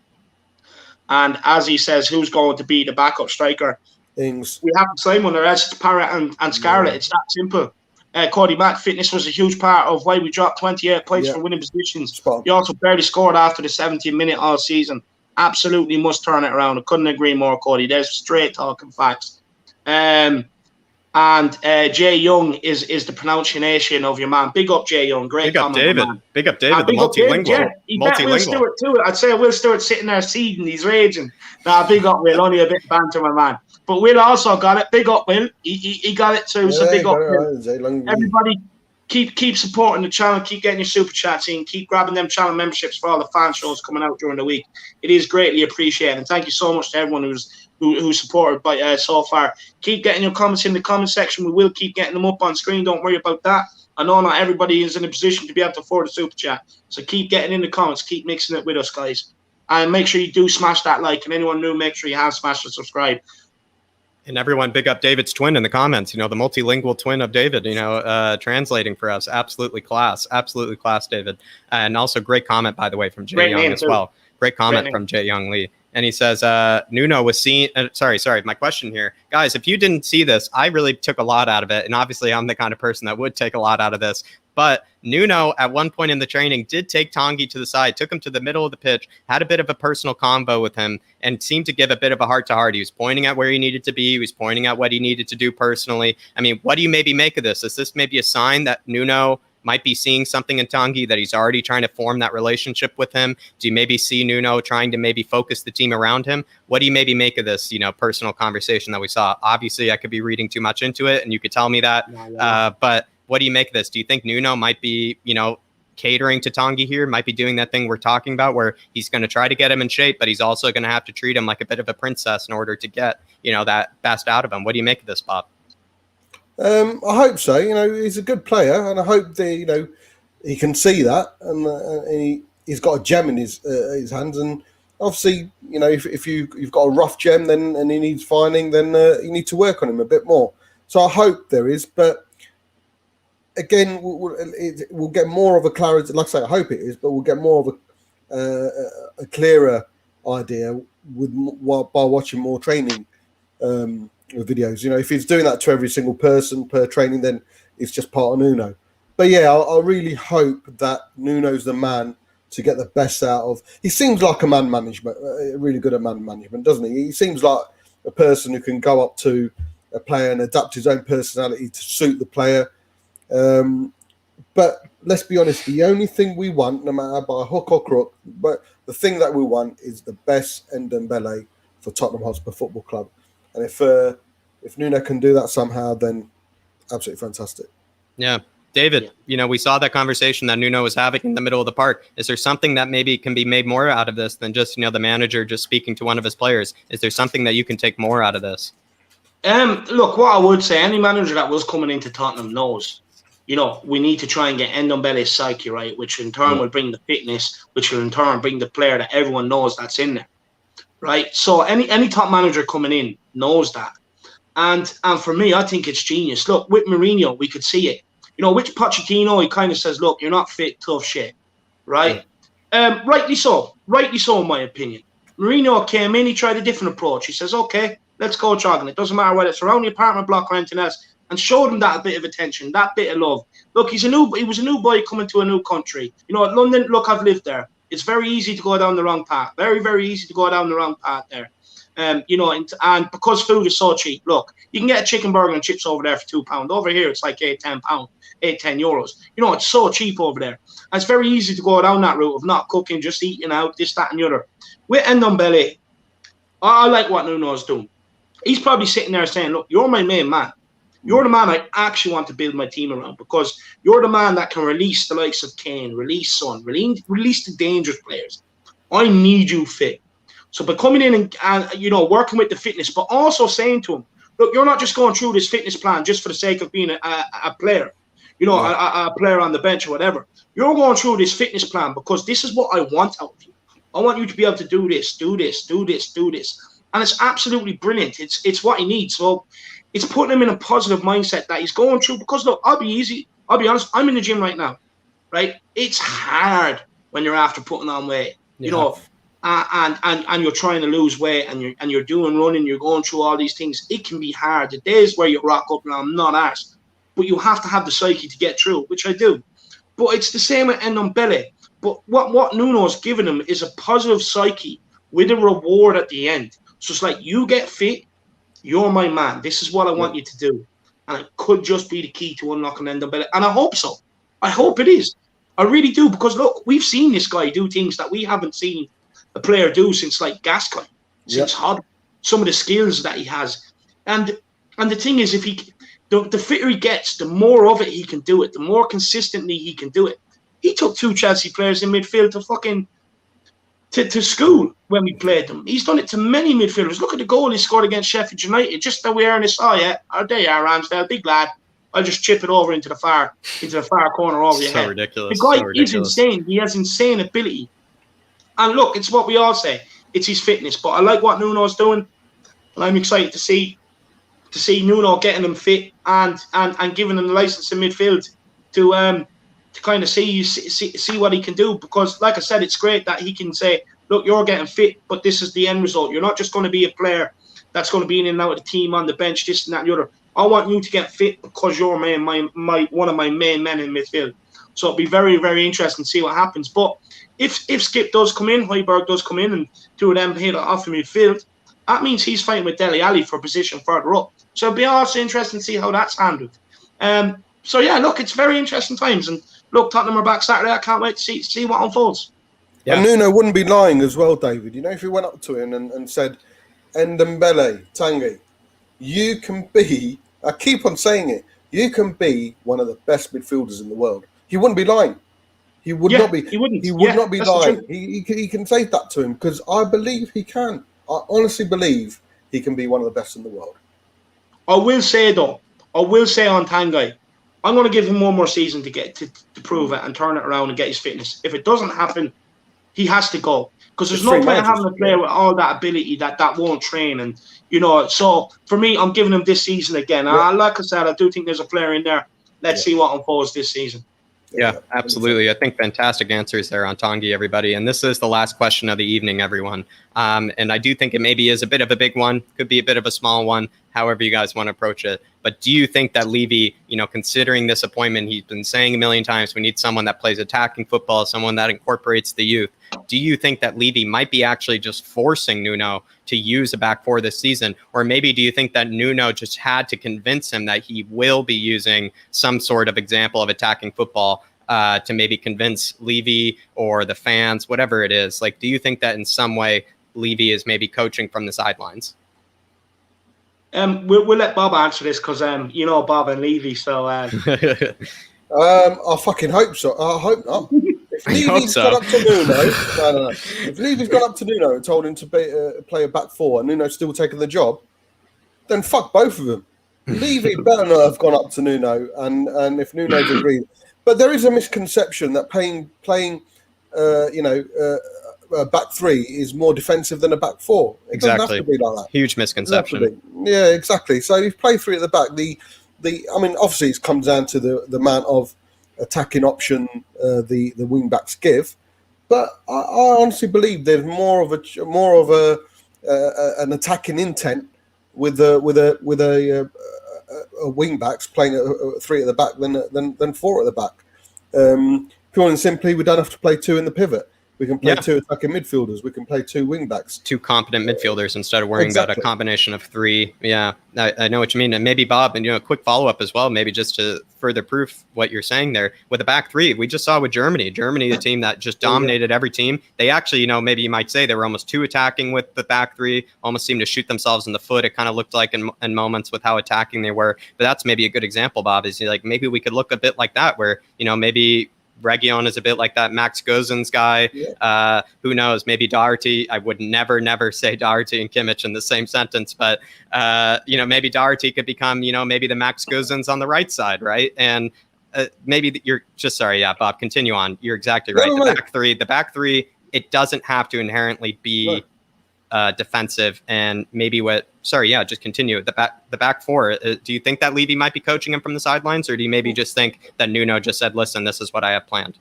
S1: And as he says, who's going to be the backup striker?
S4: Ings.
S1: We have to sign one, or else it's Parrot and Scarlett. It's that simple. Cody Mack, fitness was a huge part of why we dropped 28 points for winning positions. He also barely scored after the 17th minute all season. Absolutely must turn it around. I couldn't agree more, Cody. There's straight talking facts. And Jay Young is the pronunciation of your man. Big up Jay Young. Great comment.
S2: Big up David. The multilingual.
S1: Will Stewart too. I'd say Will Stewart sitting there seething. He's raging. Nah, big up Will. Only a bit banter, my man. But Will also got it. Big up Will. He got it too. So big up Will. Everybody keep supporting the channel. Keep getting your super chats in. Keep grabbing them channel memberships for all the fan shows coming out during the week. It is greatly appreciated. And thank you so much to everyone who supported by so far. Keep getting your comments in the comment section. We will keep getting them up on screen. Don't worry about that. I know not everybody is in a position to be able to afford a super chat. So keep getting in the comments. Keep mixing it with us, guys. And make sure you do smash that like. And anyone new, make sure you have smashed the subscribe.
S2: And everyone, big up David's twin in the comments. The multilingual twin of David, translating for us. Absolutely class, David. And also great comment, by the way, from Jay Young as well. Great comment from Jay Young Lee. And he says, Nuno was seen. Sorry. My question here, guys, if you didn't see this, I really took a lot out of it. And obviously, I'm the kind of person that would take a lot out of this. But Nuno, at one point in the training, did take Tanguy to the side, took him to the middle of the pitch, had a bit of a personal convo with him, and seemed to give a bit of a heart-to-heart. He was pointing at where he needed to be. He was pointing at what he needed to do personally. I mean, what do you maybe make of this? Is this maybe a sign that Nuno might be seeing something in Tanguy, that he's already trying to form that relationship with him? Do you maybe see Nuno trying to maybe focus the team around him? What do you maybe make of this, personal conversation that we saw? Obviously, I could be reading too much into it, and you could tell me that. But what do you make of this? Do you think Nuno might be, catering to Tanguy here, might be doing that thing we're talking about where he's going to try to get him in shape, but he's also going to have to treat him like a bit of a princess in order to get, that best out of him. What do you make of this, Bob?
S4: I hope so. He's a good player, and I hope that, he can see that, and he's got a gem in his hands. And obviously, if you've got a rough gem, and he needs finding, then you need to work on him a bit more. So I hope there is, but again, we'll get more of a clarity. Like I say, I hope it is, but we'll get more of a clearer idea by watching more training videos. If he's doing that to every single person per training, then it's just part of Nuno. But yeah, I really hope that Nuno's the man to get the best out of. He seems like a man management, really good at man management, doesn't he? He seems like a person who can go up to a player and adapt his own personality to suit the player. But let's be honest, the only thing we want, no matter by hook or crook, but the thing that we want is the best Ndombele for Tottenham Hotspur Football Club. And if Nuno can do that somehow, then absolutely fantastic.
S2: Yeah. David, we saw that conversation that Nuno was having in the middle of the park. Is there something that maybe can be made more out of this than just, the manager just speaking to one of his players? Is there something that you can take more out of this?
S1: Look, what I would say, any manager that was coming into Tottenham knows, we need to try and get Ndombele's psyche right, which in turn will bring the fitness, which will in turn bring the player that everyone knows that's in there, right? So any top manager coming in knows that. And for me, I think it's genius. Look, with Mourinho, we could see it. With Pochettino, he kind of says, look, you're not fit, tough shit, right? Yeah. Rightly so, in my opinion. Mourinho came in, he tried a different approach. He says, okay, let's go jogging. It doesn't matter whether it's around the apartment block or anything else, and showed him that a bit of attention, that bit of love. Look, he was a new boy coming to a new country. London, look, I've lived there. It's very easy to go down the wrong path. Very, very easy to go down the wrong path there. And because food is so cheap, look, you can get a chicken burger and chips over there for £2. Over here, it's like £8-10. €8-10. It's so cheap over there. And it's very easy to go down that route of not cooking, just eating out, this, that, and the other. With Ndombele, I like what Nuno's doing. He's probably sitting there saying, look, you're my main man. You're the man I actually want to build my team around, because you're the man that can release the likes of Kane, release Son, release the dangerous players. I need you fit. So by coming in and working with the fitness, but also saying to him, look, you're not just going through this fitness plan just for the sake of being a player. A player on the bench or whatever. You're going through this fitness plan because this is what I want out of you. I want you to be able to do this, do this, do this, do this. And it's absolutely brilliant. It's what he needs. So it's putting him in a positive mindset that he's going through. Because, look, I'll be honest, I'm in the gym right now, right? It's hard when you're after putting on weight, and you're trying to lose weight and you're doing running, you're going through all these things. It can be hard. The days where you rock up and I'm not asked. But you have to have the psyche to get through, which I do. But it's the same with Ndombele. But what Nuno's given him is a positive psyche with a reward at the end. So it's like, you get fit, you're my man. This is what I want you to do. And it could just be the key to unlocking Ndombele. And I hope so. I hope it is. I really do. Because, look, we've seen this guy do things that we haven't seen a player do since, like, Gascoigne, since Hodder. Some of the skills that he has. And the thing is, if the fitter he gets, the more of it he can do it, the more consistently he can do it. He took 2 Chelsea players in midfield to school when we played them. He's done it to many midfielders. Look at the goal he scored against Sheffield United. Just awareness. Oh yeah, there you are, Ramsdale, big lad. I'll just chip it over into the far corner over your head.
S2: Ridiculous.
S1: The guy is insane. He has insane ability. And look, it's what we all say. It's his fitness. But I like what Nuno's doing, and I'm excited to see Nuno getting him fit and giving him the license in midfield to kind of see what he can do. Because, like I said, it's great that he can say, look, you're getting fit, but this is the end result. You're not just going to be a player that's going to be in and out of the team on the bench, this and that and the other. I want you to get fit because you're one of my main men in midfield. So it'll be very, very interesting to see what happens. But if Skip does come in, Højbjerg does come in, and 2 of them hit off in midfield, that means he's fighting with Dele Alli for a position further up. So it'll be also interesting to see how that's handled. So yeah, look, it's very interesting times. And look, Tottenham are back Saturday. I can't wait to see what unfolds.
S4: Yeah. And Nuno wouldn't be lying as well, David. If he went up to him and said, Ndombele, Tanguy, you can be, I keep on saying it, you can be one of the best midfielders in the world. He wouldn't be lying. He would
S1: Yeah,
S4: not be.
S1: he wouldn't.
S4: He would
S1: Yeah,
S4: not be
S1: that's the
S4: lying.
S1: truth.
S4: He can say that to him because I believe he can. I honestly believe he can be one of the best in the world.
S1: I will say though, I will say on Tanguy, I'm going to give him one more season to get to prove it and turn it around and get his fitness. If it doesn't happen, he has to go because there's
S4: It's
S1: no
S4: three
S1: point in having
S4: managers.
S1: a player with all that ability that won't train. And so for me, I'm giving him this season again.
S4: Yeah.
S1: Like I said, I do think there's a player in there. Let's see what unfolds this season.
S2: Yeah, absolutely. I think fantastic answers there on Tanguy, everybody. And this is the last question of the evening, everyone. And I do think it maybe is a bit of a big one, could be a bit of a small one, however you guys want to approach it. But do you think that Levy, considering this appointment, he's been saying a million times, we need someone that plays attacking football, someone that incorporates the youth. Do you think that Levy might be actually just forcing Nuno to use a back four this season? Or maybe do you think that Nuno just had to convince him that he will be using some sort of example of attacking football to maybe convince Levy or the fans, whatever it is? Like, do you think that in some way Levy is maybe coaching from the sidelines?
S1: We'll let Bob answer this because Bob and Levy. So
S4: I fucking hope so. I hope not. If Levy's gone up to Nuno, no. If Levy's gone up to Nuno and told him to play a back four, and Nuno's still taking the job, then fuck both of them. Levy better not have gone up to Nuno, and if Nuno's agreed. But there is a misconception that playing a back three is more defensive than a back four. It doesn't have to be like that.
S2: Huge misconception.
S4: Yeah, exactly. So if you play three at the back, obviously it comes down to the amount of attacking option the wing backs give, but I honestly believe there's more of an attacking intent with a wing backs playing three at the back than four at the back. Pure and simply, we don't have to play two in the pivot. We can play two attacking midfielders. We can play two wing backs. Two
S2: competent midfielders instead of worrying about a combination of three. Yeah, I know what you mean. And maybe, Bob, and a quick follow-up as well, maybe just to further proof what you're saying there. With the back three, we just saw with Germany, the team that just dominated every team. They actually, maybe you might say they were almost too attacking with the back three, almost seemed to shoot themselves in the foot. It kind of looked like in moments with how attacking they were. But that's maybe a good example, Bob, is like maybe we could look a bit like that where, maybe Region is a bit like that Max Gozens guy. Yeah. Who knows? Maybe Doherty. I would never say Doherty and Kimmich in the same sentence, but maybe Doherty could become, maybe the Max Gozens on the right side, right? And maybe you're just sorry, yeah, Bob. Continue on. You're exactly right. The back three. It doesn't have to inherently be defensive, and maybe just continue. The back four, do you think that Levy might be coaching him from the sidelines, or do you maybe just think that Nuno just said, listen, this is what I have planned?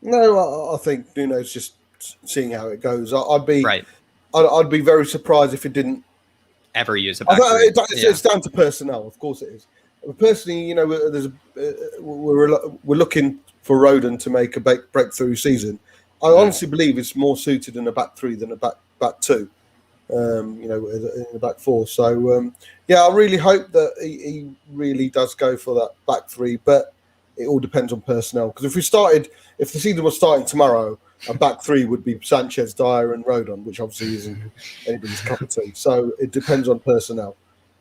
S4: No, I think Nuno's just seeing how it goes. I'd be very surprised if it didn't
S2: ever use a back
S4: three. It's down to personnel, of course it is. Personally, we're looking for Rodon to make a breakthrough season. I honestly believe it's more suited in a back three than a back two. In the back four. So, I really hope that he really does go for that back three, but it all depends on personnel. Because if the season was starting tomorrow, a back three would be Sanchez, Dyer and Rodon, which obviously isn't anybody's cup of tea. So it depends on personnel.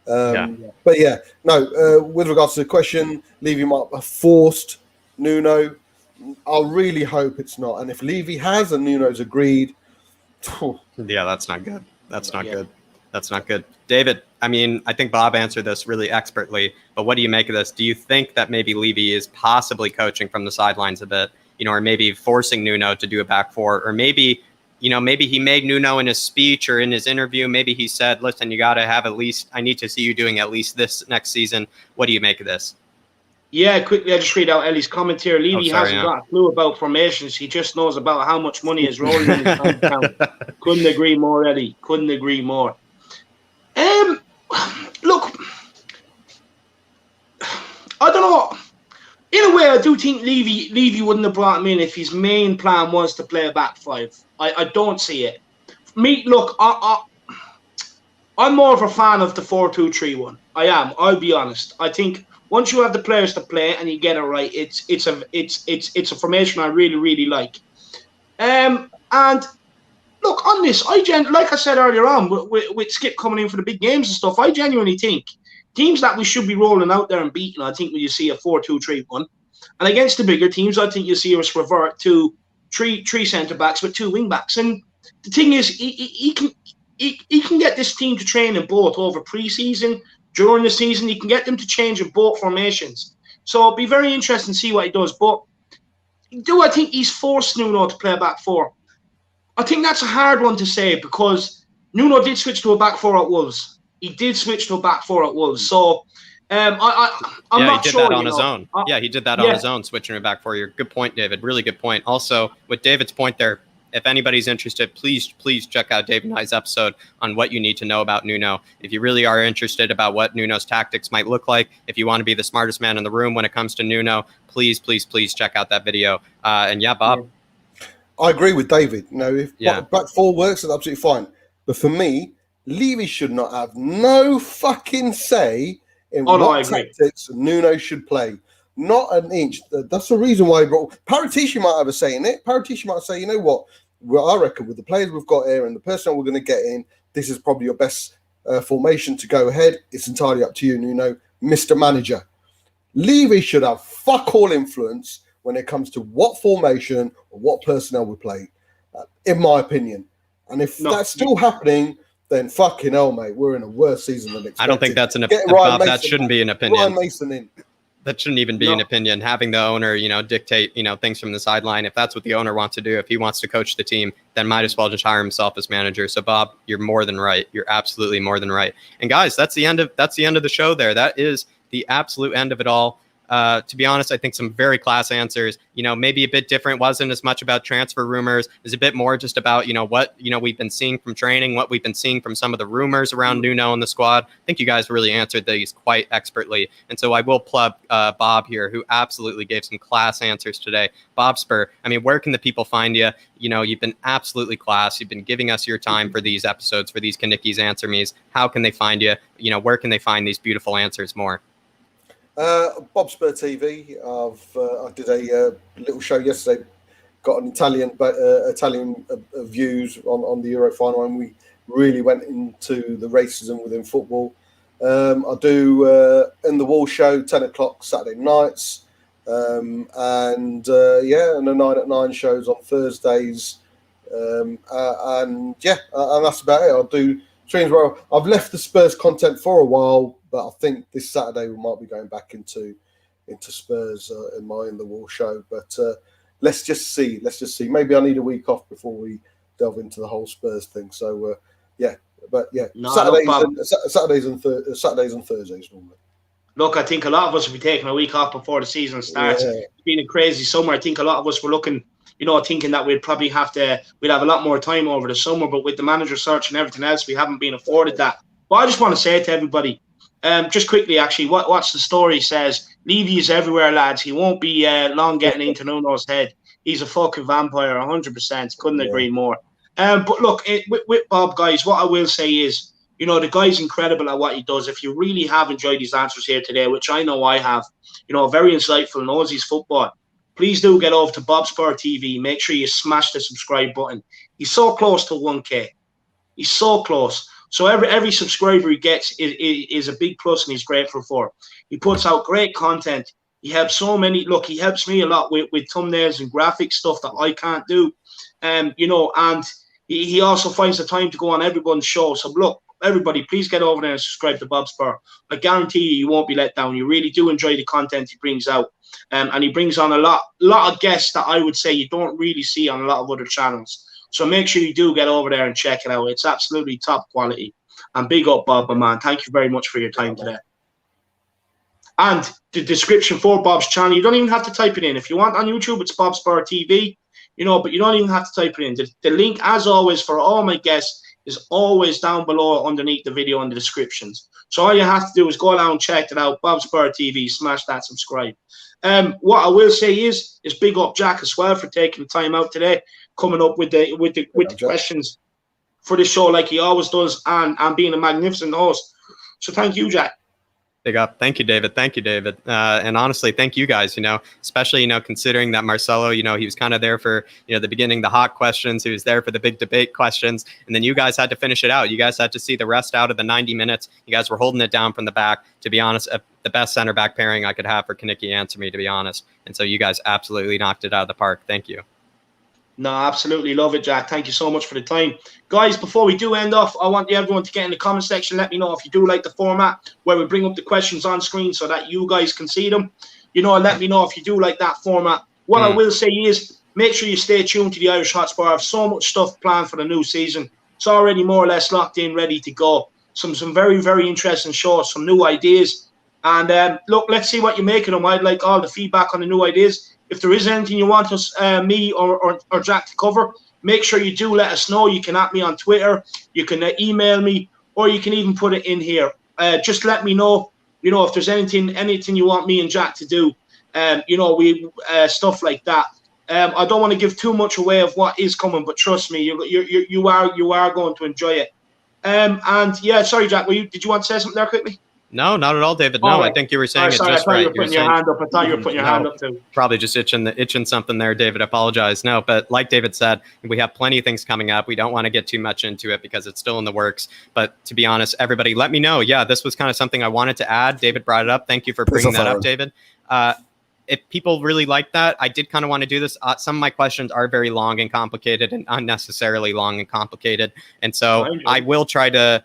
S4: But with regards to the question, Levy might have forced Nuno. I really hope it's not. And if Levy has and Nuno's agreed,
S2: that's not good. That's not good. That's not good. David, I mean, I think Bob answered this really expertly, but what do you make of this? Do you think that maybe Levy is possibly coaching from the sidelines a bit, or maybe forcing Nuno to do a back four, or maybe he made Nuno in his speech or in his interview, maybe he said, listen, you got to have I need to see you doing at least this next season. What do you make of this?
S1: Yeah, quickly, I just read out Ellie's comment here. Levy hasn't got a clue about formations. He just knows about how much money is rolling in his bank account. Couldn't agree more, Ellie. Couldn't agree more. Look, I don't know. In a way, I do think Levy wouldn't have brought him in if his main plan was to play a back five. I don't see it. I'm more of a fan of the 4-2-3-1. I am. I'll be honest. I think once you have the players to play and you get it right, it's a formation I really, really like. And look, on this, like I said earlier on, with Skip coming in for the big games and stuff, I genuinely think teams that we should be rolling out there and beating, I think when you see a 4-2-3-1. And against the bigger teams, I think you'll see us revert to three centre-backs with 2 wing-backs. And the thing is, he can get this team to train in both over pre-season, during the season. He can get them to change in both formations. So it'll be very interesting to see what he does. But do I think he's forced Nuno to play a back four? I think that's a hard one to say, because Nuno did switch to a back four at Wolves. He did switch to a back four at Wolves. So I'm not
S2: he did
S1: sure,
S2: that on his own. He did that on his own, switching it back for you. Good point, David. Really good point. Also, with David's point there, if anybody's interested, please check out Dave and I's episode on what you need to know about Nuno. If you really are interested about what Nuno's tactics might look like, if you want to be the smartest man in the room when it comes to Nuno, please check out that video. And yeah, Bob.
S4: I agree with David. If back four works, that's absolutely fine. But for me, Levy should not have no fucking say in what tactics Nuno should play. Not an inch. That's the reason why he brought. Paratici might have a say in it. Paratici might say, you know what? Well, I reckon with the players we've got here and the personnel we're going to get in, this is probably your best formation to go ahead. It's entirely up to you, Nuno, Mr. Manager. Levy should have fuck all influence when it comes to what formation or what personnel we play, in my opinion. And if that's still happening, then fucking hell, mate, we're in a worse season than expected.
S2: I don't think that's an opinion. Bob, that shouldn't be an opinion.
S4: Ryan Mason in.
S2: That shouldn't even be an opinion. Having the owner, dictate, things from the sideline. If that's what the owner wants to do, if he wants to coach the team, then might as well just hire himself as manager. So, Bob, you're more than right. You're absolutely more than right. And guys, that's the end of the show. There, that is the absolute end of it all. To be honest, I think some very class answers, maybe a bit different. Wasn't as much about transfer rumors. It's a bit more just about, what, we've been seeing from training, what we've been seeing from some of the rumors around Nuno and the squad. I think you guys really answered these quite expertly. And so I will plug Bob here, who absolutely gave some class answers today. Bobspur, where can the people find you? You've been absolutely class. You've been giving us your time for these episodes, for these Kanicki's Answer Me's. How can they find you? Where can they find these beautiful answers more?
S4: Bobspur TV. I did a little show yesterday. Got an Italian views on the Euro final, and we really went into the racism within football. I do In the Wall show 10 o'clock Saturday nights, and the 9 at 9 shows on Thursdays, and that's about it. I'll do streams where I've left the Spurs content for a while. But I think this Saturday we might be going back into Spurs in the Wall show. But let's just see. Maybe I need a week off before we delve into the whole Spurs thing. So Saturdays and Thursdays normally.
S1: Look, I think a lot of us will be taking a week off before the season starts. Yeah. It's been a crazy summer. I think a lot of us were looking, thinking that we'd have a lot more time over the summer. But with the manager search and everything else, we haven't been afforded that. But I just want to say to everybody, just quickly, actually, what's the story says? Levy is everywhere, lads. He won't be long getting into Nuno's head. He's a fucking vampire, 100%. Couldn't agree more. But look, with Bob, guys, what I will say is, the guy's incredible at what he does. If you really have enjoyed his answers here today, which I know I have, very insightful, knows his football, please do get over to Bobspur TV. Make sure you smash the subscribe button. He's so close to 1K. He's so close. So every subscriber he gets is a big plus, and he's grateful for. He puts out great content. He helps so many. Look, he helps me a lot with thumbnails and graphic stuff that I can't do. And he also finds the time to go on everyone's show. So look, everybody, please get over there and subscribe to Bobspur. I guarantee you won't be let down. You really do enjoy the content he brings out. And he brings on a lot of guests that I would say you don't really see on a lot of other channels. So make sure you do get over there and check it out. It's absolutely top quality. And big up, Bob, my man. Thank you very much for your time today. And the description for Bob's channel, you don't even have to type it in. If you want on YouTube, it's Bobspur TV, but you don't even have to type it in. The link, as always, for all my guests is always down below underneath the video in the descriptions. So all you have to do is go down and check it out, Bobspur TV, smash that subscribe. What I will say is big up Jack as well for taking the time out today, coming up with the questions for the show like he always does, and being a magnificent host. So thank you, Jack.
S2: Big up. Thank you, David. Thank you, David. And honestly, thank you guys, especially, considering that Marcelo, he was kind of there for, the beginning, the hot questions. He was there for the big debate questions. And then you guys had to finish it out. You guys had to see the rest out of the 90 minutes. You guys were holding it down from the back. To be honest, the best center back pairing I could have for Kaniki and me, to be honest. And so you guys absolutely knocked it out of the park. Thank you.
S1: No, absolutely love it, Jack. Thank you so much for the time. Guys, before we do end off, I want everyone to get in the comment section. Let me know if you do like the format where we bring up the questions on screen so that you guys can see them. Let me know if you do like that format. What I will say is make sure you stay tuned to the Irish Hotspur. I have so much stuff planned for the new season. It's already more or less locked in, ready to go. Some very, very interesting shows, some new ideas. And look, let's see what you make of them. I'd like all the feedback on the new ideas. If there is anything you want us, me or Jack to cover, make sure you do let us know. You can at me on Twitter, you can email me, or you can even put it in here. Just let me know, if there's anything you want me and Jack to do, stuff like that. I don't want to give too much away of what is coming, but trust me, you are going to enjoy it. And yeah, sorry, Jack, did you want to say something there quickly?
S2: No, not at all, David. No, I think you were saying it just right.
S1: I thought you were putting your hand up. I thought you were putting your hand up too.
S2: Probably just itching something there, David. I apologize. No, but like David said, we have plenty of things coming up. We don't want to get too much into it because it's still in the works. But to be honest, everybody, let me know. Yeah, this was kind of something I wanted to add. David brought it up. Thank you for bringing that up, David. If people really like that, I did kind of want to do this. Some of my questions are very long and complicated and unnecessarily long and complicated. And so I will try to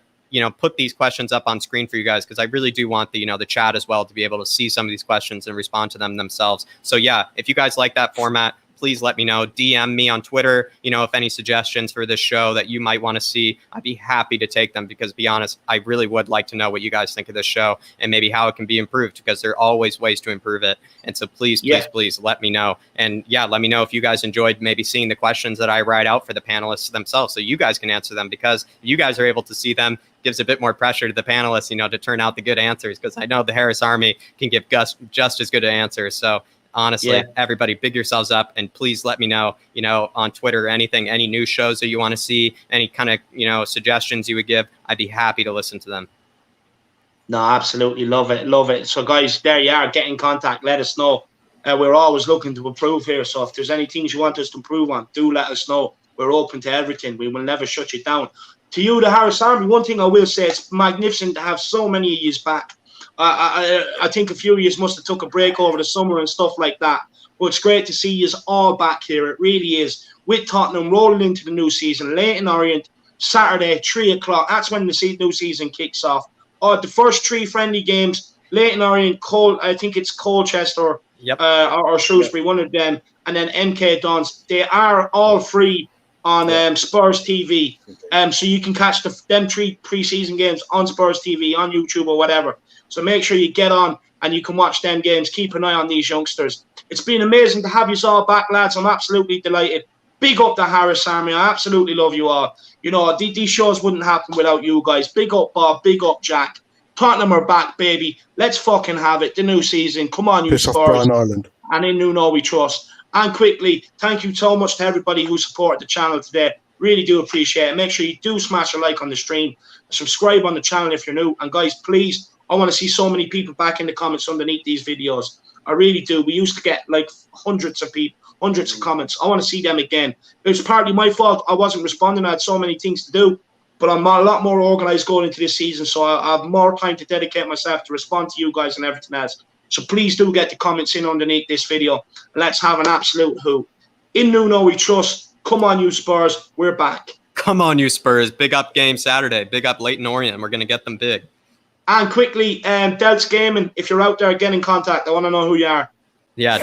S2: put these questions up on screen for you guys because I really do want the chat as well to be able to see some of these questions and respond to them themselves. So yeah, if you guys like that format, please let me know. DM me on Twitter, if any suggestions for this show that you might want to see. I'd be happy to take them because, to be honest, I really would like to know what you guys think of this show and maybe how it can be improved because there are always ways to improve it. And so please let me know. And yeah, let me know if you guys enjoyed maybe seeing the questions that I write out for the panelists themselves so you guys can answer them because if you guys are able to see them, gives a bit more pressure to the panelists, to turn out the good answers because I know the Harris Army can give just as good answers. So honestly, everybody big yourselves up and please let me know, on Twitter or anything, any new shows that you want to see, any kind of, suggestions you would give. I'd be happy to listen to them.
S1: No, absolutely. Love it. Love it. So guys, there you are. Get in contact. Let us know. We're always looking to improve here. So if there's any things you want us to improve on, do let us know. We're open to everything. We will never shut you down. To you, the Harris Army, one thing I will say, it's magnificent to have so many of you back. I think a few of you must have took a break over the summer and stuff like that. But it's great to see you all back here. It really is. With Tottenham rolling into the new season, Leyton Orient, Saturday, 3 o'clock. That's when the new season kicks off. The first 3 friendly games, Leyton Orient, I think it's Colchester or Shrewsbury, one of them. And then MK Dons. They are all free on Spurs TV. So you can catch them 3 pre-season games on Spurs TV, on YouTube or whatever. So make sure you get on and you can watch them games. Keep an eye on these youngsters. It's been amazing to have you all back, lads. I'm absolutely delighted. Big up the Harris Army. I absolutely love you all. These shows wouldn't happen without you guys. Big up Bob. Big up Jack. Tottenham are back, baby. Let's fucking have it. The new season. Come on, you Spurs. And in Nuno we trust. And quickly, thank you so much to everybody who supported the channel today. Really do appreciate it. Make sure you do smash a like on the stream. Subscribe on the channel if you're new. And guys, please, I want to see so many people back in the comments underneath these videos. I really do. We used to get like hundreds of comments. I want to see them again. It was partly my fault. I wasn't responding. I had so many things to do. But I'm a lot more organised going into this season. So I have more time to dedicate myself to respond to you guys and everything else. So please do get the comments in underneath this video. Let's have an absolute hoot. In Nuno we trust. Come on, you Spurs. We're back.
S2: Come on, you Spurs. Big up game Saturday. Big up Leyton Orient. We're going to get them big.
S1: And quickly, Delts Gaming, if you're out there, get in contact. I want to know who you are.
S2: Yeah.